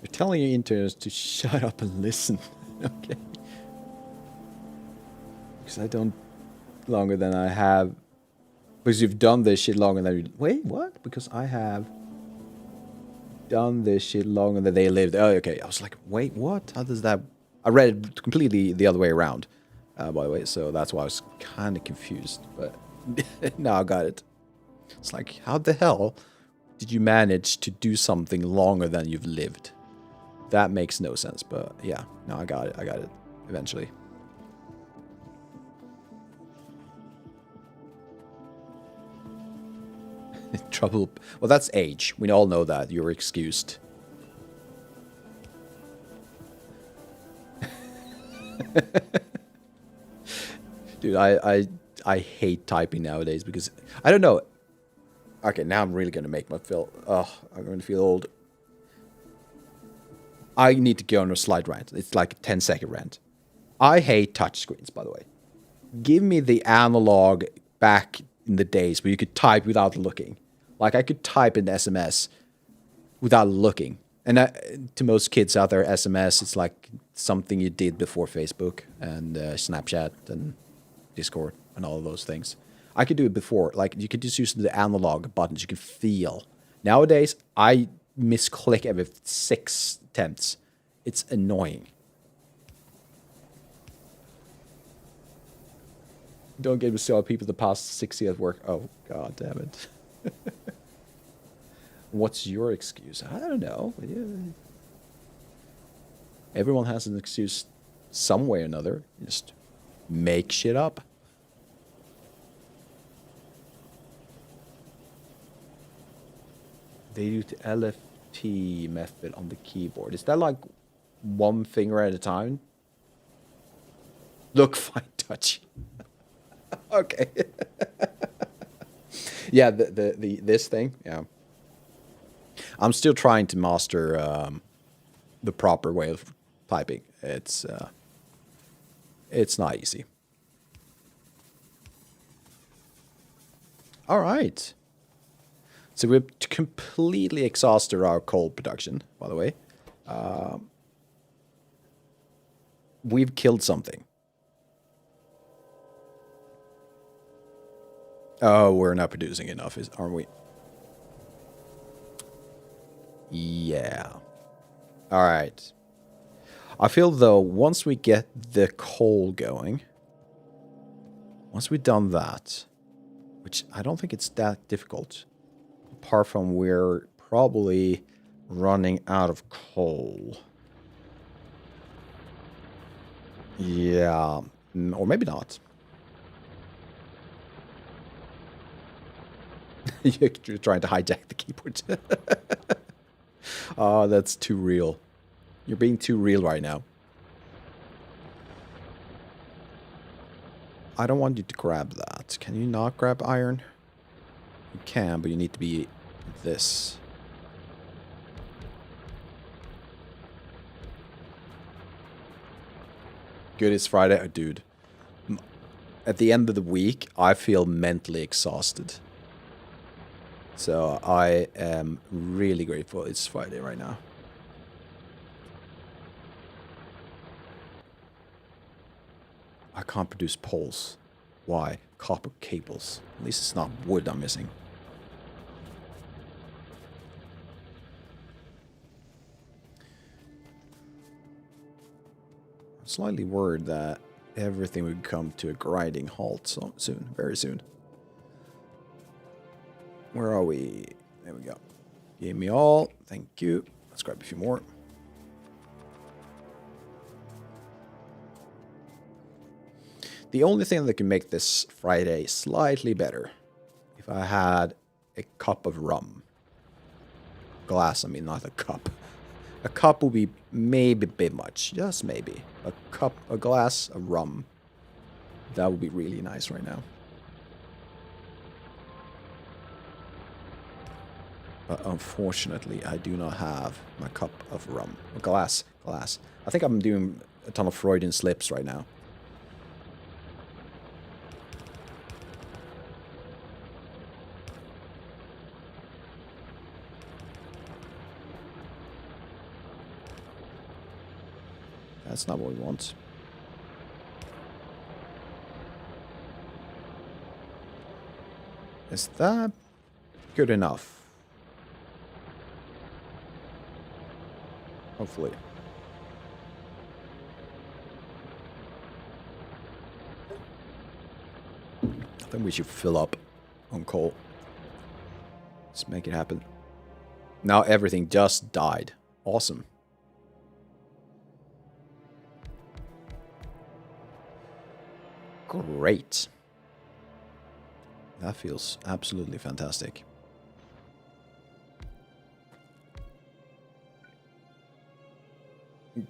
You're telling your interns to shut up and listen. Okay. Because I don't longer than I have. Because you've done this shit longer than you. Wait, what? Because I have done this shit longer than they lived. Oh, okay. I was like, wait, what? How does that? I read it completely the other way around, by the way. So that's why I was kind of confused. But now I got it. It's like, how the hell did you manage to do something longer than you've lived? That makes no sense. But yeah, no, I got it. I got it eventually. Trouble. Well, that's age. We all know that. You're excused. Dude, I hate typing nowadays because I don't know. Okay, now I'm really gonna make my feel. Oh, I'm gonna feel old. I need to go on a slight rant. It's like a 10-second rant. I hate touchscreens, by the way. Give me the analog back in the days where you could type without looking. Like I could type in SMS without looking. And to most kids out there, SMS it's like something you did before Facebook and Snapchat and Discord and all of those things. I could do it before. Like you could just use the analog buttons. You could feel. Nowadays, I misclick every 6 attempts. It's annoying. Don't get me started. People the past 6 years work. Oh god damn it. What's your excuse? I don't know. Yeah. Everyone has an excuse some way or another. Just make shit up. They do the LFT method on the keyboard. Is that like one finger at a time? Look, fine touch. Okay. Yeah, the this thing. Yeah. I'm still trying to master the proper way of typing. It's not easy. All right. So we've completely exhausted our coal production, by the way. We've killed something. Oh, we're not producing enough, aren't we? Yeah. All right. I feel, though, once we get the coal going, once we've done that, which I don't think it's that difficult, apart from we're probably running out of coal. Yeah. Or maybe not. You're trying to hijack the keyboard. Oh, that's too real. You're being too real right now. I don't want you to grab that. Can you not grab iron? You can, but you need to be this. Good, it's Friday. Oh, dude. At the end of the week, I feel mentally exhausted. So I am really grateful it's Friday right now. I can't produce poles. Why? Copper cables. At least it's not wood I'm missing. slightly worried that everything would come to a grinding halt so soon, very soon. Where are we? There we go. Give me all. Thank you. Let's grab a few more. The only thing that can make this Friday slightly better, if I had a cup of rum. Glass, I mean, not a cup. A cup would be maybe a bit much, just maybe. A glass of rum. That would be really nice right now. But unfortunately, I do not have my cup of rum. A glass. I think I'm doing a ton of Freudian slips right now. That's not what we want. Is that good enough? Hopefully. I think we should fill up on coal. Let's make it happen. Now everything just died. Awesome. Great. That feels absolutely fantastic.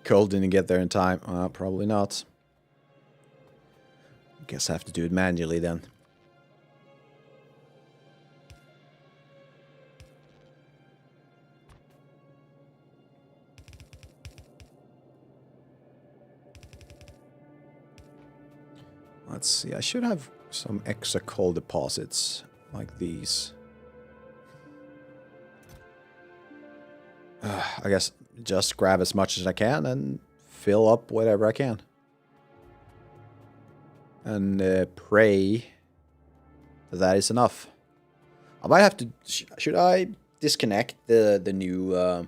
Coal didn't get there in time. Probably not. Guess I have to do it manually then. Let's see, I should have some extra coal deposits like these. I guess just grab as much as I can and fill up whatever I can. And pray that is enough. I might have to... should I disconnect the new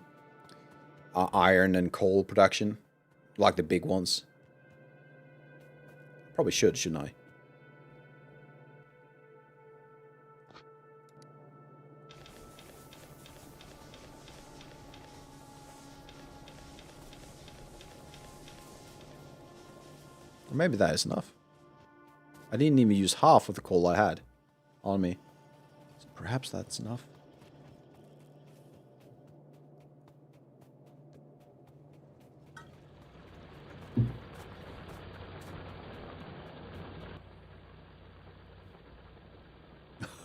iron and coal production? Like the big ones? Probably should, shouldn't I? Or maybe that is enough. I didn't even use half of the coal I had on me. So perhaps that's enough.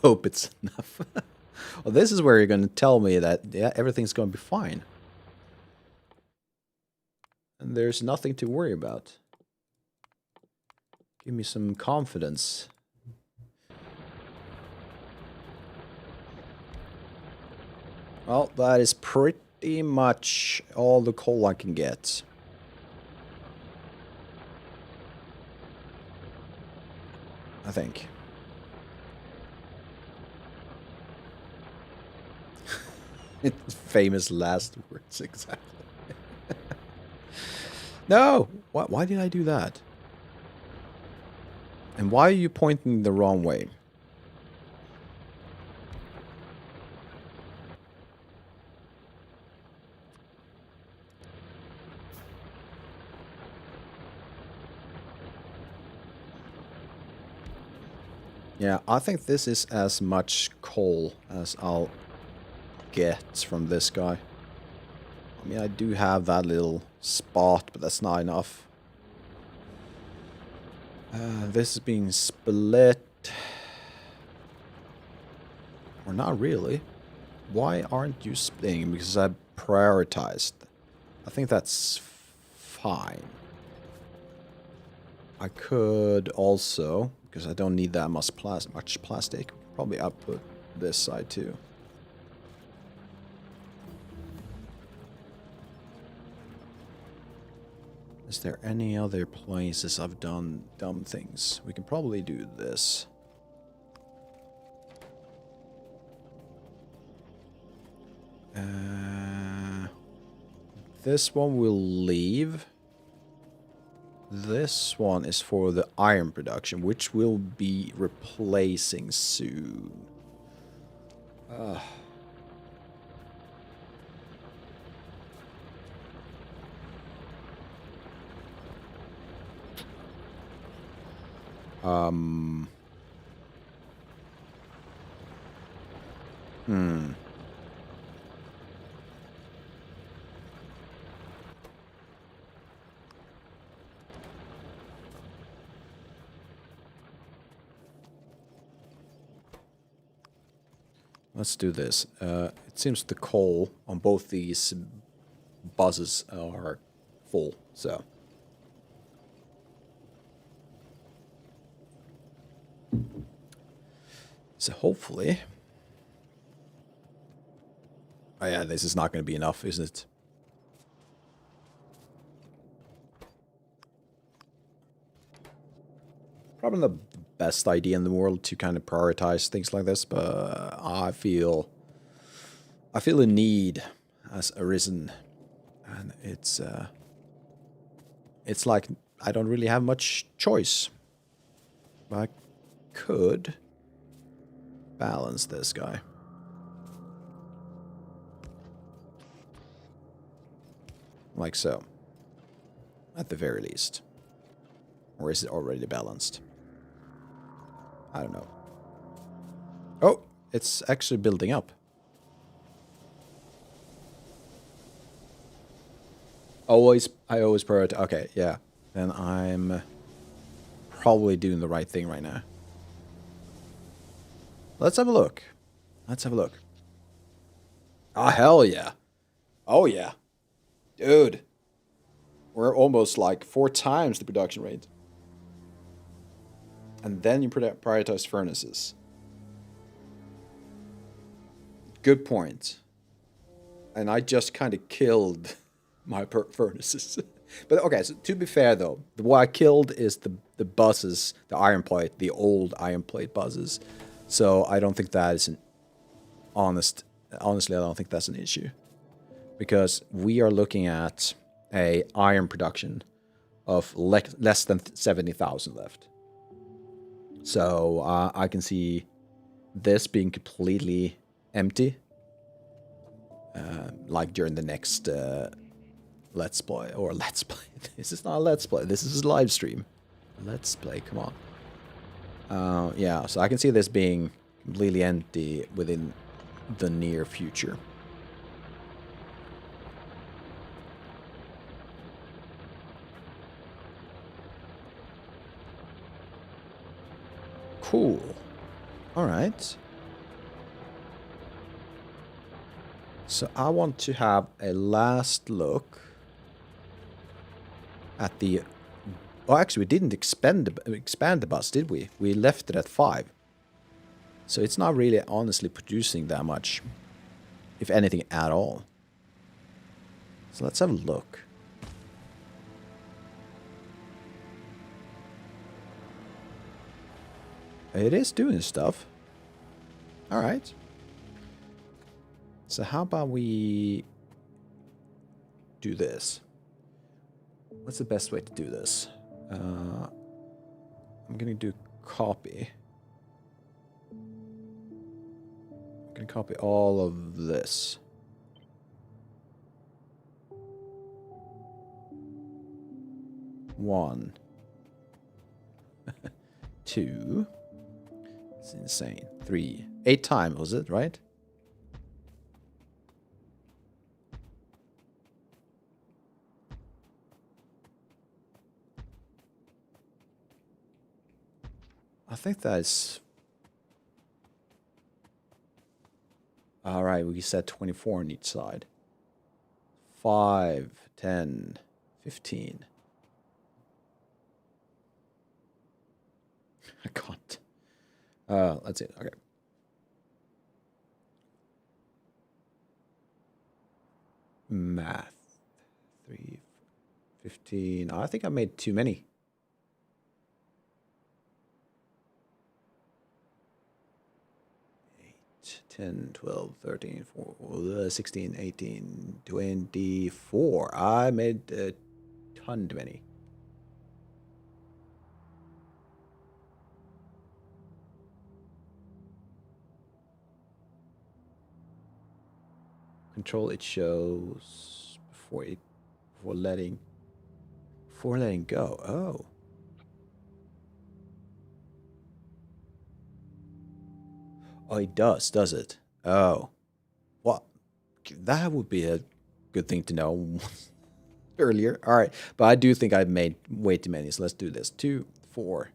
Hope it's enough. Well, this is where you're going to tell me that, yeah, everything's going to be fine. And there's nothing to worry about. Give me some confidence. Well, that is pretty much all the coal I can get. I think. Famous last words, exactly. No! Why did I do that? And why are you pointing the wrong way? Yeah, I think this is as much coal as I'll get from this guy. I mean, I do have that little spot, but that's not enough. This is being split. Or not really. Why aren't you splitting? Because I prioritized. I think that's fine. I could also, because I don't need that much plastic, probably output this side too. Is there any other places I've done dumb things? We can probably do this. This one will leave. this one is for the iron production, which will be replacing soon. Let's do this. It seems the coal on both these buses are full, so. So hopefully. Oh yeah, this is not going to be enough, is it? Probably not the best idea in the world to kind of prioritize things like this, but I feel a need has arisen, and it's like I don't really have much choice. I could balance this guy. Like so. At the very least. Or is it already balanced? I don't know. Oh, it's actually building up. I always prioritize. Okay, yeah. Then I'm probably doing the right thing right now. Let's have a look. Let's have a look. Oh, hell yeah. Oh, yeah. Dude. We're almost like 4 times the production rate. And then you prioritize furnaces. Good point. And I just kind of killed my furnaces. But okay, so to be fair though, what I killed is the buses, the iron plate, the old iron plate buses. So I don't think that is an honestly, I don't think that's an issue. Because we are looking at a iron production of less than 70,000 left. So I can see this being completely empty, like during the next Let's Play. This is not a Let's Play, this is a live stream. Let's Play, come on. Yeah, so I can see this being completely empty within the near future. Cool. Alright. So I want to have a last look at the... Oh, actually, we didn't expand the bus, did we? We left it at 5. So it's not really honestly producing that much, if anything at all. So let's have a look. It is doing stuff. Alright. So how about we do this? What's the best way to do this? I'm going to do copy. I'm going to copy all of this. One. 2. It's insane. 3. 8 times, was it, right? I think that's... Alright, we set 24 on each side. 5, 10, 15. I can't. Let's see. Okay. Math. 3, 15. I think I made too many. 10, 12, 13, 14, 16, 18, 24. I made a ton too many. control it shows before letting go. Oh. Oh, it does it? Oh. Well, that would be a good thing to know earlier. All right. But I do think I've made way too many, so let's do this. 2, 4,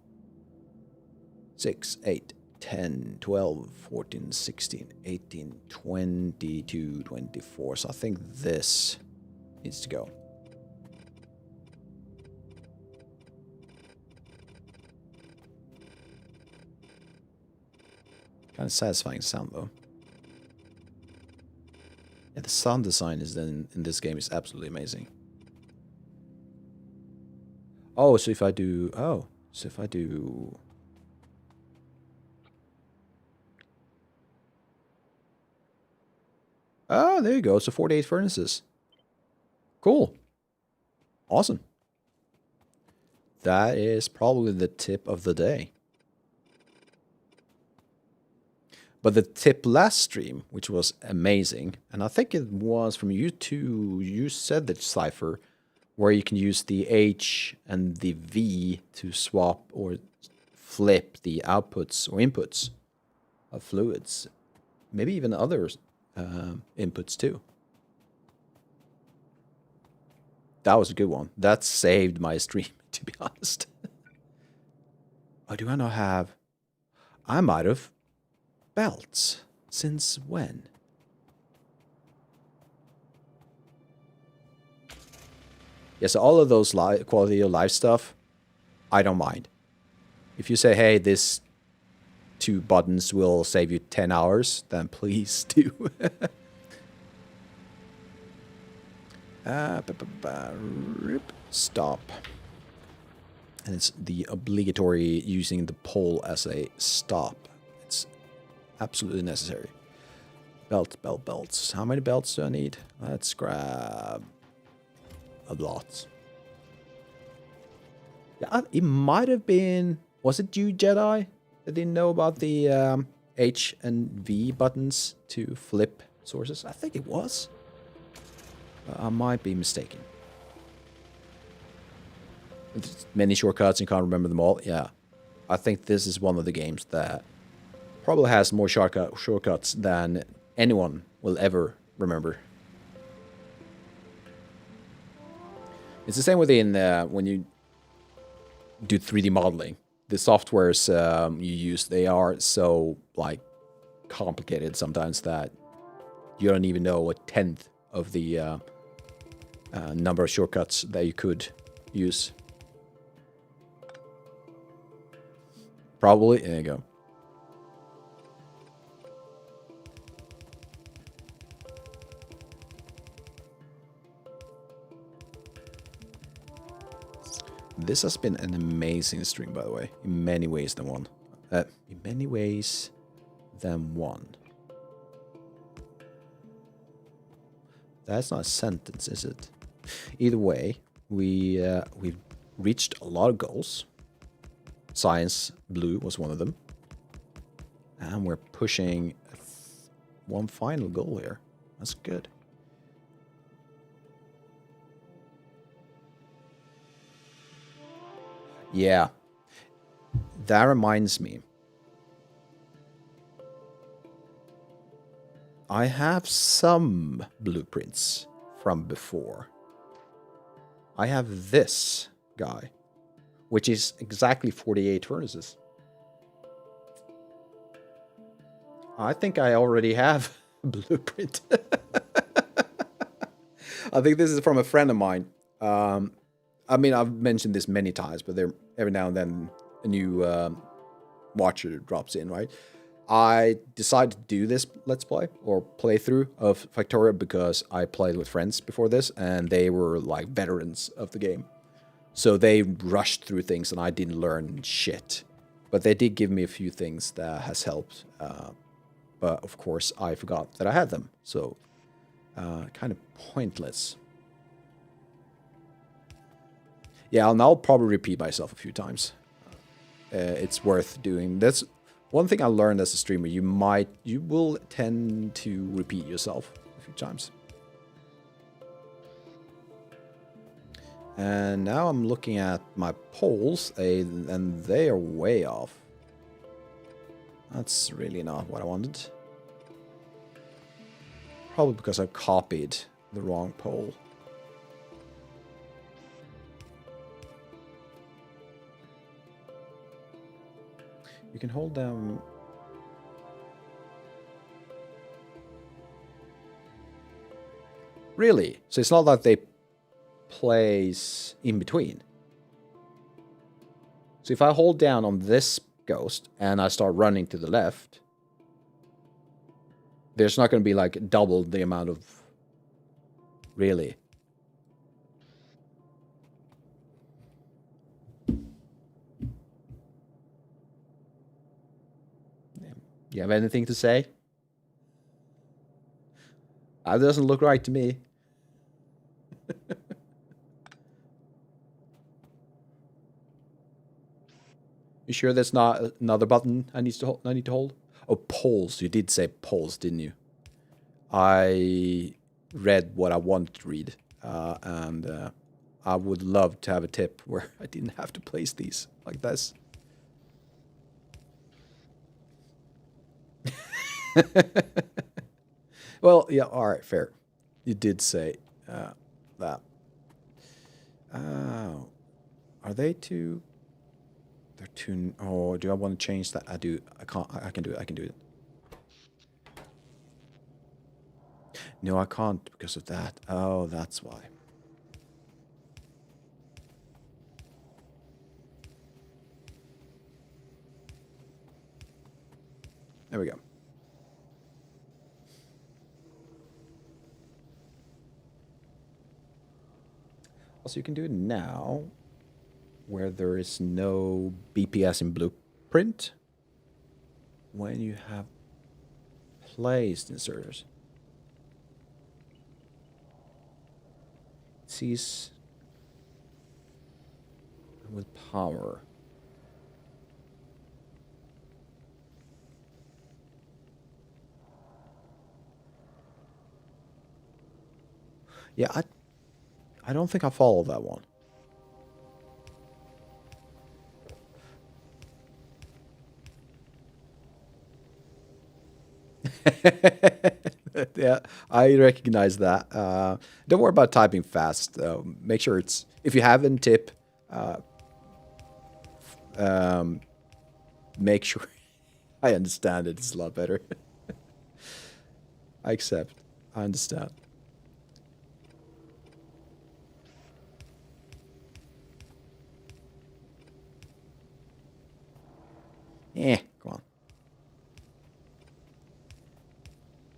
6, 8, 10, 12, 14, 16, 18, 22, 24. So I think this needs to go. Kind of satisfying sound though. Yeah, the sound design is then in this game is absolutely amazing. Oh, so if I do oh, there you go. So 48 furnaces. Cool. Awesome. That is probably the tip of the day. But the tip last stream, which was amazing, and I think it was from you too, you said that Cypher, where you can use the H and the V to swap or flip the outputs or inputs of fluids. Maybe even other inputs too. That was a good one. That saved my stream, to be honest. Oh, do I not have... I might have belts. Since when? Yes, all of those quality of life stuff, I don't mind. If you say, hey, this 2 buttons will save you 10 hours, then please do. Stop. And it's the obligatory using the pole as a stop. It's absolutely necessary. Belts. How many belts do I need? Let's grab a lot. Yeah, it might have been... Was it you, Jedi, that didn't know about the H and V buttons to flip sources? I think it was. I might be mistaken. There's many shortcuts, you can't remember them all. Yeah. I think this is one of the games that probably has more shortcuts than anyone will ever remember. It's the same within when you do 3D modeling. The softwares you use, they are so like complicated sometimes that you don't even know a tenth of the number of shortcuts that you could use. Probably, there you go. This has been an amazing stream, by the way, in many ways than one. That's not a sentence, is it? Either way, we've reached a lot of goals. Science Blue was one of them. And we're pushing one final goal here. That's good. Yeah. That reminds me. I have some blueprints from before. I have this guy, which is exactly 48 furnaces. I think I already have a blueprint. I think this is from a friend of mine. I mean, I've mentioned this many times, but there every now and then a new watcher drops in, right? I decided to do this Let's Play or playthrough of Factorio because I played with friends before this, and they were like veterans of the game. So they rushed through things, and I didn't learn shit. But they did give me a few things that has helped. But of course, I forgot that I had them. So kind of pointless. Yeah, I'll probably repeat myself a few times. It's worth doing. That's one thing I learned as a streamer. You will tend to repeat yourself a a few times. And now I'm looking at my poles, and they are way off. That's really not what I wanted. Probably because I copied the wrong pole. You can hold them. Really? So it's not that they place in between. So if I hold down on this ghost and I start running to the left, there's not going to be like double the amount of... Really? You have anything to say? That doesn't look right to me. You sure there's not another button I need to hold? Oh, polls. You did say polls, didn't you? I read what I wanted to read, and I would love to have a tip where I didn't have to place these like this. Well, yeah, all right, fair. You did say that. Oh, are they too? They're too. Oh, do I want to change that? I do. I can't. I can do it. I can do it. No, I can't because of that. Oh, that's why. There we go. Also, you can do it now where there is no BPS in Blueprint when you have placed inserters. It sees with power. Yeah, I don't think I followed that one. Yeah, I recognize that. Don't worry about typing fast. Make sure it's... If you have a tip, make sure... I understand it. It's a lot better. I accept. I understand. Come on.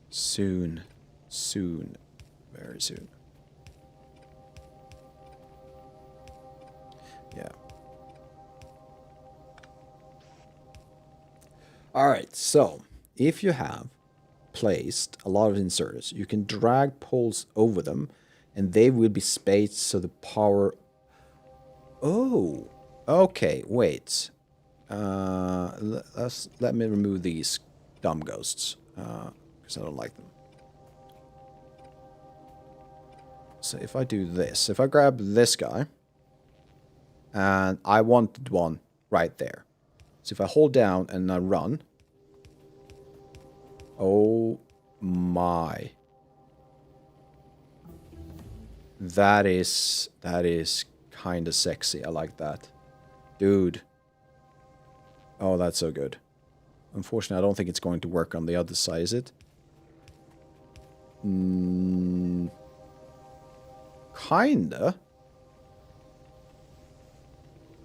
Soon. Soon. Very soon. Yeah. Alright, so if you have placed a lot of inserters, you can drag poles over them and they will be spaced so the power... Oh, okay, wait. Let me remove these dumb ghosts because I don't like them. So if I do this, if I grab this guy, and I wanted one right there. So if I hold down and I run, oh my. That is kind of sexy. I like that. Dude. Oh, that's so good. Unfortunately, I don't think it's going to work on the other side, is it? Kinda.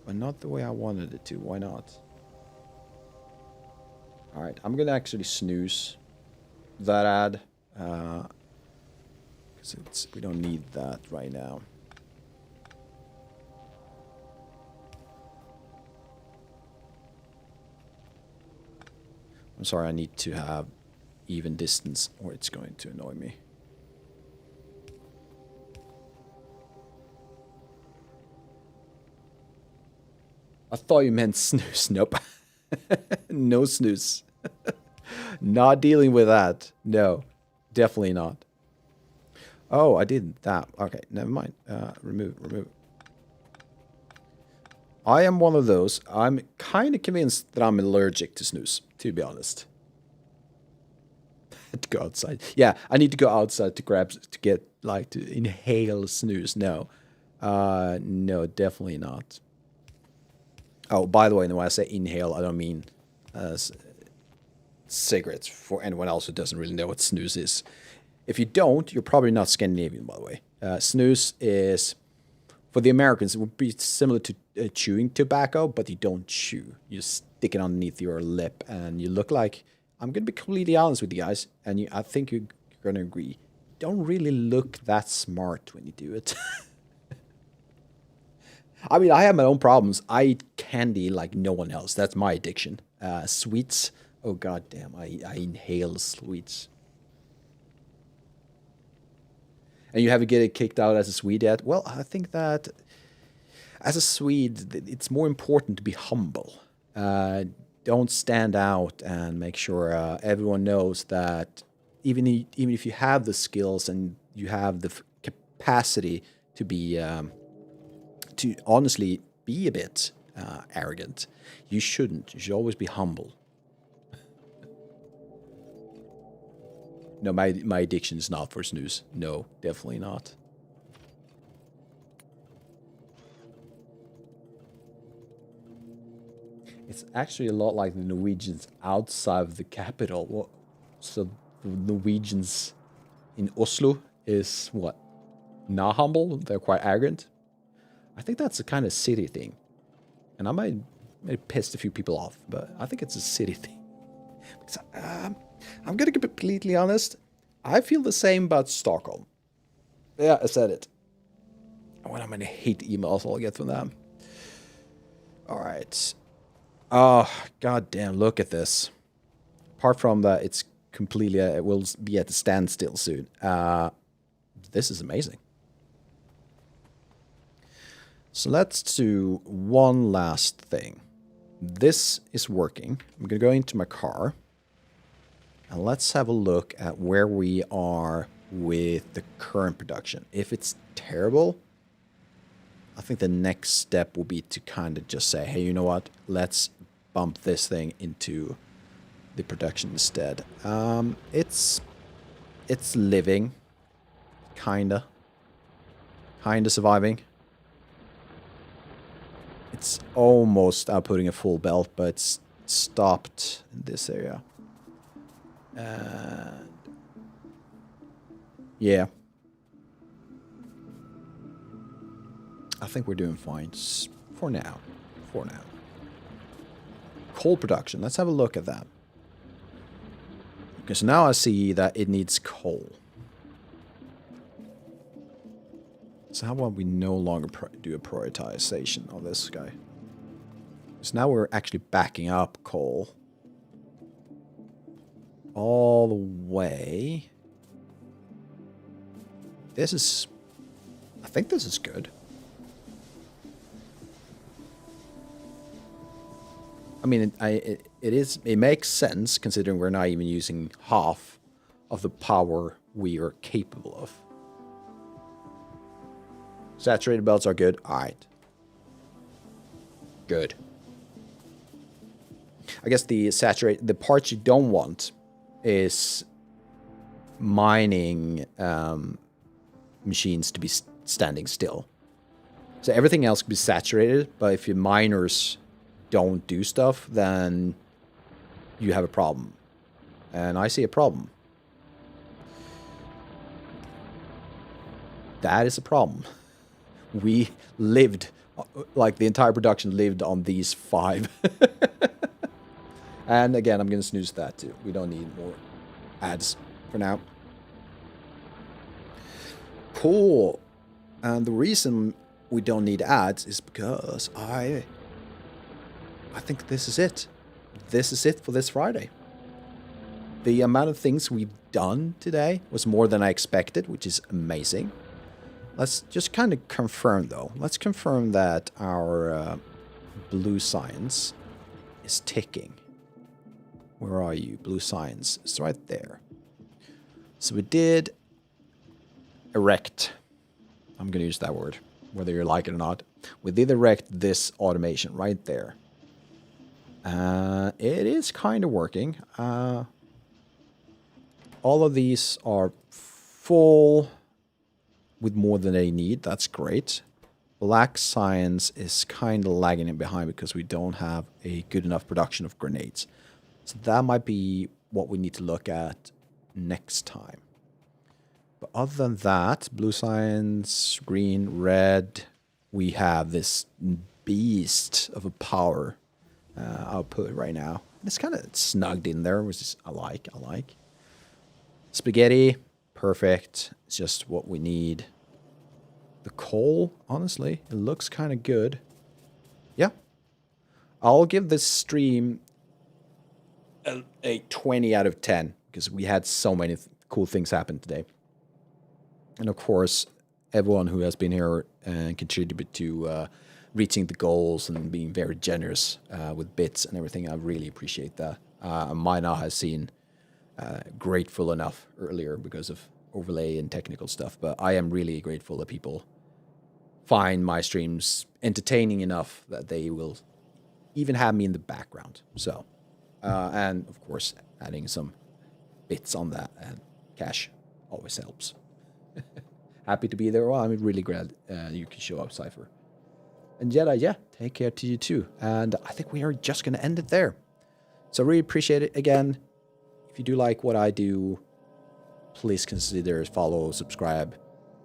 But not the way I wanted it to. Why not? Alright, I'm gonna actually snooze that ad. Because we don't need that right now. I'm sorry, I need to have even distance or it's going to annoy me. I thought you meant snooze. Nope. No snooze. Not dealing with that. No, definitely not. Oh, I did that. Okay, never mind. Remove, remove. I am one of those. I'm kind of convinced that I'm allergic to snooze, to be honest. To go outside. Yeah, I need to go outside to grab, to get, like, to inhale snooze. No. No, definitely not. Oh, by the way, when I say inhale, I don't mean cigarettes, for anyone else who doesn't really know what snooze is. If you don't, you're probably not Scandinavian, by the way. Snooze is, for the Americans, it would be similar to chewing tobacco, but you don't chew. You stick it underneath your lip, and you look like, I'm going to be completely honest with you guys, and I think you're going to agree, you don't really look that smart when you do it. I mean, I have my own problems. I eat candy like no one else. That's my addiction. Sweets, oh god damn, I inhale sweets. And you haven't get kicked out as a Swede yet? Well, I think that as a Swede, it's more important to be humble. Don't stand out, and make sure everyone knows that even if you have the skills and you have the capacity to be to honestly be a bit arrogant, you shouldn't. You should always be humble. No, my addiction is not for snooze. No, definitely not. It's actually a lot like the Norwegians outside of the capital. So the Norwegians in Oslo is what? Not humble. They're quite arrogant. I think that's a kind of city thing. And I might pissed a few people off, but I think it's a city thing. Because, I'm going to be completely honest. I feel the same about Stockholm. Yeah, I said it. What I'm going to hate emails I'll get from them. All right. Oh, god damn, look at this. Apart from that, it's completely, it will be at a standstill soon. This is amazing. So let's do one last thing. This is working. I'm going to go into my car. And let's have a look at where we are with the current production. If it's terrible, I think the next step will be to kind of just say, hey, you know what? Let's bump this thing into the production instead. It's living, kinda surviving. It's almost outputting a full belt, but it's stopped in this area. And yeah, I think we're doing fine for now. For now. Coal production. Let's have a look at that. Okay, so now I see that it needs coal. So how about we no longer do a prioritization of this guy? So now we're actually backing up coal all the way. This is, I think this is good. I mean, it makes sense considering we're not even using half of the power we are capable of. Saturated belts are good. All right. Good. I guess the parts you don't want is mining machines to be standing still. So everything else can be saturated, but if your miners don't do stuff, then you have a problem. And I see a problem. That is a problem. We lived, like the entire production lived on these 5. And again, I'm going to snooze that too. We don't need more ads for now. Cool. And the reason we don't need ads is because I think this is it. This is it for this Friday. The amount of things we've done today was more than I expected, which is amazing. Let's just kind of confirm, though. Let's confirm that our blue science is ticking. Where are you? Blue science. It's right there. So we did erect. I'm going to use that word, whether you like it or not. We did erect this automation right there. It is kind of working. All of these are full with more than they need. That's great. Black Science is kind of lagging in behind because we don't have a good enough production of grenades. So that might be what we need to look at next time. But other than that, Blue Science, green, red, we have this beast of a power output right now. It's kind of snugged in there, which is I like. Spaghetti, perfect. It's just what we need. The coal, honestly, it looks kind of good. Yeah. I'll give this stream a 20 out of 10 because we had so many cool things happen today. And of course, everyone who has been here and contributed to reaching the goals and being very generous with bits and everything, I really appreciate that. Might not have seen grateful enough earlier because of overlay and technical stuff, but I am really grateful that people find my streams entertaining enough that they will even have me in the background. So, and of course, adding some bits on that and cash always helps. Happy to be there. Well, I'm really glad you can show up, Cypher. And Jedi, yeah, take care to you too. And I think we are just going to end it there. So really appreciate it again. If you do like what I do, please consider follow, subscribe.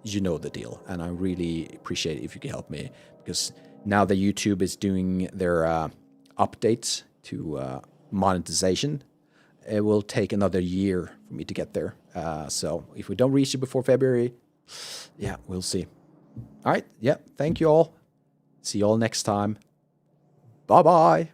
You know the deal. And I really appreciate it if you can help me. Because now that YouTube is doing their updates to monetization, it will take another year for me to get there. So if we don't reach it before February, yeah, we'll see. All right. Yeah. Thank you all. See you all next time. Bye-bye.